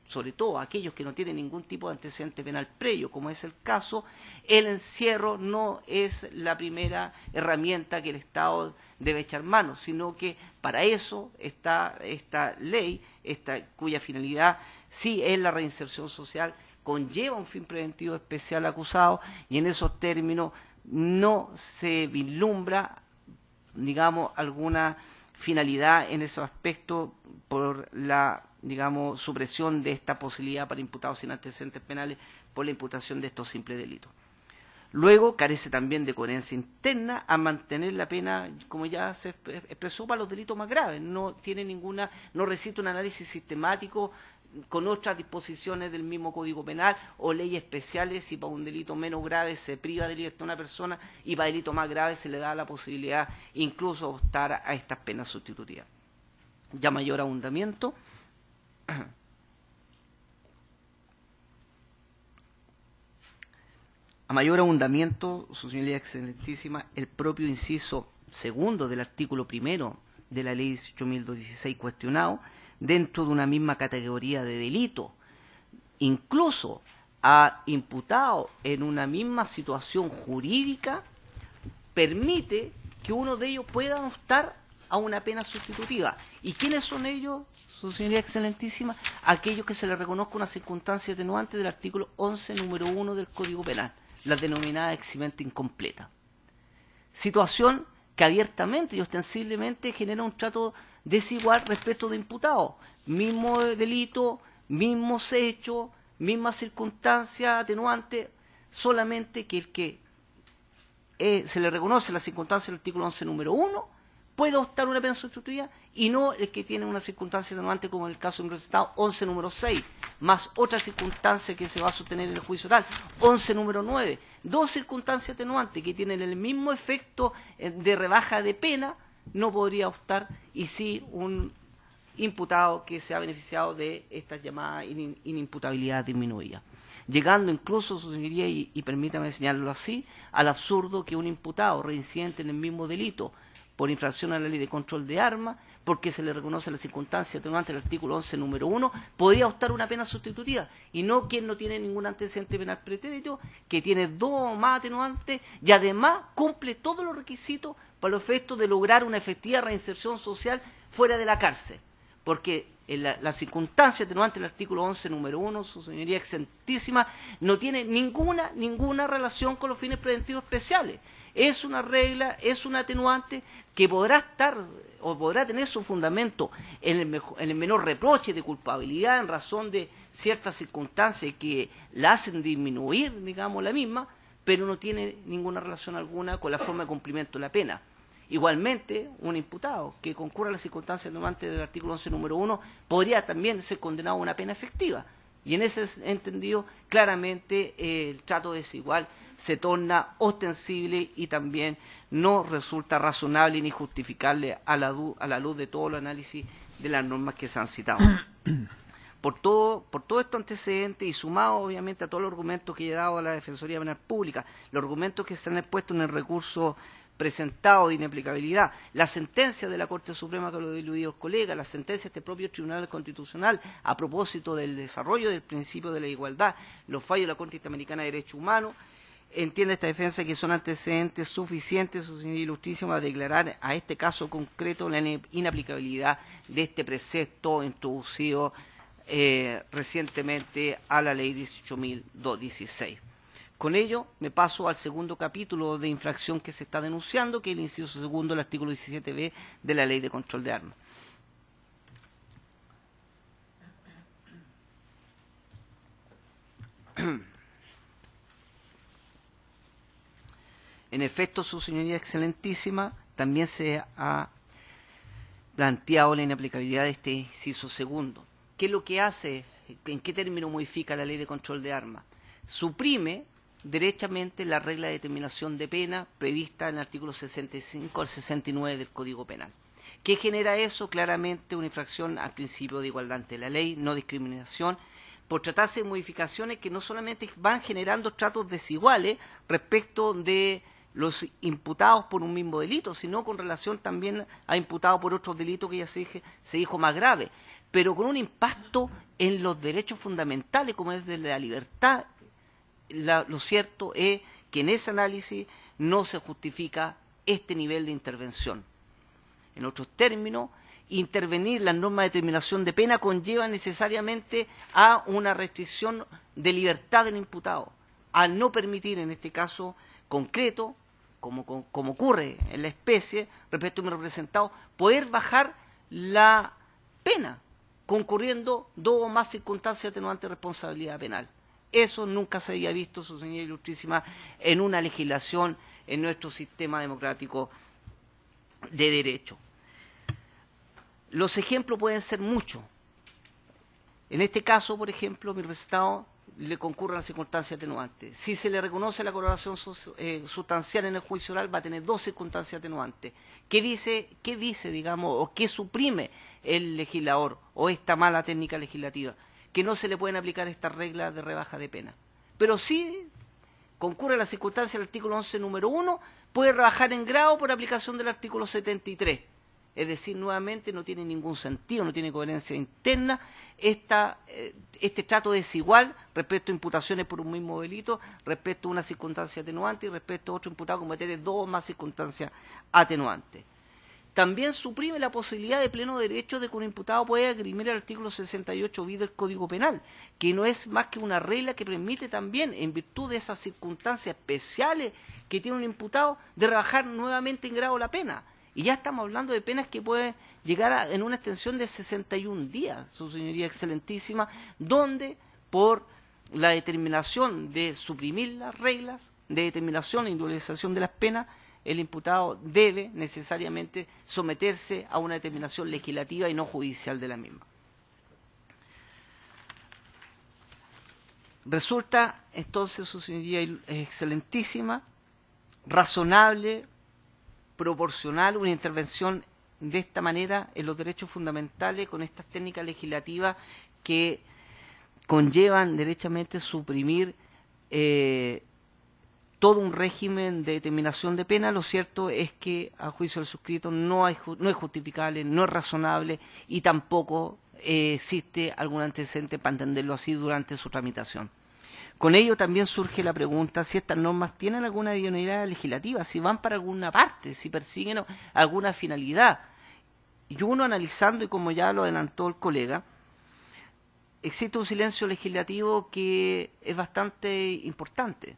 sobre todo aquellos que no tienen ningún tipo de antecedente penal previo, como es el caso, el encierro no es la primera herramienta que el Estado debe echar mano, sino que para eso está esta ley, cuya finalidad sí es la reinserción social, conlleva un fin preventivo especial acusado, y en esos términos no se vislumbra, digamos, alguna finalidad en esos aspectos por la, digamos, supresión de esta posibilidad para imputados sin antecedentes penales por la imputación de estos simples delitos. Luego, carece también de coherencia interna a mantener la pena, como ya se expresó, para los delitos más graves. No tiene ninguna, no resiste un análisis sistemático con otras disposiciones del mismo Código Penal o leyes especiales si para un delito menos grave se priva de libertad a una persona y para delitos más graves se le da la posibilidad incluso optar a estas penas sustitutivas. Ya mayor abundamiento. A mayor abundamiento, su señoría excelentísima, el propio inciso segundo del artículo primero de la ley 18.216 cuestionado, dentro de una misma categoría de delito, incluso a imputado en una misma situación jurídica, permite que uno de ellos pueda optar a una pena sustitutiva. ¿Y quiénes son ellos, su señoría excelentísima? Aquellos que se les reconozca una circunstancia atenuante del artículo 11, número 1 del Código Penal, la denominada eximente incompleta. Situación que abiertamente y ostensiblemente genera un trato desigual respecto de imputados. Mismo delito, mismos hechos, mismas circunstancias atenuantes, solamente que el que se le reconoce la circunstancia del artículo 11, número 1, puede optar una pena sustitutiva y no el que tiene una circunstancia atenuante como en el caso de un recitado 11, número 6, más otra circunstancia que se va a sostener en el juicio oral, 11, número 9. Dos circunstancias atenuantes que tienen el mismo efecto de rebaja de pena, no podría optar, y sí un imputado que se ha beneficiado de esta llamada inimputabilidad disminuida. Llegando incluso, su señoría, y permítame señalarlo así, al absurdo que un imputado reincidente en el mismo delito por infracción a la ley de control de armas, porque se le reconoce la circunstancia atenuante del artículo 11, número 1, podría optar una pena sustitutiva, y no quien no tiene ningún antecedente penal pretérito, que tiene dos o más atenuantes, y además cumple todos los requisitos para los efectos de lograr una efectiva reinserción social fuera de la cárcel. Porque la circunstancia atenuante del artículo 11, número 1, su señoría excelentísima, no tiene ninguna relación con los fines preventivos especiales. Es una regla, es un atenuante que podrá estar o podrá tener su fundamento en el menor reproche de culpabilidad en razón de ciertas circunstancias que la hacen disminuir, digamos, la misma, pero no tiene ninguna relación alguna con la forma de cumplimiento de la pena. Igualmente, un imputado que concurra a las circunstancias atenuantes del artículo 11, número 1, podría también ser condenado a una pena efectiva. Y en ese entendido, claramente, el trato desigual se torna ostensible y también no resulta razonable ni justificable a la luz de todo el análisis de las normas que se han citado. Por todo estos antecedentes y sumado obviamente a todos los argumentos que he dado a la Defensoría Penal Pública, los argumentos que se han expuesto en el recurso presentado de inaplicabilidad, la sentencia de la Corte Suprema que lo ha diluido el colega, la sentencia de este propio Tribunal Constitucional a propósito del desarrollo del principio de la igualdad, los fallos de la Corte Interamericana de Derechos Humanos, entiende esta defensa que son antecedentes suficientes, su señoría ilustrísima, a declarar a este caso concreto la inaplicabilidad de este precepto introducido recientemente a la ley 18.216. Con ello me paso al segundo capítulo de infracción que se está denunciando, que es el inciso segundo del artículo 17b de la ley de control de armas. En efecto, su señoría excelentísima, también se ha planteado la inaplicabilidad de este inciso segundo. ¿Qué es lo que hace? ¿En qué término modifica la ley de control de armas? Suprime derechamente la regla de determinación de pena prevista en el artículo 65 al 69 del Código Penal. ¿Qué genera eso? Claramente una infracción al principio de igualdad ante la ley, no discriminación, por tratarse de modificaciones que no solamente van generando tratos desiguales respecto de los imputados por un mismo delito, sino con relación también a imputados por otros delitos que ya se dijo más grave, pero con un impacto en los derechos fundamentales, como es de la libertad. Lo cierto es que en ese análisis no se justifica este nivel de intervención. En otros términos, intervenir las normas de determinación de pena conlleva necesariamente a una restricción de libertad del imputado, al no permitir en este caso concreto, como ocurre en la especie, respecto a un representado, poder bajar la pena, concurriendo 2 o más circunstancias atenuantes de responsabilidad penal. Eso nunca se había visto, su señoría ilustrísima, en una legislación en nuestro sistema democrático de derecho. Los ejemplos pueden ser muchos. En este caso, por ejemplo, mi representado le concurren las circunstancias atenuantes. Si se le reconoce la coloración sustancial en el juicio oral, va a tener 2 circunstancias atenuantes. ¿Qué dice, digamos, o qué suprime el legislador o esta mala técnica legislativa? Que no se le pueden aplicar estas reglas de rebaja de pena. Pero sí concurre la circunstancia del artículo 11, número 1, puede rebajar en grado por aplicación del artículo 73. Es decir, nuevamente no tiene ningún sentido, no tiene coherencia interna este trato desigual respecto a imputaciones por un mismo delito, respecto a una circunstancia atenuante y respecto a otro imputado cometer 2 o más circunstancias atenuantes. También suprime la posibilidad de pleno derecho de que un imputado pueda esgrimir el artículo 68 bis del Código Penal, que no es más que una regla que permite también, en virtud de esas circunstancias especiales que tiene un imputado, de rebajar nuevamente en grado la pena. Y ya estamos hablando de penas que pueden llegar en una extensión de 61 días, su señoría excelentísima, donde por la determinación de suprimir las reglas de determinación e individualización de las penas, el imputado debe necesariamente someterse a una determinación legislativa y no judicial de la misma. Resulta entonces, su señoría excelentísima, razonable, proporcional una intervención de esta manera en los derechos fundamentales con estas técnicas legislativas que conllevan derechamente suprimir todo un régimen de determinación de pena. Lo cierto es que a juicio del suscrito no es justificable, no es razonable y tampoco existe algún antecedente para entenderlo así durante su tramitación. Con ello también surge la pregunta si estas normas tienen alguna idoneidad legislativa, si van para alguna parte, si persiguen alguna finalidad. Y uno analizando, y como ya lo adelantó el colega, existe un silencio legislativo que es bastante importante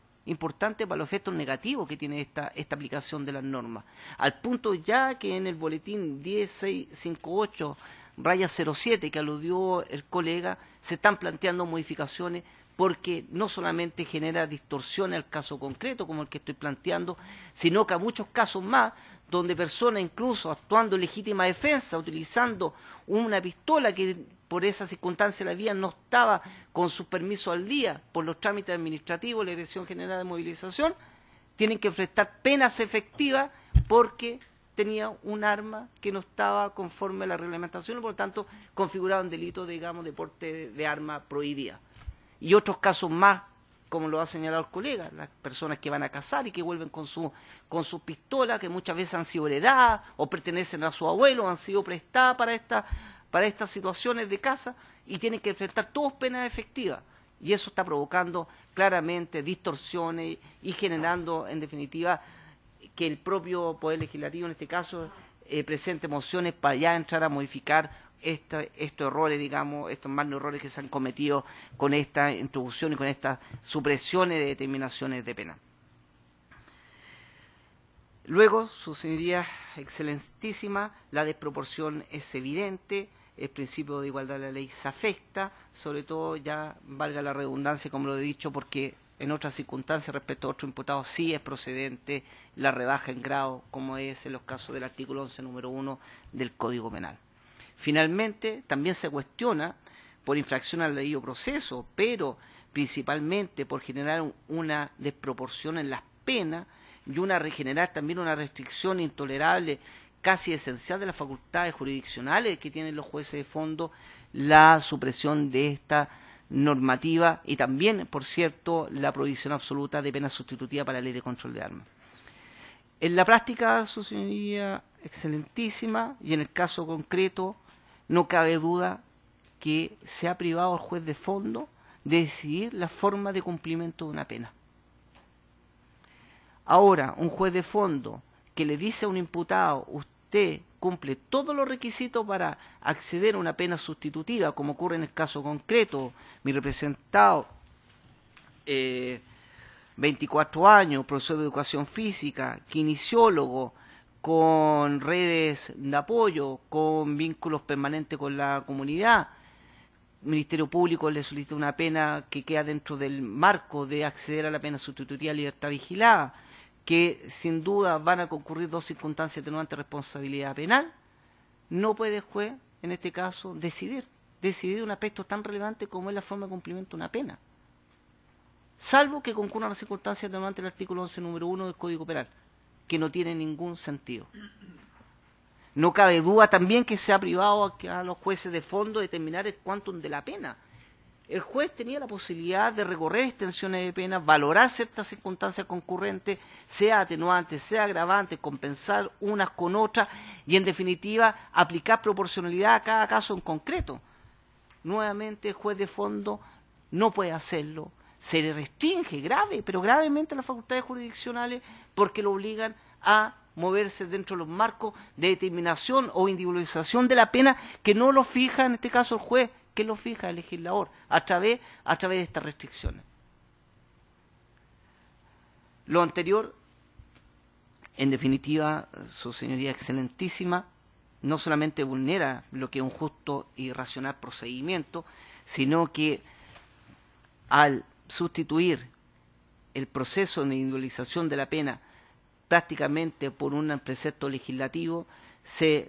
para los efectos negativos que tiene esta aplicación de las normas, al punto ya que en el boletín 1658-07 que aludió el colega, se están planteando modificaciones porque no solamente genera distorsiones al caso concreto como el que estoy planteando, sino que a muchos casos más, donde personas incluso actuando en legítima defensa, utilizando una pistola que por esa circunstancia la vía no estaba con su permiso al día por los trámites administrativos, la Dirección General de Movilización, tienen que enfrentar penas efectivas porque tenía un arma que no estaba conforme a la reglamentación y por lo tanto configuraba un delito, digamos, de porte de arma prohibida. Y otros casos más, como lo ha señalado el colega, las personas que van a cazar y que vuelven con su pistola, que muchas veces han sido heredadas o pertenecen a su abuelo, han sido prestadas para estas situaciones de caza y tienen que enfrentar todos penas efectivas. Y eso está provocando claramente distorsiones y generando, en definitiva, que el propio Poder Legislativo, en este caso, presente mociones para ya entrar a modificar estos errores, digamos, estos magnos errores que se han cometido con esta introducción y con estas supresiones de determinaciones de pena. Luego, su señoría excelentísima, la desproporción es evidente, el principio de igualdad de la ley se afecta, sobre todo, ya valga la redundancia, como lo he dicho, porque en otras circunstancias respecto a otro imputado sí es procedente la rebaja en grado, como es en los casos del artículo 11, número 1 del Código Penal. Finalmente, también se cuestiona por infracción al debido proceso, pero principalmente por generar una desproporción en las penas y generar también una restricción intolerable, casi esencial de las facultades jurisdiccionales que tienen los jueces de fondo, la supresión de esta normativa y también, por cierto, la prohibición absoluta de pena sustitutiva para la ley de control de armas. En la práctica, su señoría excelentísima, y en el caso concreto, no cabe duda que se ha privado al juez de fondo de decidir la forma de cumplimiento de una pena. Ahora, un juez de fondo que le dice a un imputado, usted cumple todos los requisitos para acceder a una pena sustitutiva, como ocurre en el caso concreto, mi representado, 24 años, profesor de educación física, kinesiólogo, con redes de apoyo, con vínculos permanentes con la comunidad. Ministerio Público le solicita una pena que queda dentro del marco de acceder a la pena sustitutiva de libertad vigilada, que sin duda van a concurrir dos circunstancias atenuantes de responsabilidad penal. No puede el juez, en este caso, decidir un aspecto tan relevante como es la forma de cumplimiento de una pena, salvo que concurran las circunstancias atenuantes del artículo 11, número 1 del Código Penal, que no tiene ningún sentido. No cabe duda también que se ha privado a los jueces de fondo de determinar el quantum de la pena. El juez tenía la posibilidad de recorrer extensiones de pena, valorar ciertas circunstancias concurrentes, sea atenuante, sea agravante, compensar unas con otras y, en definitiva, aplicar proporcionalidad a cada caso en concreto. Nuevamente, el juez de fondo no puede hacerlo. Se le restringe pero gravemente las facultades jurisdiccionales porque lo obligan a moverse dentro de los marcos de determinación o individualización de la pena que no lo fija, en este caso, el juez, que lo fija el legislador a través de estas restricciones. Lo anterior, en definitiva, su señoría excelentísima, no solamente vulnera lo que es un justo y racional procedimiento, sino que al sustituir el proceso de individualización de la pena prácticamente por un precepto legislativo,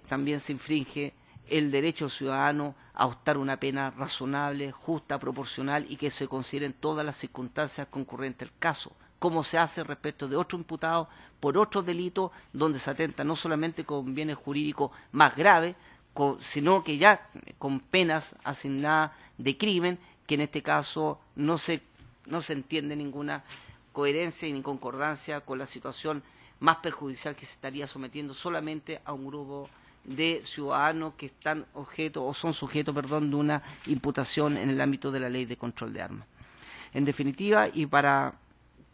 también se infringe el derecho ciudadano a optar una pena razonable, justa, proporcional y que se consideren todas las circunstancias concurrentes al caso, como se hace respecto de otro imputado por otros delitos donde se atenta no solamente con bienes jurídicos más graves, sino que ya con penas asignadas de crimen, que en este caso no se entiende ninguna coherencia ni concordancia con la situación más perjudicial que se estaría sometiendo solamente a un grupo de ciudadanos que están son sujetos de una imputación en el ámbito de la ley de control de armas. En definitiva, y para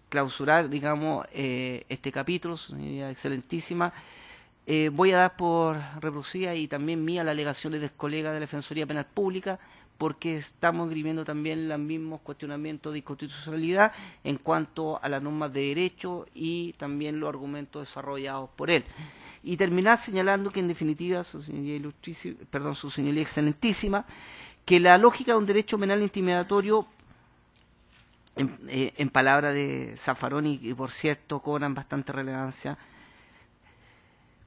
clausurar, digamos, este capítulo, señoría excelentísima, voy a dar por reproducida y también mía las alegaciones del colega de la Defensoría Penal Pública, porque estamos esgrimiendo también los mismos cuestionamientos de inconstitucionalidad en cuanto a las normas de derecho y también los argumentos desarrollados por él. Y terminar señalando que, en definitiva, su señoría excelentísima, que la lógica de un derecho penal intimidatorio, en palabras de Zaffarón, y por cierto cobran bastante relevancia,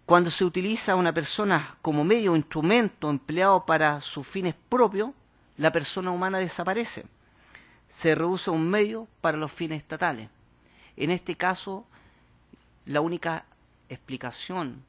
cuando se utiliza a una persona como medio o instrumento empleado para sus fines propios, la persona humana desaparece. Se reduce a un medio para los fines estatales. En este caso, la única explicación,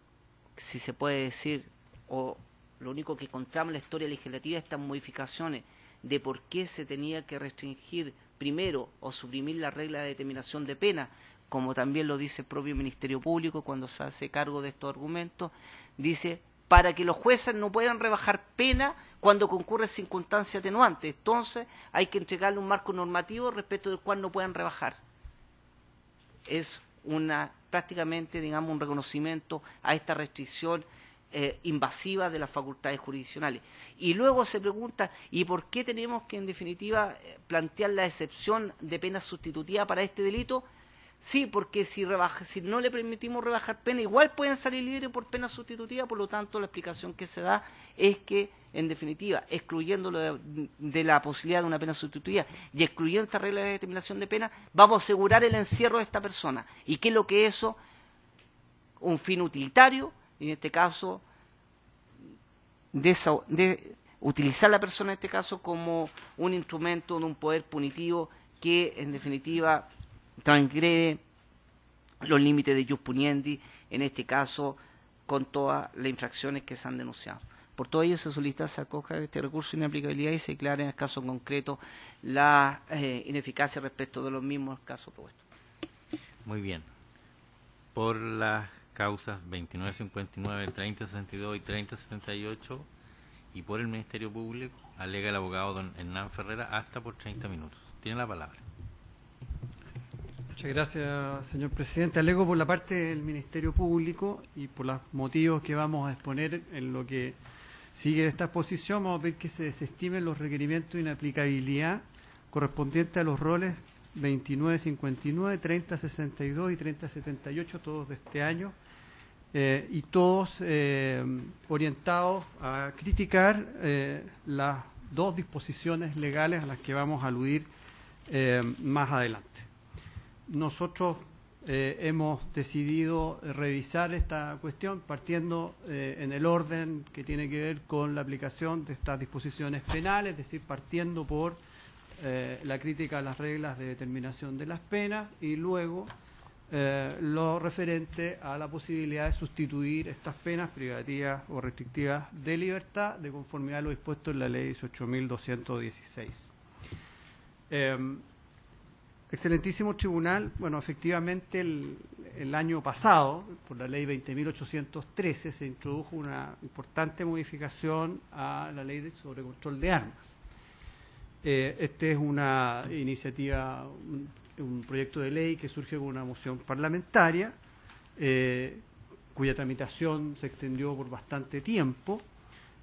si se puede decir, o lo único que encontramos en la historia legislativa de estas modificaciones de por qué se tenía que restringir primero o suprimir la regla de determinación de pena, como también lo dice el propio Ministerio Público cuando se hace cargo de estos argumentos, dice, para que los jueces no puedan rebajar pena cuando concurre circunstancia atenuante. Entonces hay que entregarle un marco normativo respecto del cual no puedan rebajar. Es prácticamente, digamos, un reconocimiento a esta restricción invasiva de las facultades jurisdiccionales. Y luego se pregunta, ¿y por qué tenemos que, en definitiva, plantear la excepción de pena sustitutiva para este delito? Sí, porque si no le permitimos rebajar pena, igual pueden salir libres por pena sustitutiva. Por lo tanto, la explicación que se da es que, en definitiva, excluyéndolo de la posibilidad de una pena sustitutiva y excluyendo esta regla de determinación de pena, vamos a asegurar el encierro de esta persona. ¿Y qué es lo que es eso? Un fin utilitario, en este caso, de utilizar a la persona, en este caso, como un instrumento de un poder punitivo que, en definitiva, transgrede los límites de jus puniendi, en este caso, con todas las infracciones que se han denunciado. Por todo ello, se solicita se acoja este recurso de inaplicabilidad y se declara en el caso concreto la ineficacia respecto de los mismos casos propuestos. Muy bien. Por las causas 2959, 3062 y 3078 y por el Ministerio Público, alega el abogado don Hernán Ferrera hasta por 30 minutos. Tiene la palabra. Muchas gracias, señor presidente. Alego por la parte del Ministerio Público y por los motivos que vamos a exponer en lo que sigue de esta exposición. Vamos a ver que se desestimen los requerimientos de inaplicabilidad correspondientes a los roles 2959, 3062 y 3078, todos de este año, y todos orientados a criticar las dos disposiciones legales a las que vamos a aludir más adelante. Nosotros hemos decidido revisar esta cuestión partiendo en el orden que tiene que ver con la aplicación de estas disposiciones penales, es decir, partiendo por la crítica a las reglas de determinación de las penas y luego lo referente a la posibilidad de sustituir estas penas privativas o restrictivas de libertad de conformidad a lo dispuesto en la ley 18.216. Excelentísimo Tribunal, bueno, efectivamente el año pasado, por la ley 20.813, se introdujo una importante modificación a la ley sobre control de armas. Este es una iniciativa, un proyecto de ley que surge con una moción parlamentaria, cuya tramitación se extendió por bastante tiempo,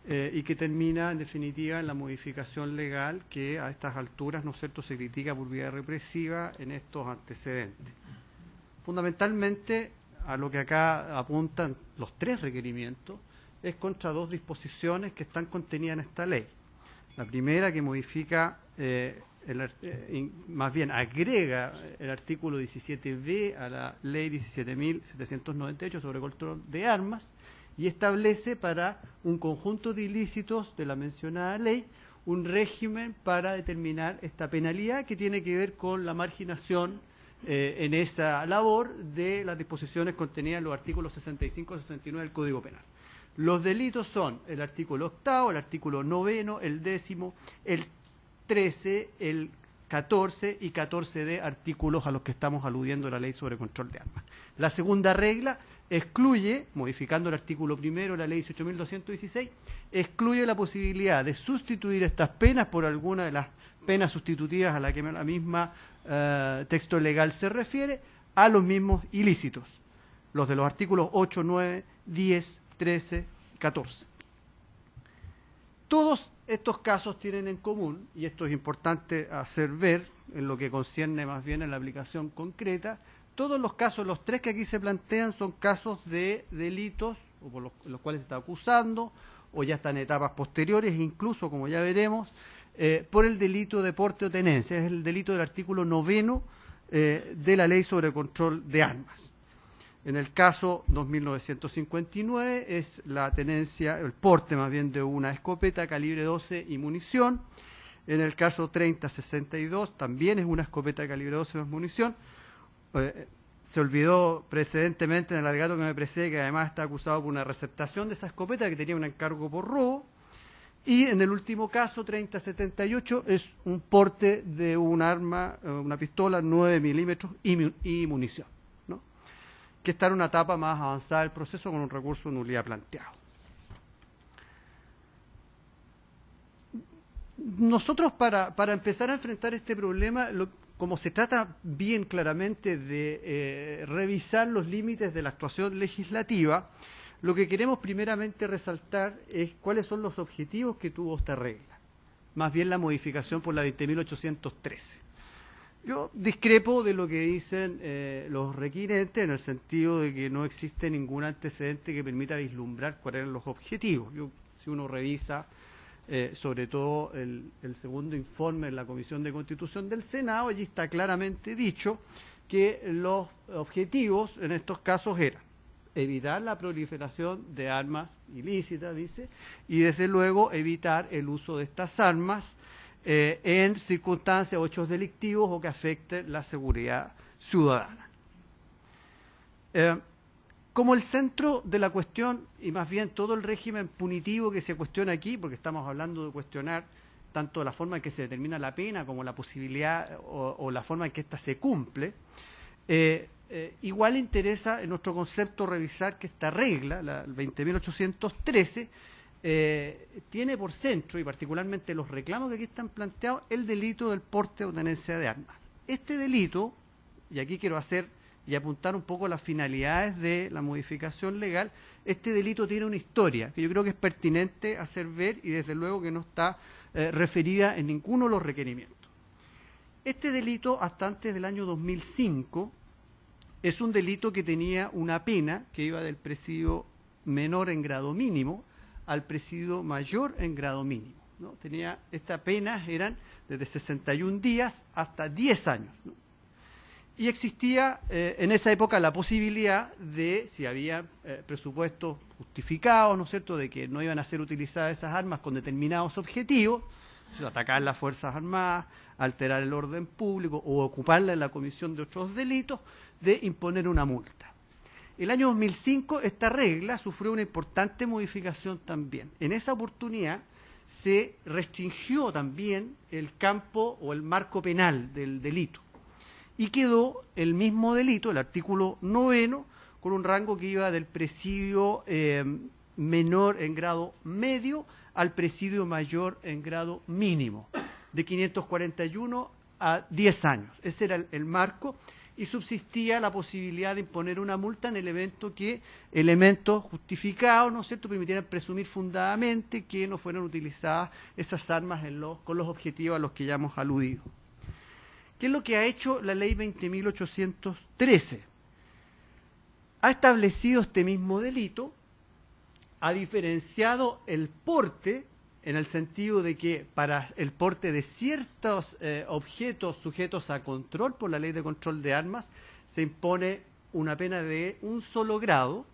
y que termina en definitiva en la modificación legal que a estas alturas, ¿no es cierto?, se critica por vía represiva en estos antecedentes. Fundamentalmente, a lo que acá apuntan los tres requerimientos, es contra dos disposiciones que están contenidas en esta ley. La primera, que modifica, más bien agrega el artículo 17b a la ley 17.798 sobre control de armas, y establece para un conjunto de ilícitos de la mencionada ley un régimen para determinar esta penalidad que tiene que ver con la marginación en esa labor de las disposiciones contenidas en los artículos 65 y 69 del Código Penal. Los delitos son el artículo 8º, el artículo 9º, el 10º, el 13, el 14 y 14D artículos a los que estamos aludiendo la ley sobre control de armas. La segunda regla excluye, modificando el artículo primero de la ley 18.216, excluye la posibilidad de sustituir estas penas por alguna de las penas sustitutivas a la que la misma texto legal se refiere, a los mismos ilícitos, los de los artículos 8, 9, 10, 13 y 14. Todos estos casos tienen en común, y esto es importante hacer ver en lo que concierne más bien a la aplicación concreta, todos los casos, los tres que aquí se plantean, son casos de delitos o por los cuales se está acusando, o ya están en etapas posteriores, incluso, como ya veremos, por el delito de porte o tenencia. Es el delito del artículo 9º de la ley sobre control de armas. En el caso 2959 es la tenencia, el porte más bien de una escopeta calibre 12 y munición. En el caso 3062 también es una escopeta calibre 12 más munición. Se olvidó precedentemente en el alegato que me precede que además está acusado por una receptación de esa escopeta que tenía un encargo por robo. Y en el último caso, 3078, es un porte de un arma, una pistola 9 milímetros y munición, ¿no?, que está en una etapa más avanzada del proceso con un recurso de nulidad planteado. Nosotros, para empezar a enfrentar este problema, como se trata bien claramente de revisar los límites de la actuación legislativa, lo que queremos primeramente resaltar es cuáles son los objetivos que tuvo esta regla, más bien la modificación por la 20.813. Yo discrepo de lo que dicen los requirentes en el sentido de que no existe ningún antecedente que permita vislumbrar cuáles eran los objetivos. Si uno revisa sobre todo el segundo informe de la Comisión de Constitución del Senado, allí está claramente dicho que los objetivos en estos casos eran evitar la proliferación de armas ilícitas, dice, y desde luego evitar el uso de estas armas en circunstancias o hechos delictivos o que afecten la seguridad ciudadana. Como el centro de la cuestión, y más bien todo el régimen punitivo que se cuestiona aquí, porque estamos hablando de cuestionar tanto la forma en que se determina la pena como la posibilidad o la forma en que ésta se cumple, igual interesa en nuestro concepto revisar que esta regla, la 20.813, tiene por centro, y particularmente los reclamos que aquí están planteados, el delito del porte o tenencia de armas. Este delito, y aquí quiero hacer y apuntar un poco las finalidades de la modificación legal, este delito tiene una historia que yo creo que es pertinente hacer ver y desde luego que no está referida en ninguno de los requerimientos. Este delito, hasta antes del año 2005, es un delito que tenía una pena que iba del presidio menor en grado mínimo al presidio mayor en grado mínimo, ¿no? Estas penas eran desde 61 días hasta 10 años, ¿no? Y existía en esa época la posibilidad de, si había presupuestos justificados, ¿no es cierto?, de que no iban a ser utilizadas esas armas con determinados objetivos, atacar las Fuerzas Armadas, alterar el orden público o ocuparla en la comisión de otros delitos, de imponer una multa. El año 2005 esta regla sufrió una importante modificación también. En esa oportunidad se restringió también el campo o el marco penal del delito y quedó el mismo delito, el artículo 9, con un rango que iba del presidio menor en grado medio al presidio mayor en grado mínimo, de 541 a 10 años. Ese era el marco. Y subsistía la posibilidad de imponer una multa en el evento que elementos justificados, ¿no es cierto?, permitieran presumir fundadamente que no fueron utilizadas esas armas con los objetivos a los que ya hemos aludido. ¿Qué es lo que ha hecho la ley 20.813? Ha establecido este mismo delito, ha diferenciado el porte, en el sentido de que para el porte de ciertos objetos sujetos a control por la Ley de Control de Armas se impone una pena de un solo grado,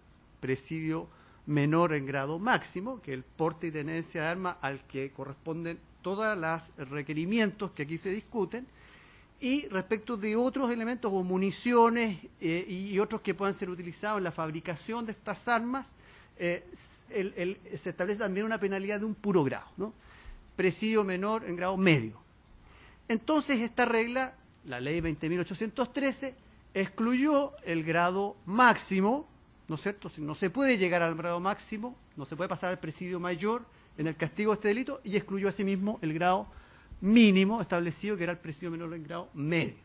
presidio menor en grado máximo, que el porte y tenencia de armas al que corresponden todos los requerimientos que aquí se discuten, y respecto de otros elementos como municiones y otros que puedan ser utilizados en la fabricación de estas armas, se establece también una penalidad de un puro grado, ¿no? Presidio menor en grado medio. Entonces esta regla, la ley 20.813, excluyó el grado máximo, ¿no es cierto? No se puede llegar al grado máximo, no se puede pasar al presidio mayor en el castigo de este delito, y excluyó asimismo el grado mínimo establecido, que era el presidio menor en grado medio.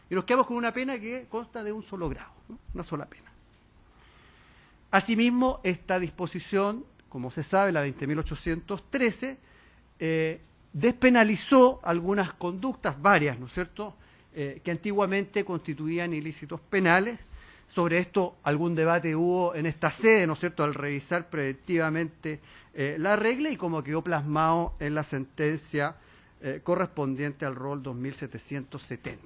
Y nos quedamos con una pena que consta de un solo grado, ¿no? Una sola pena. Asimismo, esta disposición, como se sabe, la 20.813, despenalizó algunas conductas, varias, ¿no es cierto?, que antiguamente constituían ilícitos penales. Sobre esto algún debate hubo en esta sede, ¿no es cierto?, al revisar preventivamente la regla y como quedó plasmado en la sentencia correspondiente al rol 2770.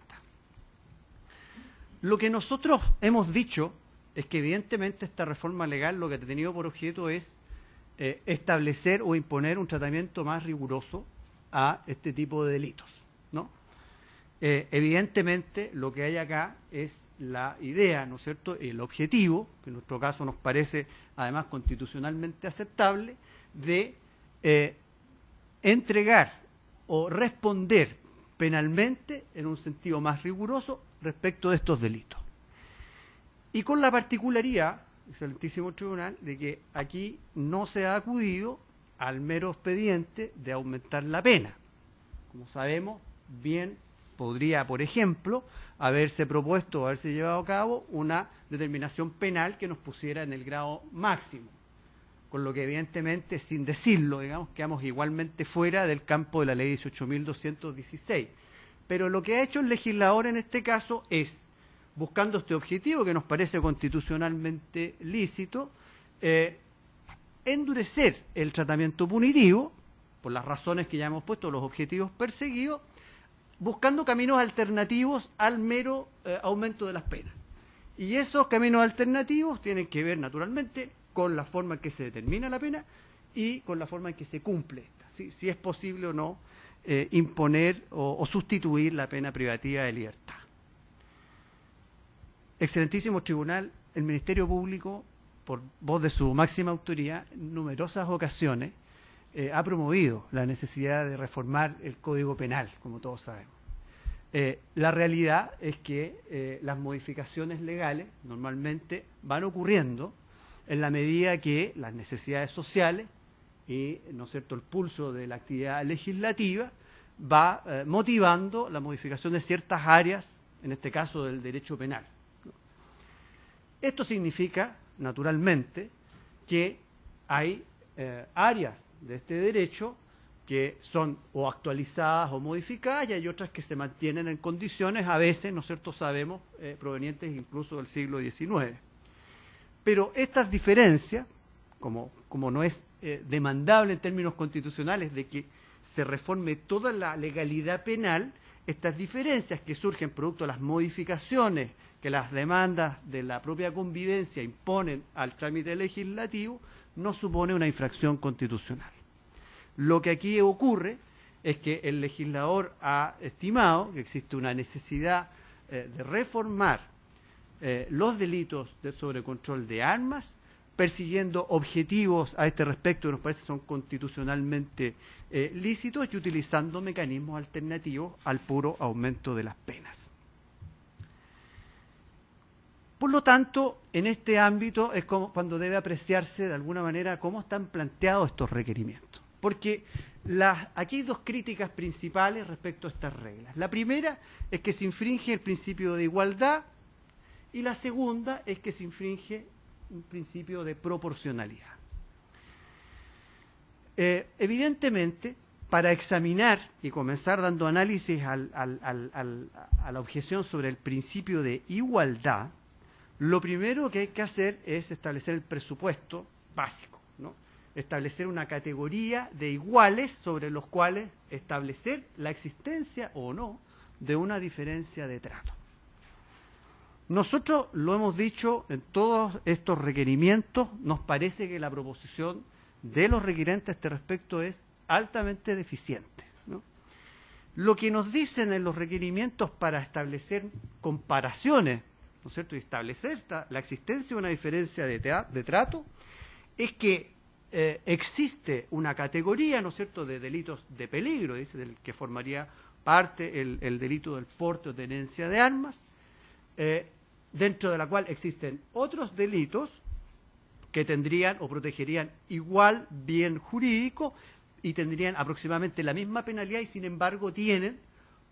Lo que nosotros hemos dicho es que evidentemente esta reforma legal lo que ha tenido por objeto es establecer o imponer un tratamiento más riguroso a este tipo de delitos, ¿no? Evidentemente lo que hay acá es la idea, ¿no es cierto?, el objetivo, que en nuestro caso nos parece además constitucionalmente aceptable, de entregar o responder penalmente en un sentido más riguroso respecto de estos delitos. Y con la particularidad, excelentísimo tribunal, de que aquí no se ha acudido al mero expediente de aumentar la pena. Como sabemos, bien podría, por ejemplo, haberse propuesto o haberse llevado a cabo una determinación penal que nos pusiera en el grado máximo, con lo que evidentemente, sin decirlo, digamos, quedamos igualmente fuera del campo de la ley 18.216. Pero lo que ha hecho el legislador en este caso es, buscando este objetivo que nos parece constitucionalmente lícito, endurecer el tratamiento punitivo, por las razones que ya hemos puesto, los objetivos perseguidos, buscando caminos alternativos al mero aumento de las penas. Y esos caminos alternativos tienen que ver, naturalmente, con la forma en que se determina la pena y con la forma en que se cumple esta. Si es posible o no imponer o sustituir la pena privativa de libertad. Excelentísimo Tribunal, el Ministerio Público, por voz de su máxima autoridad, en numerosas ocasiones ha promovido la necesidad de reformar el Código Penal, como todos sabemos. La realidad es que las modificaciones legales normalmente van ocurriendo en la medida que las necesidades sociales y, ¿no es cierto?, el pulso de la actividad legislativa va motivando la modificación de ciertas áreas, en este caso del derecho penal. Esto significa, naturalmente, que hay áreas de este derecho que son o actualizadas o modificadas y hay otras que se mantienen en condiciones, a veces, ¿no es cierto?, sabemos, provenientes incluso del siglo XIX. Pero estas diferencias, como no es demandable en términos constitucionales de que se reforme toda la legalidad penal, estas diferencias que surgen producto de las modificaciones que las demandas de la propia convivencia imponen al trámite legislativo, no supone una infracción constitucional. Lo que aquí ocurre es que el legislador ha estimado que existe una necesidad de reformar los delitos de sobrecontrol de armas, persiguiendo objetivos a este respecto que nos parece son constitucionalmente lícitos y utilizando mecanismos alternativos al puro aumento de las penas. Por lo tanto, en este ámbito es como cuando debe apreciarse de alguna manera cómo están planteados estos requerimientos. Porque aquí hay dos críticas principales respecto a estas reglas. La primera es que se infringe el principio de igualdad y la segunda es que se infringe un principio de proporcionalidad. Evidentemente, para examinar y comenzar dando análisis a la objeción sobre el principio de igualdad, lo primero que hay que hacer es establecer el presupuesto básico, ¿no? Establecer una categoría de iguales sobre los cuales establecer la existencia o no de una diferencia de trato. Nosotros lo hemos dicho en todos estos requerimientos, nos parece que la proposición de los requirentes a este respecto es altamente deficiente, ¿no? Lo que nos dicen en los requerimientos para establecer comparaciones, ¿no es cierto?, y establecer la existencia de una diferencia de trato, es que existe una categoría, ¿no es cierto?, de delitos de peligro, dice, del que formaría parte el delito del porte o tenencia de armas, dentro de la cual existen otros delitos que tendrían o protegerían igual bien jurídico y tendrían aproximadamente la misma penalidad y sin embargo tienen,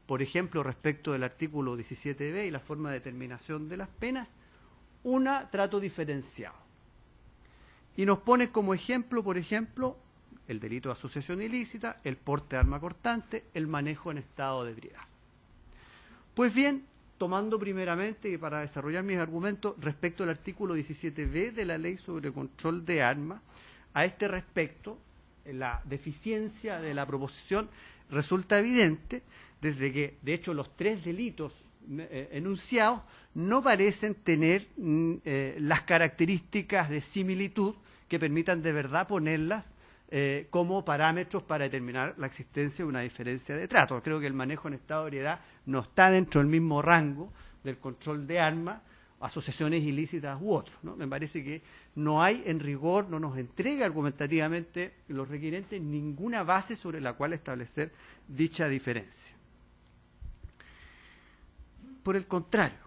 por ejemplo, respecto del artículo 17b y la forma de determinación de las penas, un trato diferenciado. Y nos pone como ejemplo, por ejemplo, el delito de asociación ilícita, el porte de arma cortante, el manejo en estado de ebriedad. Pues bien, tomando primeramente, y para desarrollar mis argumentos, respecto al artículo 17b de la Ley sobre Control de Armas, a este respecto, la deficiencia de la proposición resulta evidente, desde que, de hecho, los tres delitos enunciados no parecen tener las características de similitud que permitan de verdad ponerlas como parámetros para determinar la existencia de una diferencia de trato. Creo que el manejo en estado de ebriedad no está dentro del mismo rango del control de armas, asociaciones ilícitas u otros, ¿no? Me parece que no hay en rigor, no nos entrega argumentativamente los requirentes ninguna base sobre la cual establecer dicha diferencia. Por el contrario,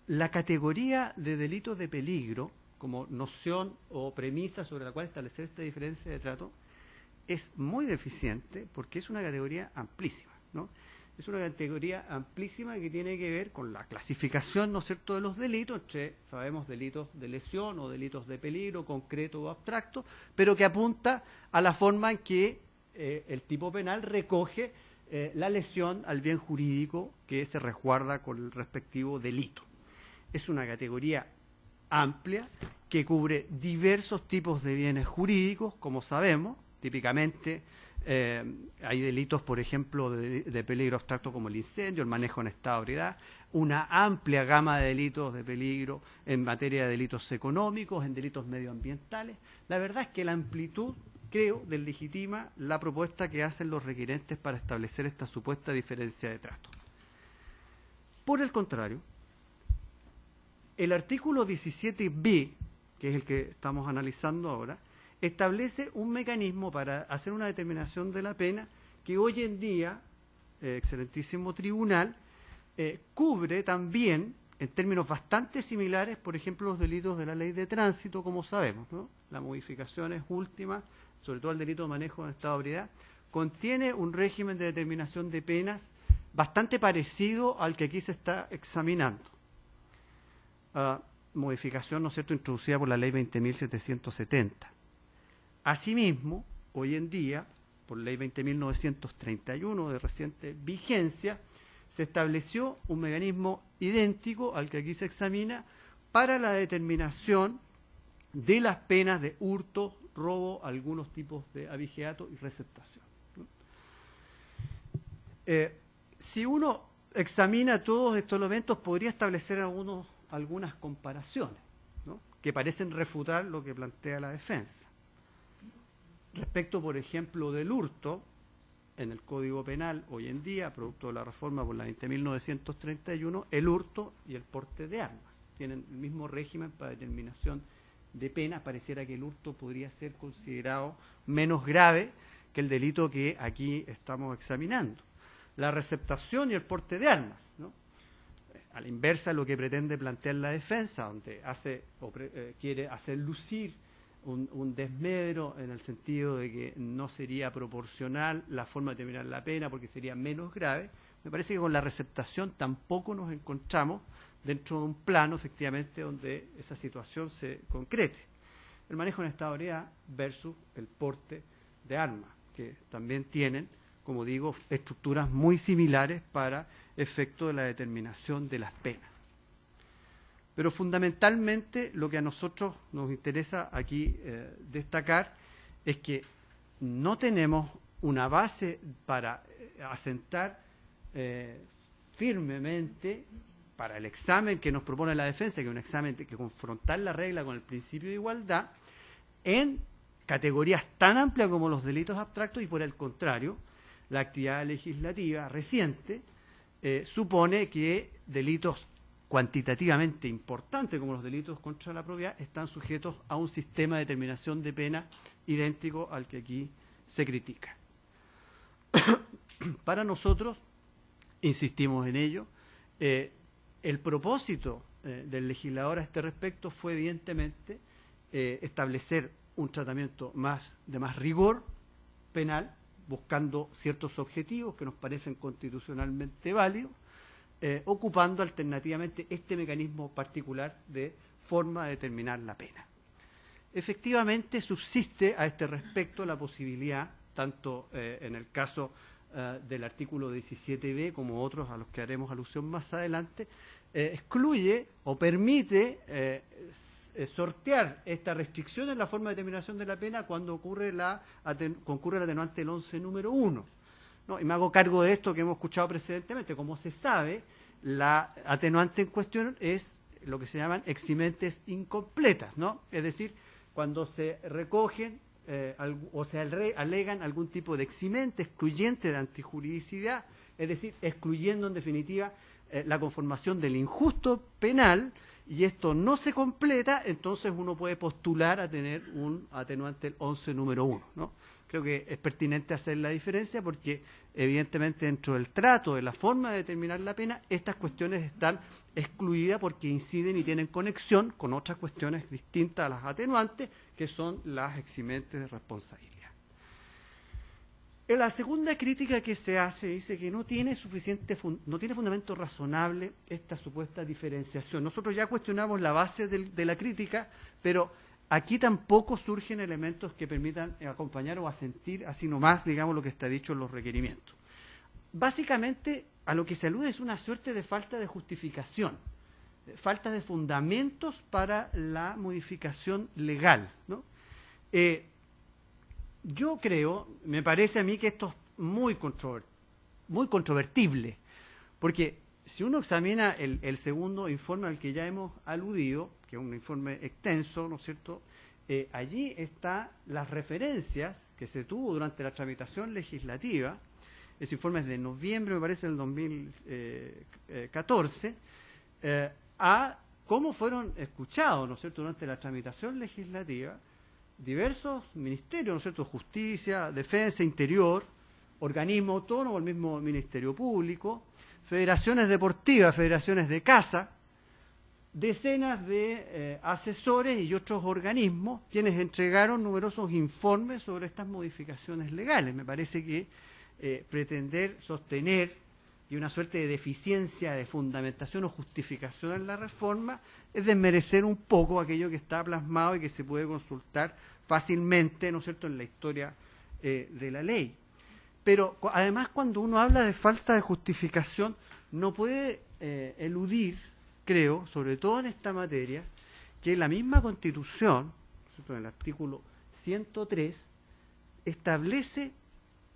la categoría de delitos de peligro como noción o premisa sobre la cual establecer esta diferencia de trato es muy deficiente porque es una categoría amplísima, ¿no? Es una categoría amplísima que tiene que ver con la clasificación, ¿no es cierto?, de los delitos, entre, sabemos, delitos de lesión o delitos de peligro, concreto o abstracto, pero que apunta a la forma en que el tipo penal recoge la lesión al bien jurídico que se resguarda con el respectivo delito. Es una categoría amplia que cubre diversos tipos de bienes jurídicos, como sabemos. Típicamente hay delitos, por ejemplo, de peligro abstracto como el incendio, el manejo en estado de ebriedad, una amplia gama de delitos de peligro en materia de delitos económicos, en delitos medioambientales. La verdad es que la amplitud, creo, deslegitima la propuesta que hacen los requerentes para establecer esta supuesta diferencia de trato. Por el contrario, el artículo 17b, que es el que estamos analizando ahora, establece un mecanismo para hacer una determinación de la pena que hoy en día, excelentísimo tribunal, cubre también, en términos bastante similares, por ejemplo, los delitos de la ley de tránsito, como sabemos, ¿no? Las modificaciones últimas, sobre todo el delito de manejo en estado de ebriedad, contiene un régimen de determinación de penas bastante parecido al que aquí se está examinando. Modificación, ¿no es cierto?, introducida por la ley 20.770. Asimismo, hoy en día, por ley 20.931 de reciente vigencia, se estableció un mecanismo idéntico al que aquí se examina para la determinación de las penas de hurto, robo, algunos tipos de abigeato y receptación. Si uno examina todos estos elementos, podría establecer algunas comparaciones, ¿no?, que parecen refutar lo que plantea la defensa. Respecto, por ejemplo, del hurto, en el Código Penal hoy en día, producto de la reforma por la 20.931, el hurto y el porte de armas tienen el mismo régimen para determinación de penas. Pareciera que el hurto podría ser considerado menos grave que el delito que aquí estamos examinando. La receptación y el porte de armas, ¿no?, a la inversa de lo que pretende plantear la defensa, donde quiere hacer lucir un desmedro en el sentido de que no sería proporcional la forma de determinar la pena porque sería menos grave. Me parece que con la receptación tampoco nos encontramos dentro de un plano, efectivamente, donde esa situación se concrete. El manejo en estado de ebriedad versus el porte de armas, que también tienen, como digo, estructuras muy similares para efecto de la determinación de las penas. Pero fundamentalmente lo que a nosotros nos interesa aquí destacar es que no tenemos una base para asentar firmemente para el examen que nos propone la defensa, que es un examen que confrontar la regla con el principio de igualdad, en categorías tan amplias como los delitos abstractos, y por el contrario, la actividad legislativa reciente supone que delitos cuantitativamente importantes como los delitos contra la propiedad están sujetos a un sistema de determinación de pena idéntico al que aquí se critica. Para nosotros, insistimos en ello, el propósito del legislador a este respecto fue evidentemente establecer un tratamiento de más rigor penal, buscando ciertos objetivos que nos parecen constitucionalmente válidos, ocupando alternativamente este mecanismo particular de forma de determinar la pena. Efectivamente, subsiste a este respecto la posibilidad, tanto en el caso del artículo 17b como otros a los que haremos alusión más adelante, excluye o permite sortear esta restricción en la forma de determinación de la pena cuando concurre el atenuante del 11 número 1. ¿No? Y me hago cargo de esto que hemos escuchado precedentemente. Como se sabe, la atenuante en cuestión es lo que se llaman eximentes incompletas, ¿no? Es decir, cuando se recogen o se alegan algún tipo de eximente excluyente de antijuridicidad, es decir, excluyendo en definitiva la conformación del injusto penal, y esto no se completa, entonces uno puede postular a tener un atenuante del 11 número 1, ¿no? Creo que es pertinente hacer la diferencia porque evidentemente dentro del trato, de la forma de determinar la pena, estas cuestiones están excluidas porque inciden y tienen conexión con otras cuestiones distintas a las atenuantes, que son las eximentes de responsabilidad. En la segunda crítica que se hace dice que no tiene fundamento razonable esta supuesta diferenciación. Nosotros ya cuestionamos la base de la crítica, pero aquí tampoco surgen elementos que permitan acompañar o asentir así nomás, digamos, lo que está dicho en los requerimientos. básicamente a lo que se alude es una suerte de falta de justificación, falta de fundamentos para la modificación legal, ¿no? Yo creo, me parece a mí que esto es muy controvertible, porque si uno examina el segundo informe al que ya hemos aludido, que es un informe extenso, ¿no es cierto?, allí están las referencias que se tuvo durante la tramitación legislativa. Ese informe es de noviembre, me parece, del 2014, a cómo fueron escuchados, ¿no es cierto?, durante la tramitación legislativa diversos ministerios, ¿no es cierto?, Justicia, Defensa, Interior, organismo autónomo, el mismo Ministerio Público, federaciones deportivas, federaciones de caza, decenas de asesores y otros organismos quienes entregaron numerosos informes sobre estas modificaciones legales. Me parece que pretender sostener y una suerte de deficiencia de fundamentación o justificación en la reforma es desmerecer un poco aquello que está plasmado y que se puede consultar fácilmente, ¿no es cierto?, en la historia de la ley. Pero además, cuando uno habla de falta de justificación, no puede eludir, creo, sobre todo en esta materia, que la misma Constitución, ¿no es cierto?, en el artículo 103, establece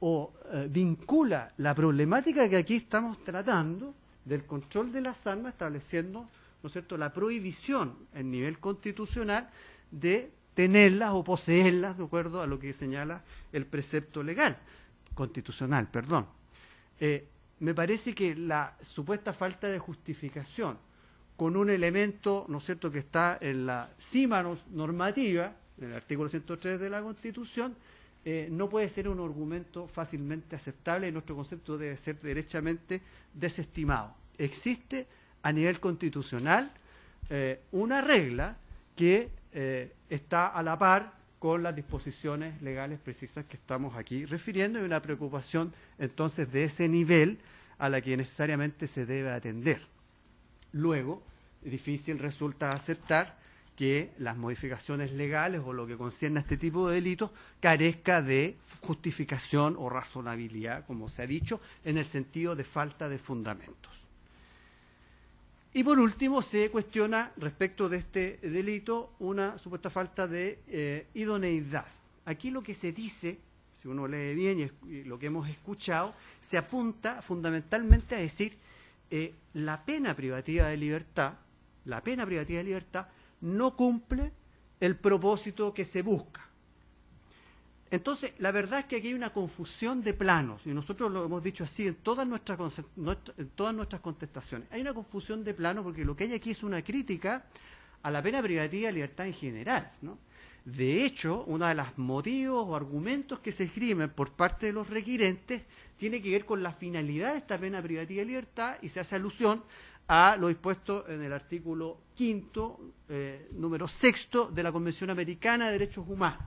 o vincula la problemática que aquí estamos tratando del control de las armas, estableciendo, ¿no es cierto?, la prohibición en nivel constitucional de tenerlas o poseerlas de acuerdo a lo que señala el precepto legal, constitucional, perdón. Me parece que la supuesta falta de justificación con un elemento, ¿no es cierto?, que está en la cima normativa, en el artículo 103 de la Constitución, no puede ser un argumento fácilmente aceptable y nuestro concepto debe ser derechamente desestimado. Existe a nivel constitucional una regla que está a la par con las disposiciones legales precisas que estamos aquí refiriendo y una preocupación entonces de ese nivel a la que necesariamente se debe atender. Luego, difícil resulta aceptar que las modificaciones legales o lo que concierne a este tipo de delitos carezca de justificación o razonabilidad, como se ha dicho, en el sentido de falta de fundamentos. Y por último, se cuestiona respecto de este delito una supuesta falta de idoneidad. Aquí lo que se dice, si uno lee bien y lo que hemos escuchado, se apunta fundamentalmente a decir la pena privativa de libertad no cumple el propósito que se busca. Entonces, la verdad es que aquí hay una confusión de planos, y nosotros lo hemos dicho así en todas nuestras contestaciones. Hay una confusión de planos porque lo que hay aquí es una crítica a la pena privativa de libertad en general, ¿no? De hecho, uno de los motivos o argumentos que se esgrimen por parte de los requirentes tiene que ver con la finalidad de esta pena privativa de libertad y se hace alusión a lo dispuesto en el artículo 5, número 6 de la Convención Americana de Derechos Humanos.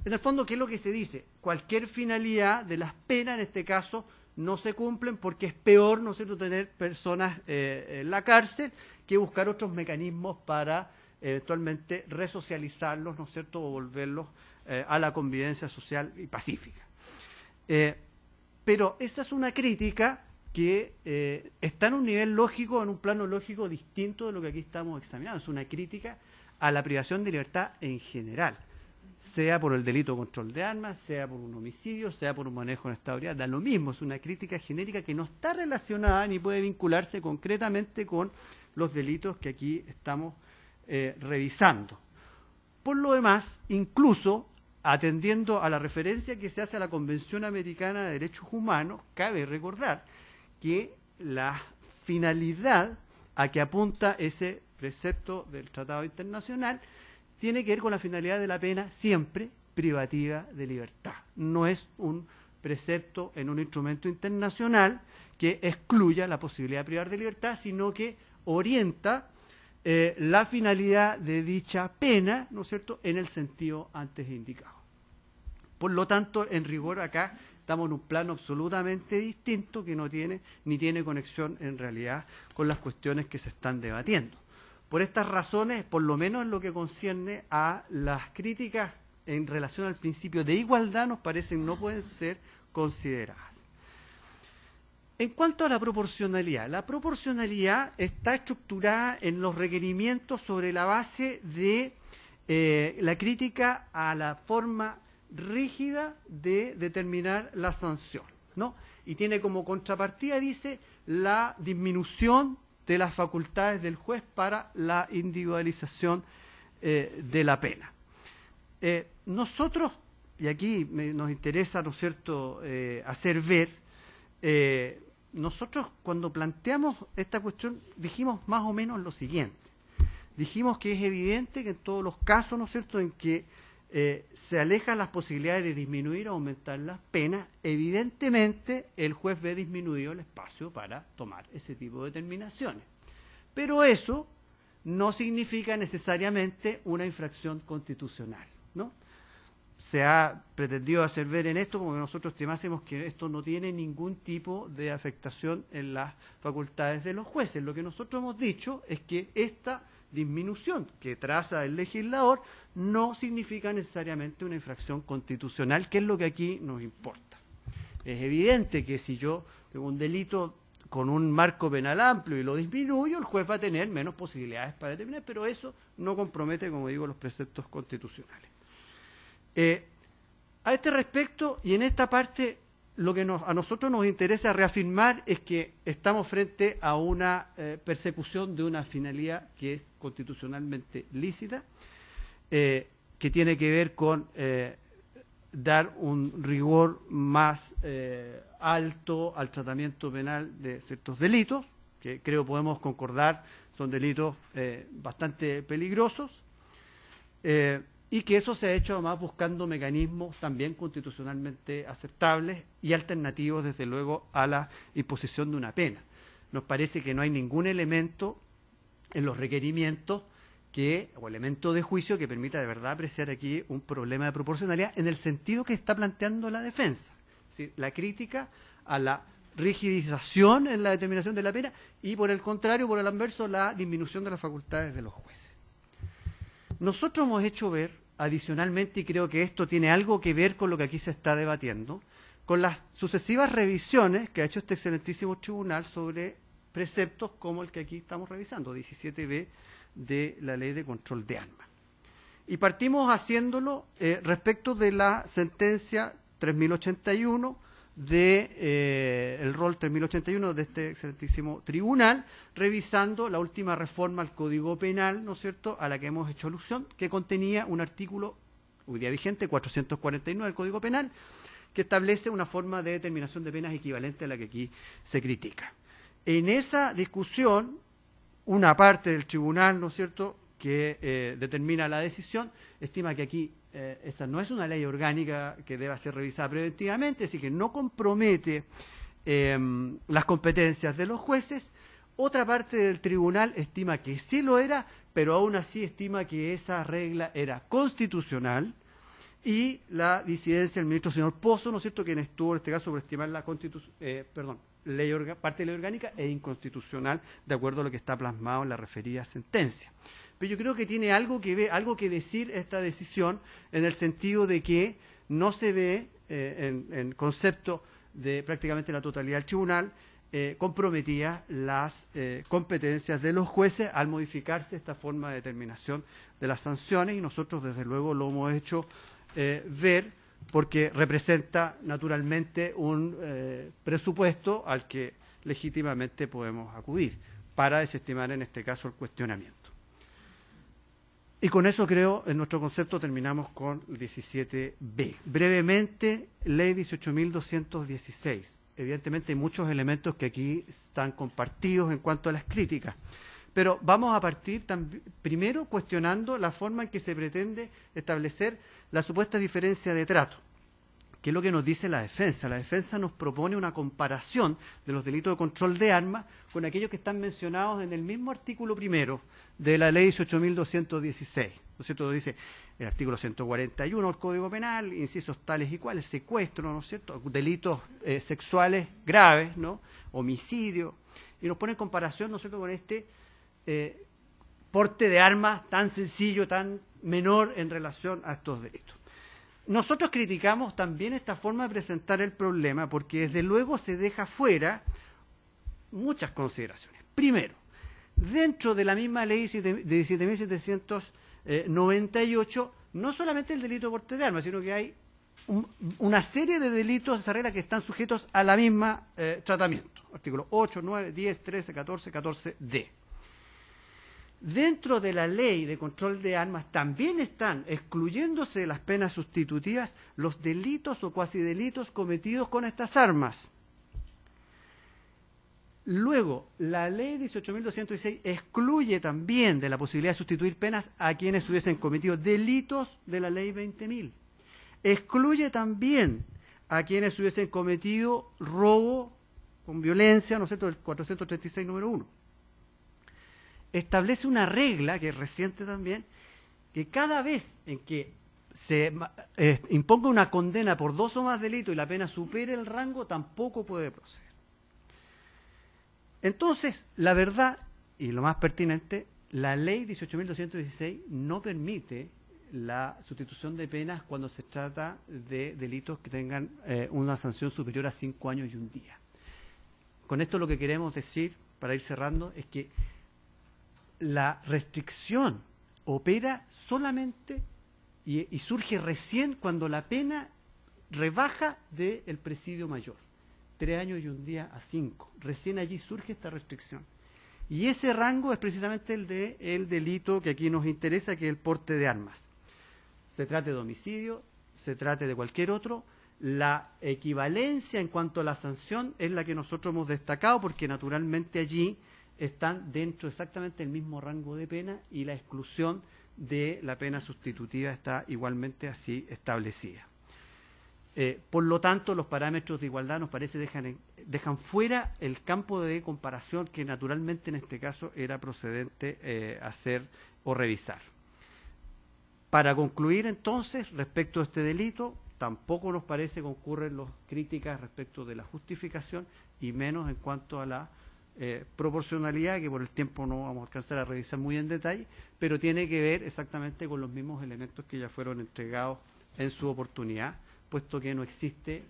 En el fondo, ¿qué es lo que se dice? Cualquier finalidad de las penas, en este caso, no se cumplen porque es peor, ¿no es cierto?, tener personas en la cárcel que buscar otros mecanismos para eventualmente resocializarlos, ¿no es cierto?, o volverlos a la convivencia social y pacífica. Pero esa es una crítica que está en un nivel lógico, en un plano lógico distinto de lo que aquí estamos examinando. Es una crítica a la privación de libertad en general, sea por el delito de control de armas, sea por un homicidio, sea por un manejo en estado de ebriedad, da lo mismo, es una crítica genérica que no está relacionada ni puede vincularse concretamente con los delitos que aquí estamos revisando. Por lo demás, incluso atendiendo a la referencia que se hace a la Convención Americana de Derechos Humanos, cabe recordar que la finalidad a que apunta ese precepto del Tratado Internacional tiene que ver con la finalidad de la pena siempre privativa de libertad. No es un precepto en un instrumento internacional que excluya la posibilidad de privar de libertad, sino que orienta la finalidad de dicha pena, ¿no es cierto?, en el sentido antes indicado. Por lo tanto, en rigor acá estamos en un plano absolutamente distinto que no tiene ni tiene conexión en realidad con las cuestiones que se están debatiendo. Por estas razones, por lo menos en lo que concierne a las críticas en relación al principio de igualdad, nos parecen no pueden ser consideradas. En cuanto a la proporcionalidad está estructurada en los requerimientos sobre la base de la crítica a la forma rígida de determinar la sanción, ¿no? Y tiene como contrapartida, dice, la disminución de las facultades del juez para la individualización de la pena. Nosotros, y aquí nos interesa, ¿no es cierto?, hacer ver, nosotros cuando planteamos esta cuestión dijimos más o menos lo siguiente. Dijimos que es evidente que en todos los casos, ¿no es cierto?, en que se alejan las posibilidades de disminuir o aumentar las penas, evidentemente el juez ve disminuido el espacio para tomar ese tipo de determinaciones. Pero eso no significa necesariamente una infracción constitucional, ¿no? Se ha pretendido hacer ver en esto como que nosotros estimásemos que esto no tiene ningún tipo de afectación en las facultades de los jueces. Lo que nosotros hemos dicho es que esta disminución que traza el legislador no significa necesariamente una infracción constitucional, que es lo que aquí nos importa. Es evidente que si yo tengo un delito con un marco penal amplio y lo disminuyo, el juez va a tener menos posibilidades para determinar, pero eso no compromete, como digo, los preceptos constitucionales. A este respecto, y en esta parte, lo que a nosotros nos interesa reafirmar es que estamos frente a una persecución de una finalidad que es constitucionalmente lícita, que tiene que ver con dar un rigor más alto al tratamiento penal de ciertos delitos, que creo podemos concordar son delitos bastante peligrosos, y que eso se ha hecho además buscando mecanismos también constitucionalmente aceptables y alternativos, desde luego, a la imposición de una pena. Nos parece que no hay ningún elemento en los requerimientos o elemento de juicio que permita de verdad apreciar aquí un problema de proporcionalidad en el sentido que está planteando la defensa. Es decir, la crítica a la rigidización en la determinación de la pena y, por el contrario, por el anverso, la disminución de las facultades de los jueces. Nosotros hemos hecho ver, adicionalmente, y creo que esto tiene algo que ver con lo que aquí se está debatiendo, con las sucesivas revisiones que ha hecho este excelentísimo tribunal sobre preceptos como el que aquí estamos revisando, 17b de la Ley de Control de Armas. Y partimos haciéndolo respecto de la sentencia 3081 el rol 3081 de este excelentísimo tribunal, revisando la última reforma al Código Penal, ¿no es cierto?, a la que hemos hecho alusión, que contenía un artículo, hoy día vigente, 449 del Código Penal, que establece una forma de determinación de penas equivalente a la que aquí se critica. En esa discusión, una parte del tribunal, ¿no es cierto?, que determina la decisión, estima que aquí esta no es una ley orgánica que deba ser revisada preventivamente, así que no compromete las competencias de los jueces. Otra parte del tribunal estima que sí lo era, pero aún así estima que esa regla era constitucional, y la disidencia del ministro señor Pozo, ¿no es cierto?, quien estuvo en este caso por estimar la parte de ley orgánica e inconstitucional, de acuerdo a lo que está plasmado en la referida sentencia. Pero yo creo que tiene algo que ver, algo que decir esta decisión, en el sentido de que no se ve en concepto de prácticamente la totalidad del tribunal comprometidas las competencias de los jueces al modificarse esta forma de determinación de las sanciones, y nosotros desde luego lo hemos hecho ver porque representa naturalmente un presupuesto al que legítimamente podemos acudir para desestimar en este caso el cuestionamiento. Y con eso creo, en nuestro concepto, terminamos con el 17b. Brevemente, Ley 18.216. Evidentemente hay muchos elementos que aquí están compartidos en cuanto a las críticas, pero vamos a partir primero cuestionando la forma en que se pretende establecer la supuesta diferencia de trato, que es lo que nos dice la defensa. La defensa nos propone una comparación de los delitos de control de armas con aquellos que están mencionados en el mismo artículo primero de la Ley 18.216. ¿No es cierto? Dice el artículo 141 del Código Penal, incisos tales y cuales, secuestro, ¿no es cierto?, delitos sexuales graves, ¿no?, homicidio, y nos pone en comparación, ¿no es cierto?, con este porte de armas tan sencillo, tan menor en relación a estos delitos. Nosotros criticamos también esta forma de presentar el problema porque desde luego se deja fuera muchas consideraciones. Primero, dentro de la misma ley de 17.798, no solamente el delito de porte de armas, sino que hay una serie de delitos de esa regla que están sujetos a la misma tratamiento. Artículos 8, 9, 10, 13, 14, 14D. Dentro de la ley de control de armas también están, excluyéndose de las penas sustitutivas, los delitos o cuasi delitos cometidos con estas armas. Luego, la ley 18.216 excluye también de la posibilidad de sustituir penas a quienes hubiesen cometido delitos de la ley 20.000. Excluye también a quienes hubiesen cometido robo con violencia, ¿no es cierto?, del 436 número 1. Establece una regla, que es reciente también, que cada vez en que se imponga una condena por 2 o más delitos y la pena supere el rango, tampoco puede proceder. Entonces, la verdad, y lo más pertinente, la ley 18.216 no permite la sustitución de penas cuando se trata de delitos que tengan una sanción superior a 5 años y 1 día. Con esto lo que queremos decir, para ir cerrando, es que la restricción opera solamente y surge recién cuando la pena rebaja del presidio mayor. 3 años y 1 día a 5. Recién allí surge esta restricción. Y ese rango es precisamente el delito que aquí nos interesa, que es el porte de armas. Se trate de homicidio, se trate de cualquier otro, la equivalencia en cuanto a la sanción es la que nosotros hemos destacado, porque naturalmente allí están dentro exactamente del mismo rango de pena y la exclusión de la pena sustitutiva está igualmente así establecida. Por lo tanto, los parámetros de igualdad nos parece dejan fuera el campo de comparación que naturalmente en este caso era procedente hacer o revisar. Para concluir entonces, respecto a este delito, tampoco nos parece que ocurren las críticas respecto de la justificación y menos en cuanto a la proporcionalidad, que por el tiempo no vamos a alcanzar a revisar muy en detalle, pero tiene que ver exactamente con los mismos elementos que ya fueron entregados en su oportunidad, puesto que no existe,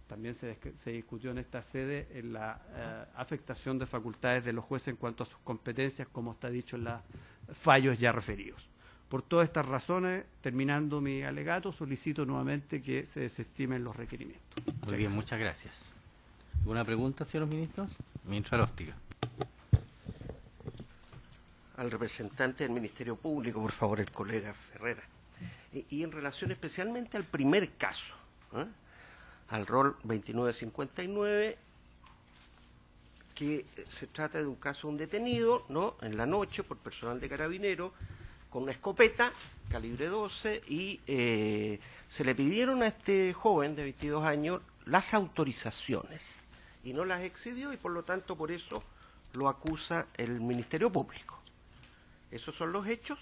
también se discutió en esta sede, en la afectación de facultades de los jueces en cuanto a sus competencias, como está dicho en los fallos ya referidos. Por todas estas razones, terminando mi alegato, solicito nuevamente que se desestimen los requerimientos. Muy bien, muchas gracias. ¿Alguna pregunta, señores ministros? Ministro Aróstiga. Al representante del Ministerio Público, por favor, el colega Ferrera. Y en relación especialmente al primer caso, al rol 2959, que se trata de un caso de un detenido, ¿no?, en la noche por personal de Carabineros, con una escopeta calibre 12 y se le pidieron a este joven de 22 años las autorizaciones y no las excedió y por lo tanto por eso lo acusa el Ministerio Público. ¿Esos son los hechos?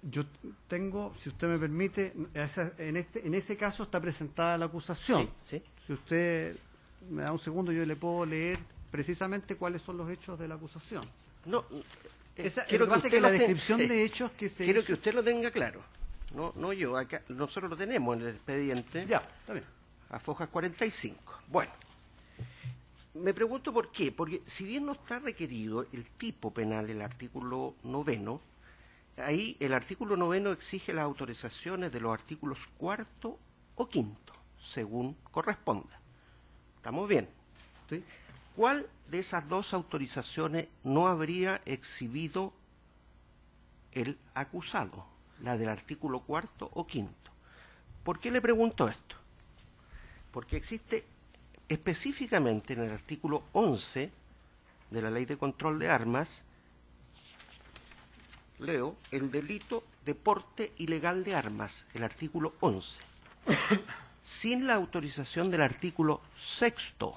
Yo tengo, si usted me permite, en ese caso está presentada la acusación. Sí, sí. Si usted me da un segundo, yo le puedo leer precisamente cuáles son los hechos de la acusación. No, Quiero que la descripción de hechos que se quiero hizo... que usted lo tenga claro. No yo, acá nosotros lo tenemos en el expediente. Ya, está bien. A fojas 45. Bueno, me pregunto por qué. Porque si bien no está requerido el tipo penal, el artículo 9, ahí el artículo 9 exige las autorizaciones de los artículos 4º o 5º, según corresponda. ¿Estamos bien? ¿Sí? ¿Cuál de esas 2 autorizaciones no habría exhibido el acusado? La del artículo 4º o 5º. ¿Por qué le pregunto esto? Porque existe específicamente en el artículo 11 de la Ley de Control de Armas, leo, el delito de porte ilegal de armas, el artículo 11, sin la autorización del artículo 6º,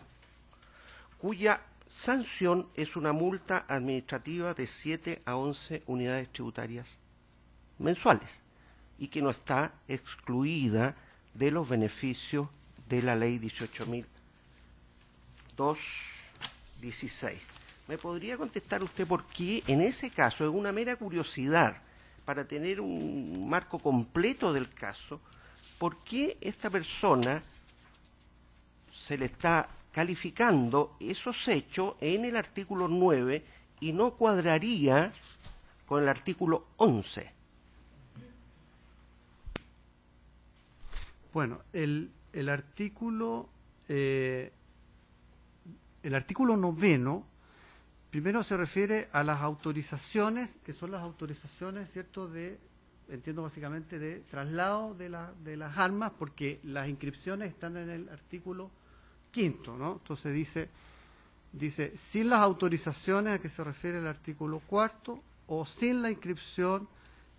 cuya sanción es una multa administrativa de 7 a 11 unidades tributarias mensuales y que no está excluida de los beneficios de la ley 18.216. ¿Me podría contestar usted por qué en ese caso, es una mera curiosidad, para tener un marco completo del caso, por qué esta persona se le está calificando esos hechos en el artículo 9 y no cuadraría con el artículo 11. Bueno, el artículo noveno, primero se refiere a las autorizaciones, que son las autorizaciones, ¿cierto?, entiendo básicamente de traslado de las armas, porque las inscripciones están en el artículo quinto, ¿no? Entonces dice sin las autorizaciones a que se refiere el artículo cuarto o sin la inscripción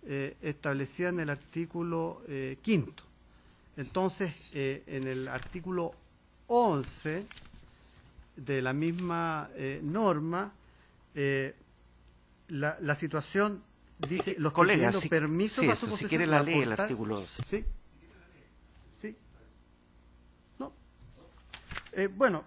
establecida en el artículo quinto. Entonces, en el artículo 11 de la misma norma, la situación dice los colegas, los permisos para su posesión. Si quiere la ley el artículo 11. Sí. Sí. No. Bueno,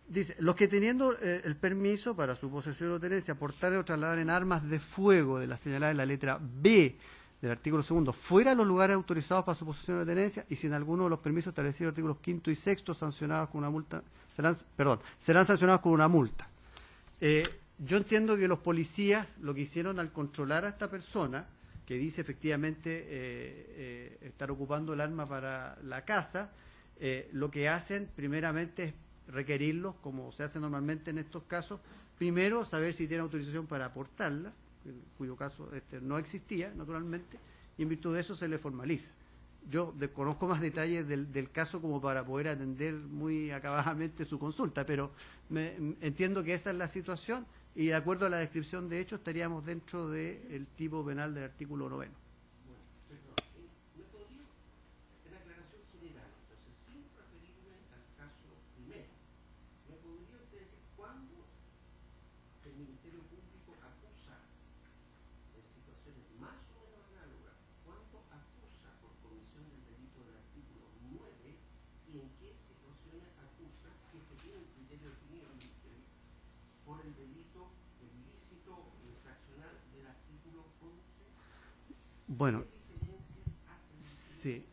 dice, los que teniendo el permiso para su posesión o tenencia, portar o trasladar en armas de fuego de la señalada en la letra B del artículo segundo, fuera de los lugares autorizados para su posesión o tenencia y sin alguno de los permisos establecidos en los artículos quinto y sexto sancionados con una multa, serán sancionados con una multa. Yo entiendo que los policías lo que hicieron al controlar a esta persona, que dice efectivamente estar ocupando el arma para la caza, lo que hacen primeramente es requerirlos, como se hace normalmente en estos casos, primero saber si tiene autorización para portarla, en cuyo caso no existía, naturalmente, y en virtud de eso se le formaliza. Yo desconozco más detalles del caso como para poder atender muy acabadamente su consulta, pero entiendo que esa es la situación y de acuerdo a la descripción de hechos estaríamos dentro del tipo penal del artículo 9. Bueno, sí,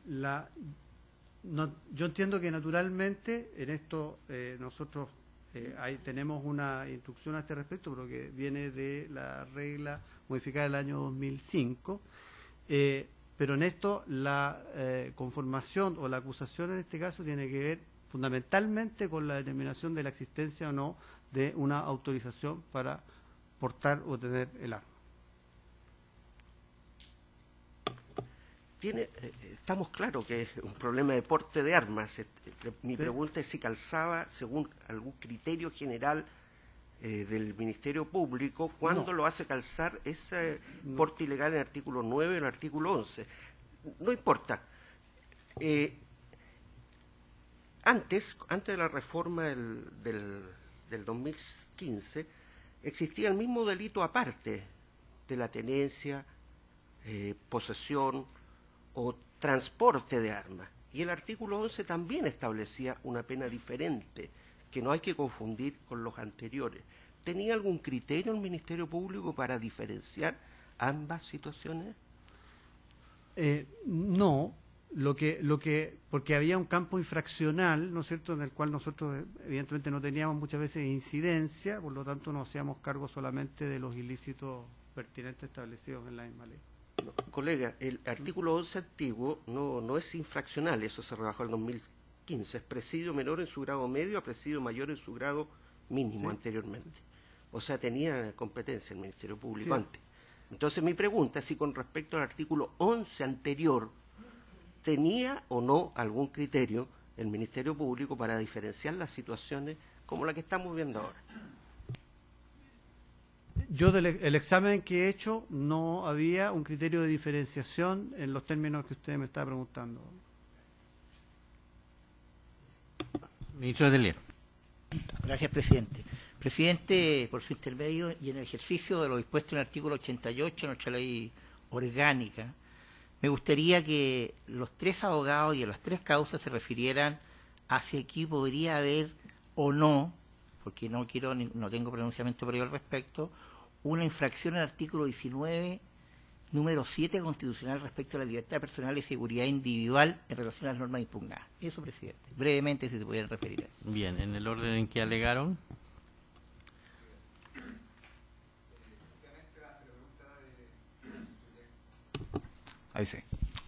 yo entiendo que naturalmente en esto nosotros ahí tenemos una instrucción a este respecto, pero que viene de la regla modificada del año 2005, pero en esto la conformación o la acusación en este caso tiene que ver fundamentalmente con la determinación de la existencia o no de una autorización para portar o tener el arma. Estamos claros que es un problema de porte de armas. Mi pregunta es si calzaba según algún criterio general del Ministerio Público, ¿cuándo lo hace calzar ese porte ilegal en el artículo 9 o en el artículo 11? No importa. Antes de la reforma del 2015, existía el mismo delito aparte de la tenencia, posesión o transporte de armas. Y el artículo 11 también establecía una pena diferente, que no hay que confundir con los anteriores. ¿Tenía algún criterio el Ministerio Público para diferenciar ambas situaciones? No, porque había un campo infraccional, ¿no es cierto?, en el cual nosotros evidentemente no teníamos muchas veces incidencia, por lo tanto nos hacíamos cargo solamente de los ilícitos pertinentes establecidos en la misma ley. No, colega, el artículo 11 antiguo no es infraccional, eso se rebajó en 2015, es presidio menor en su grado medio a presidio mayor en su grado mínimo anteriormente. O sea, tenía competencia el Ministerio Público antes. Entonces mi pregunta es si con respecto al artículo 11 anterior tenía o no algún criterio el Ministerio Público para diferenciar las situaciones como la que estamos viendo ahora. Yo el examen que he hecho no había un criterio de diferenciación en los términos que usted me está preguntando. Ministro Letelier. Gracias, presidente. Presidente, por su intermedio y en el ejercicio de lo dispuesto en el artículo 88 de nuestra ley orgánica, me gustaría que los tres abogados y en las tres causas se refirieran a si aquí podría haber o no, porque no tengo pronunciamiento previo al respecto, una infracción al artículo 19 número 7 constitucional respecto a la libertad personal y seguridad individual en relación a las normas impugnadas. Eso, presidente. Brevemente, si se pudieran referir a eso. Bien, en el orden en que alegaron. Ahí sí.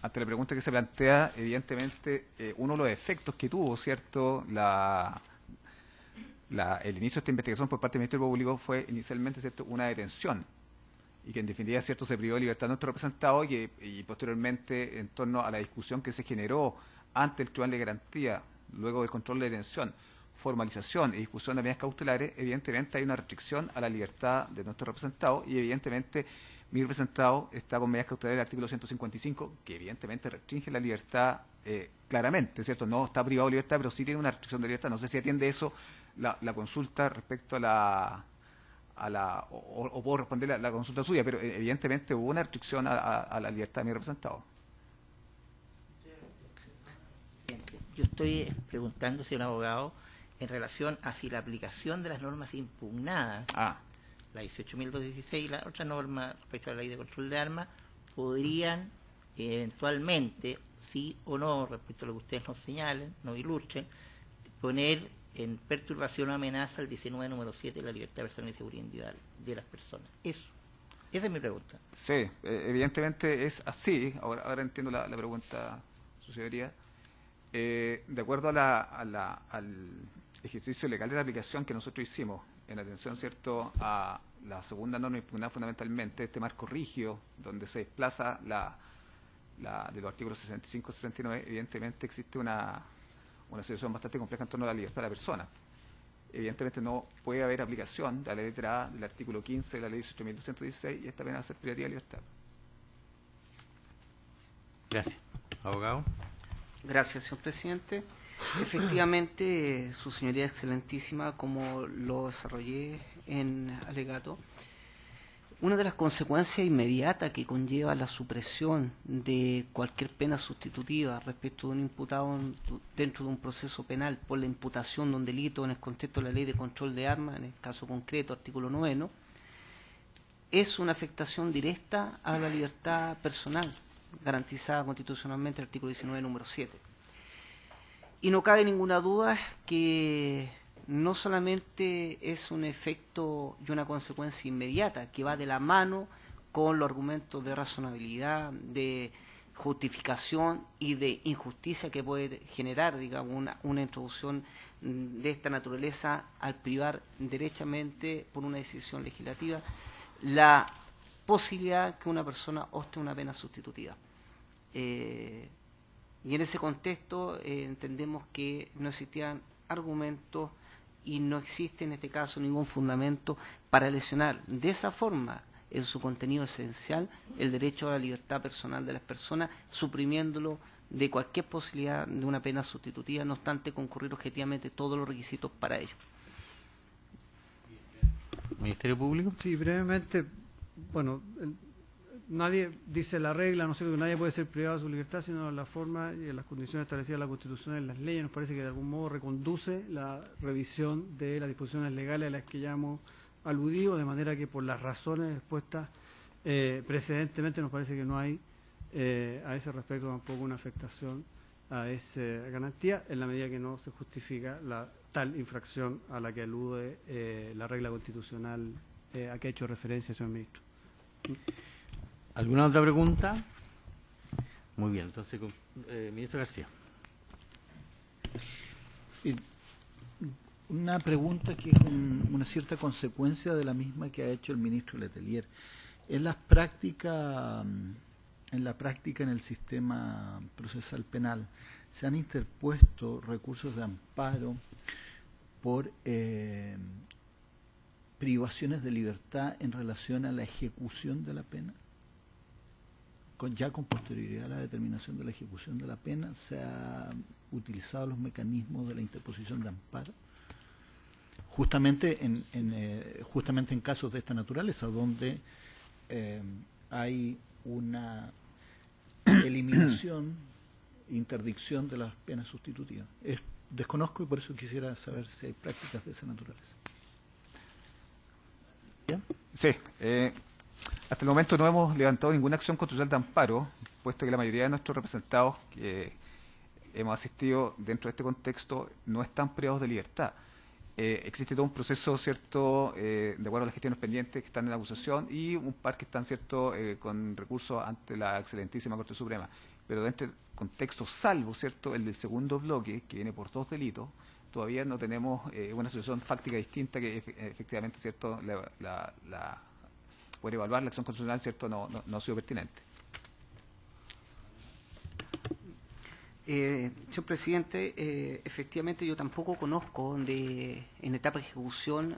Ante la pregunta que se plantea, evidentemente, uno de los efectos que tuvo, ¿cierto?, el inicio de esta investigación por parte del Ministerio Público fue inicialmente, ¿cierto?, una detención, y que en definitiva, ¿cierto?, se privó de libertad a nuestro representado y posteriormente, en torno a la discusión que se generó ante el Tribunal de Garantía, luego del control de detención, formalización y discusión de medidas cautelares, evidentemente hay una restricción a la libertad de nuestro representado y evidentemente mi representado está con medidas cautelares del artículo 155, que evidentemente restringe la libertad claramente, ¿cierto? No está privado de libertad, pero sí tiene una restricción de libertad. No sé si atiende eso la consulta respecto a o puedo responder la consulta suya, pero evidentemente hubo una restricción a la libertad de mi representado. Yo estoy preguntando, señor abogado, en relación a si la aplicación de las normas impugnadas, la 18.216 y la otra norma respecto a la ley de control de armas, podrían eventualmente, sí o no, respecto a lo que ustedes nos señalen, nos ilustren, poner en perturbación o amenaza el 19 número 7 de la libertad personal y seguridad individual de las personas. Eso. Esa es mi pregunta. Sí, evidentemente es así. Ahora entiendo la pregunta, su señoría. De acuerdo al ejercicio legal de la aplicación que nosotros hicimos en atención, ¿cierto?, a la segunda norma impugnada fundamentalmente, este marco rígido donde se desplaza de los artículos 65 y 69, evidentemente existe una situación bastante compleja en torno a la libertad de la persona. Evidentemente no puede haber aplicación de la letra A del artículo 15 de la ley 18.216 y esta pena va a ser prioridad de libertad. Gracias. Abogado. Gracias, señor presidente. Efectivamente, su señoría excelentísima, como lo desarrollé en alegato, una de las consecuencias inmediatas que conlleva la supresión de cualquier pena sustitutiva respecto de un imputado dentro de un proceso penal por la imputación de un delito en el contexto de la ley de control de armas, en el caso concreto, artículo 9, es una afectación directa a la libertad personal, garantizada constitucionalmente el artículo 19, número 7. Y no cabe ninguna duda que no solamente es un efecto y una consecuencia inmediata que va de la mano con los argumentos de razonabilidad, de justificación y de injusticia que puede generar, digamos, una introducción de esta naturaleza al privar derechamente por una decisión legislativa la posibilidad que una persona opte una pena sustitutiva. Y en ese contexto entendemos que no existían argumentos y no existe en este caso ningún fundamento para lesionar de esa forma en su contenido esencial el derecho a la libertad personal de las personas, suprimiéndolo de cualquier posibilidad de una pena sustitutiva, no obstante concurrir objetivamente todos los requisitos para ello. Ministerio Público. Sí, brevemente, bueno, nadie dice la regla, no sé, que nadie puede ser privado de su libertad, sino en la forma y en las condiciones establecidas en la Constitución y en las leyes. Nos parece que de algún modo reconduce la revisión de las disposiciones legales a las que ya hemos aludido, de manera que por las razones expuestas precedentemente nos parece que no hay a ese respecto tampoco una afectación a esa garantía, en la medida que no se justifica la tal infracción a la que alude la regla constitucional a que ha hecho referencia el señor ministro. ¿Alguna otra pregunta? Muy bien, entonces, ministro García. Una pregunta que es una cierta consecuencia de la misma que ha hecho el ministro Letelier. En la práctica en el sistema procesal penal, se han interpuesto recursos de amparo por privaciones de libertad en relación a la ejecución de la pena. Ya con posterioridad a la determinación de la ejecución de la pena, se han utilizado los mecanismos de la interposición de amparo, justamente en casos de esta naturaleza, donde hay una eliminación, interdicción de las penas sustitutivas. Desconozco y por eso quisiera saber si hay prácticas de esa naturaleza. Sí, Hasta el momento no hemos levantado ninguna acción constitucional de amparo, puesto que la mayoría de nuestros representados que hemos asistido dentro de este contexto no están privados de libertad. Existe todo un proceso, ¿cierto?, de acuerdo a las gestiones pendientes que están en acusación y un par que están, ¿cierto?, con recursos ante la excelentísima Corte Suprema. Pero dentro del contexto, salvo, ¿cierto?, el del segundo bloque, que viene por 2 delitos, todavía no tenemos una situación fáctica distinta que efectivamente, ¿cierto?, poder evaluar la acción constitucional, ¿cierto?, no ha sido pertinente. Señor presidente, efectivamente yo tampoco conozco en etapa de ejecución,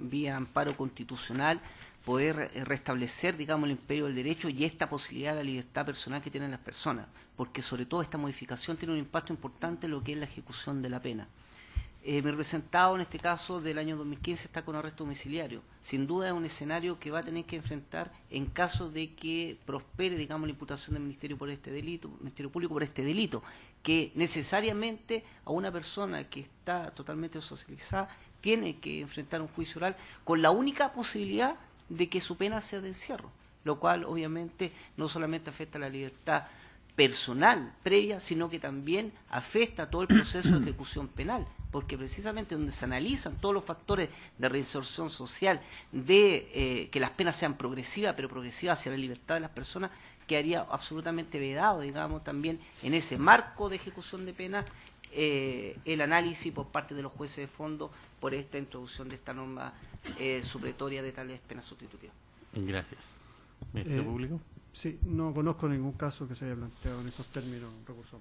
vía amparo constitucional, poder restablecer, digamos, el imperio del derecho y esta posibilidad de la libertad personal que tienen las personas, porque sobre todo esta modificación tiene un impacto importante en lo que es la ejecución de la pena. Mi representado en este caso del año 2015 está con arresto domiciliario. Sin duda es un escenario que va a tener que enfrentar en caso de que prospere, digamos, la imputación del Ministerio por este delito, Ministerio Público por este delito, que necesariamente a una persona que está totalmente socializada tiene que enfrentar un juicio oral con la única posibilidad de que su pena sea de encierro, lo cual obviamente no solamente afecta a la libertad personal previa, sino que también afecta a todo el proceso de ejecución penal, porque precisamente donde se analizan todos los factores de reinserción social, de que las penas sean progresivas, pero progresivas hacia la libertad de las personas, quedaría absolutamente vedado, digamos, también en ese marco de ejecución de pena, el análisis por parte de los jueces de fondo por esta introducción de esta norma supletoria de tales penas sustitutivas. Gracias. ¿Ministerio Público? Sí, no conozco ningún caso que se haya planteado en esos términos recursos.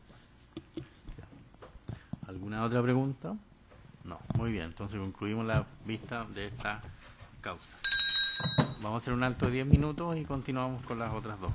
¿Alguna otra pregunta? No. Muy bien, entonces concluimos la vista de estas causas. Vamos a hacer un alto de 10 minutos y continuamos con las otras dos.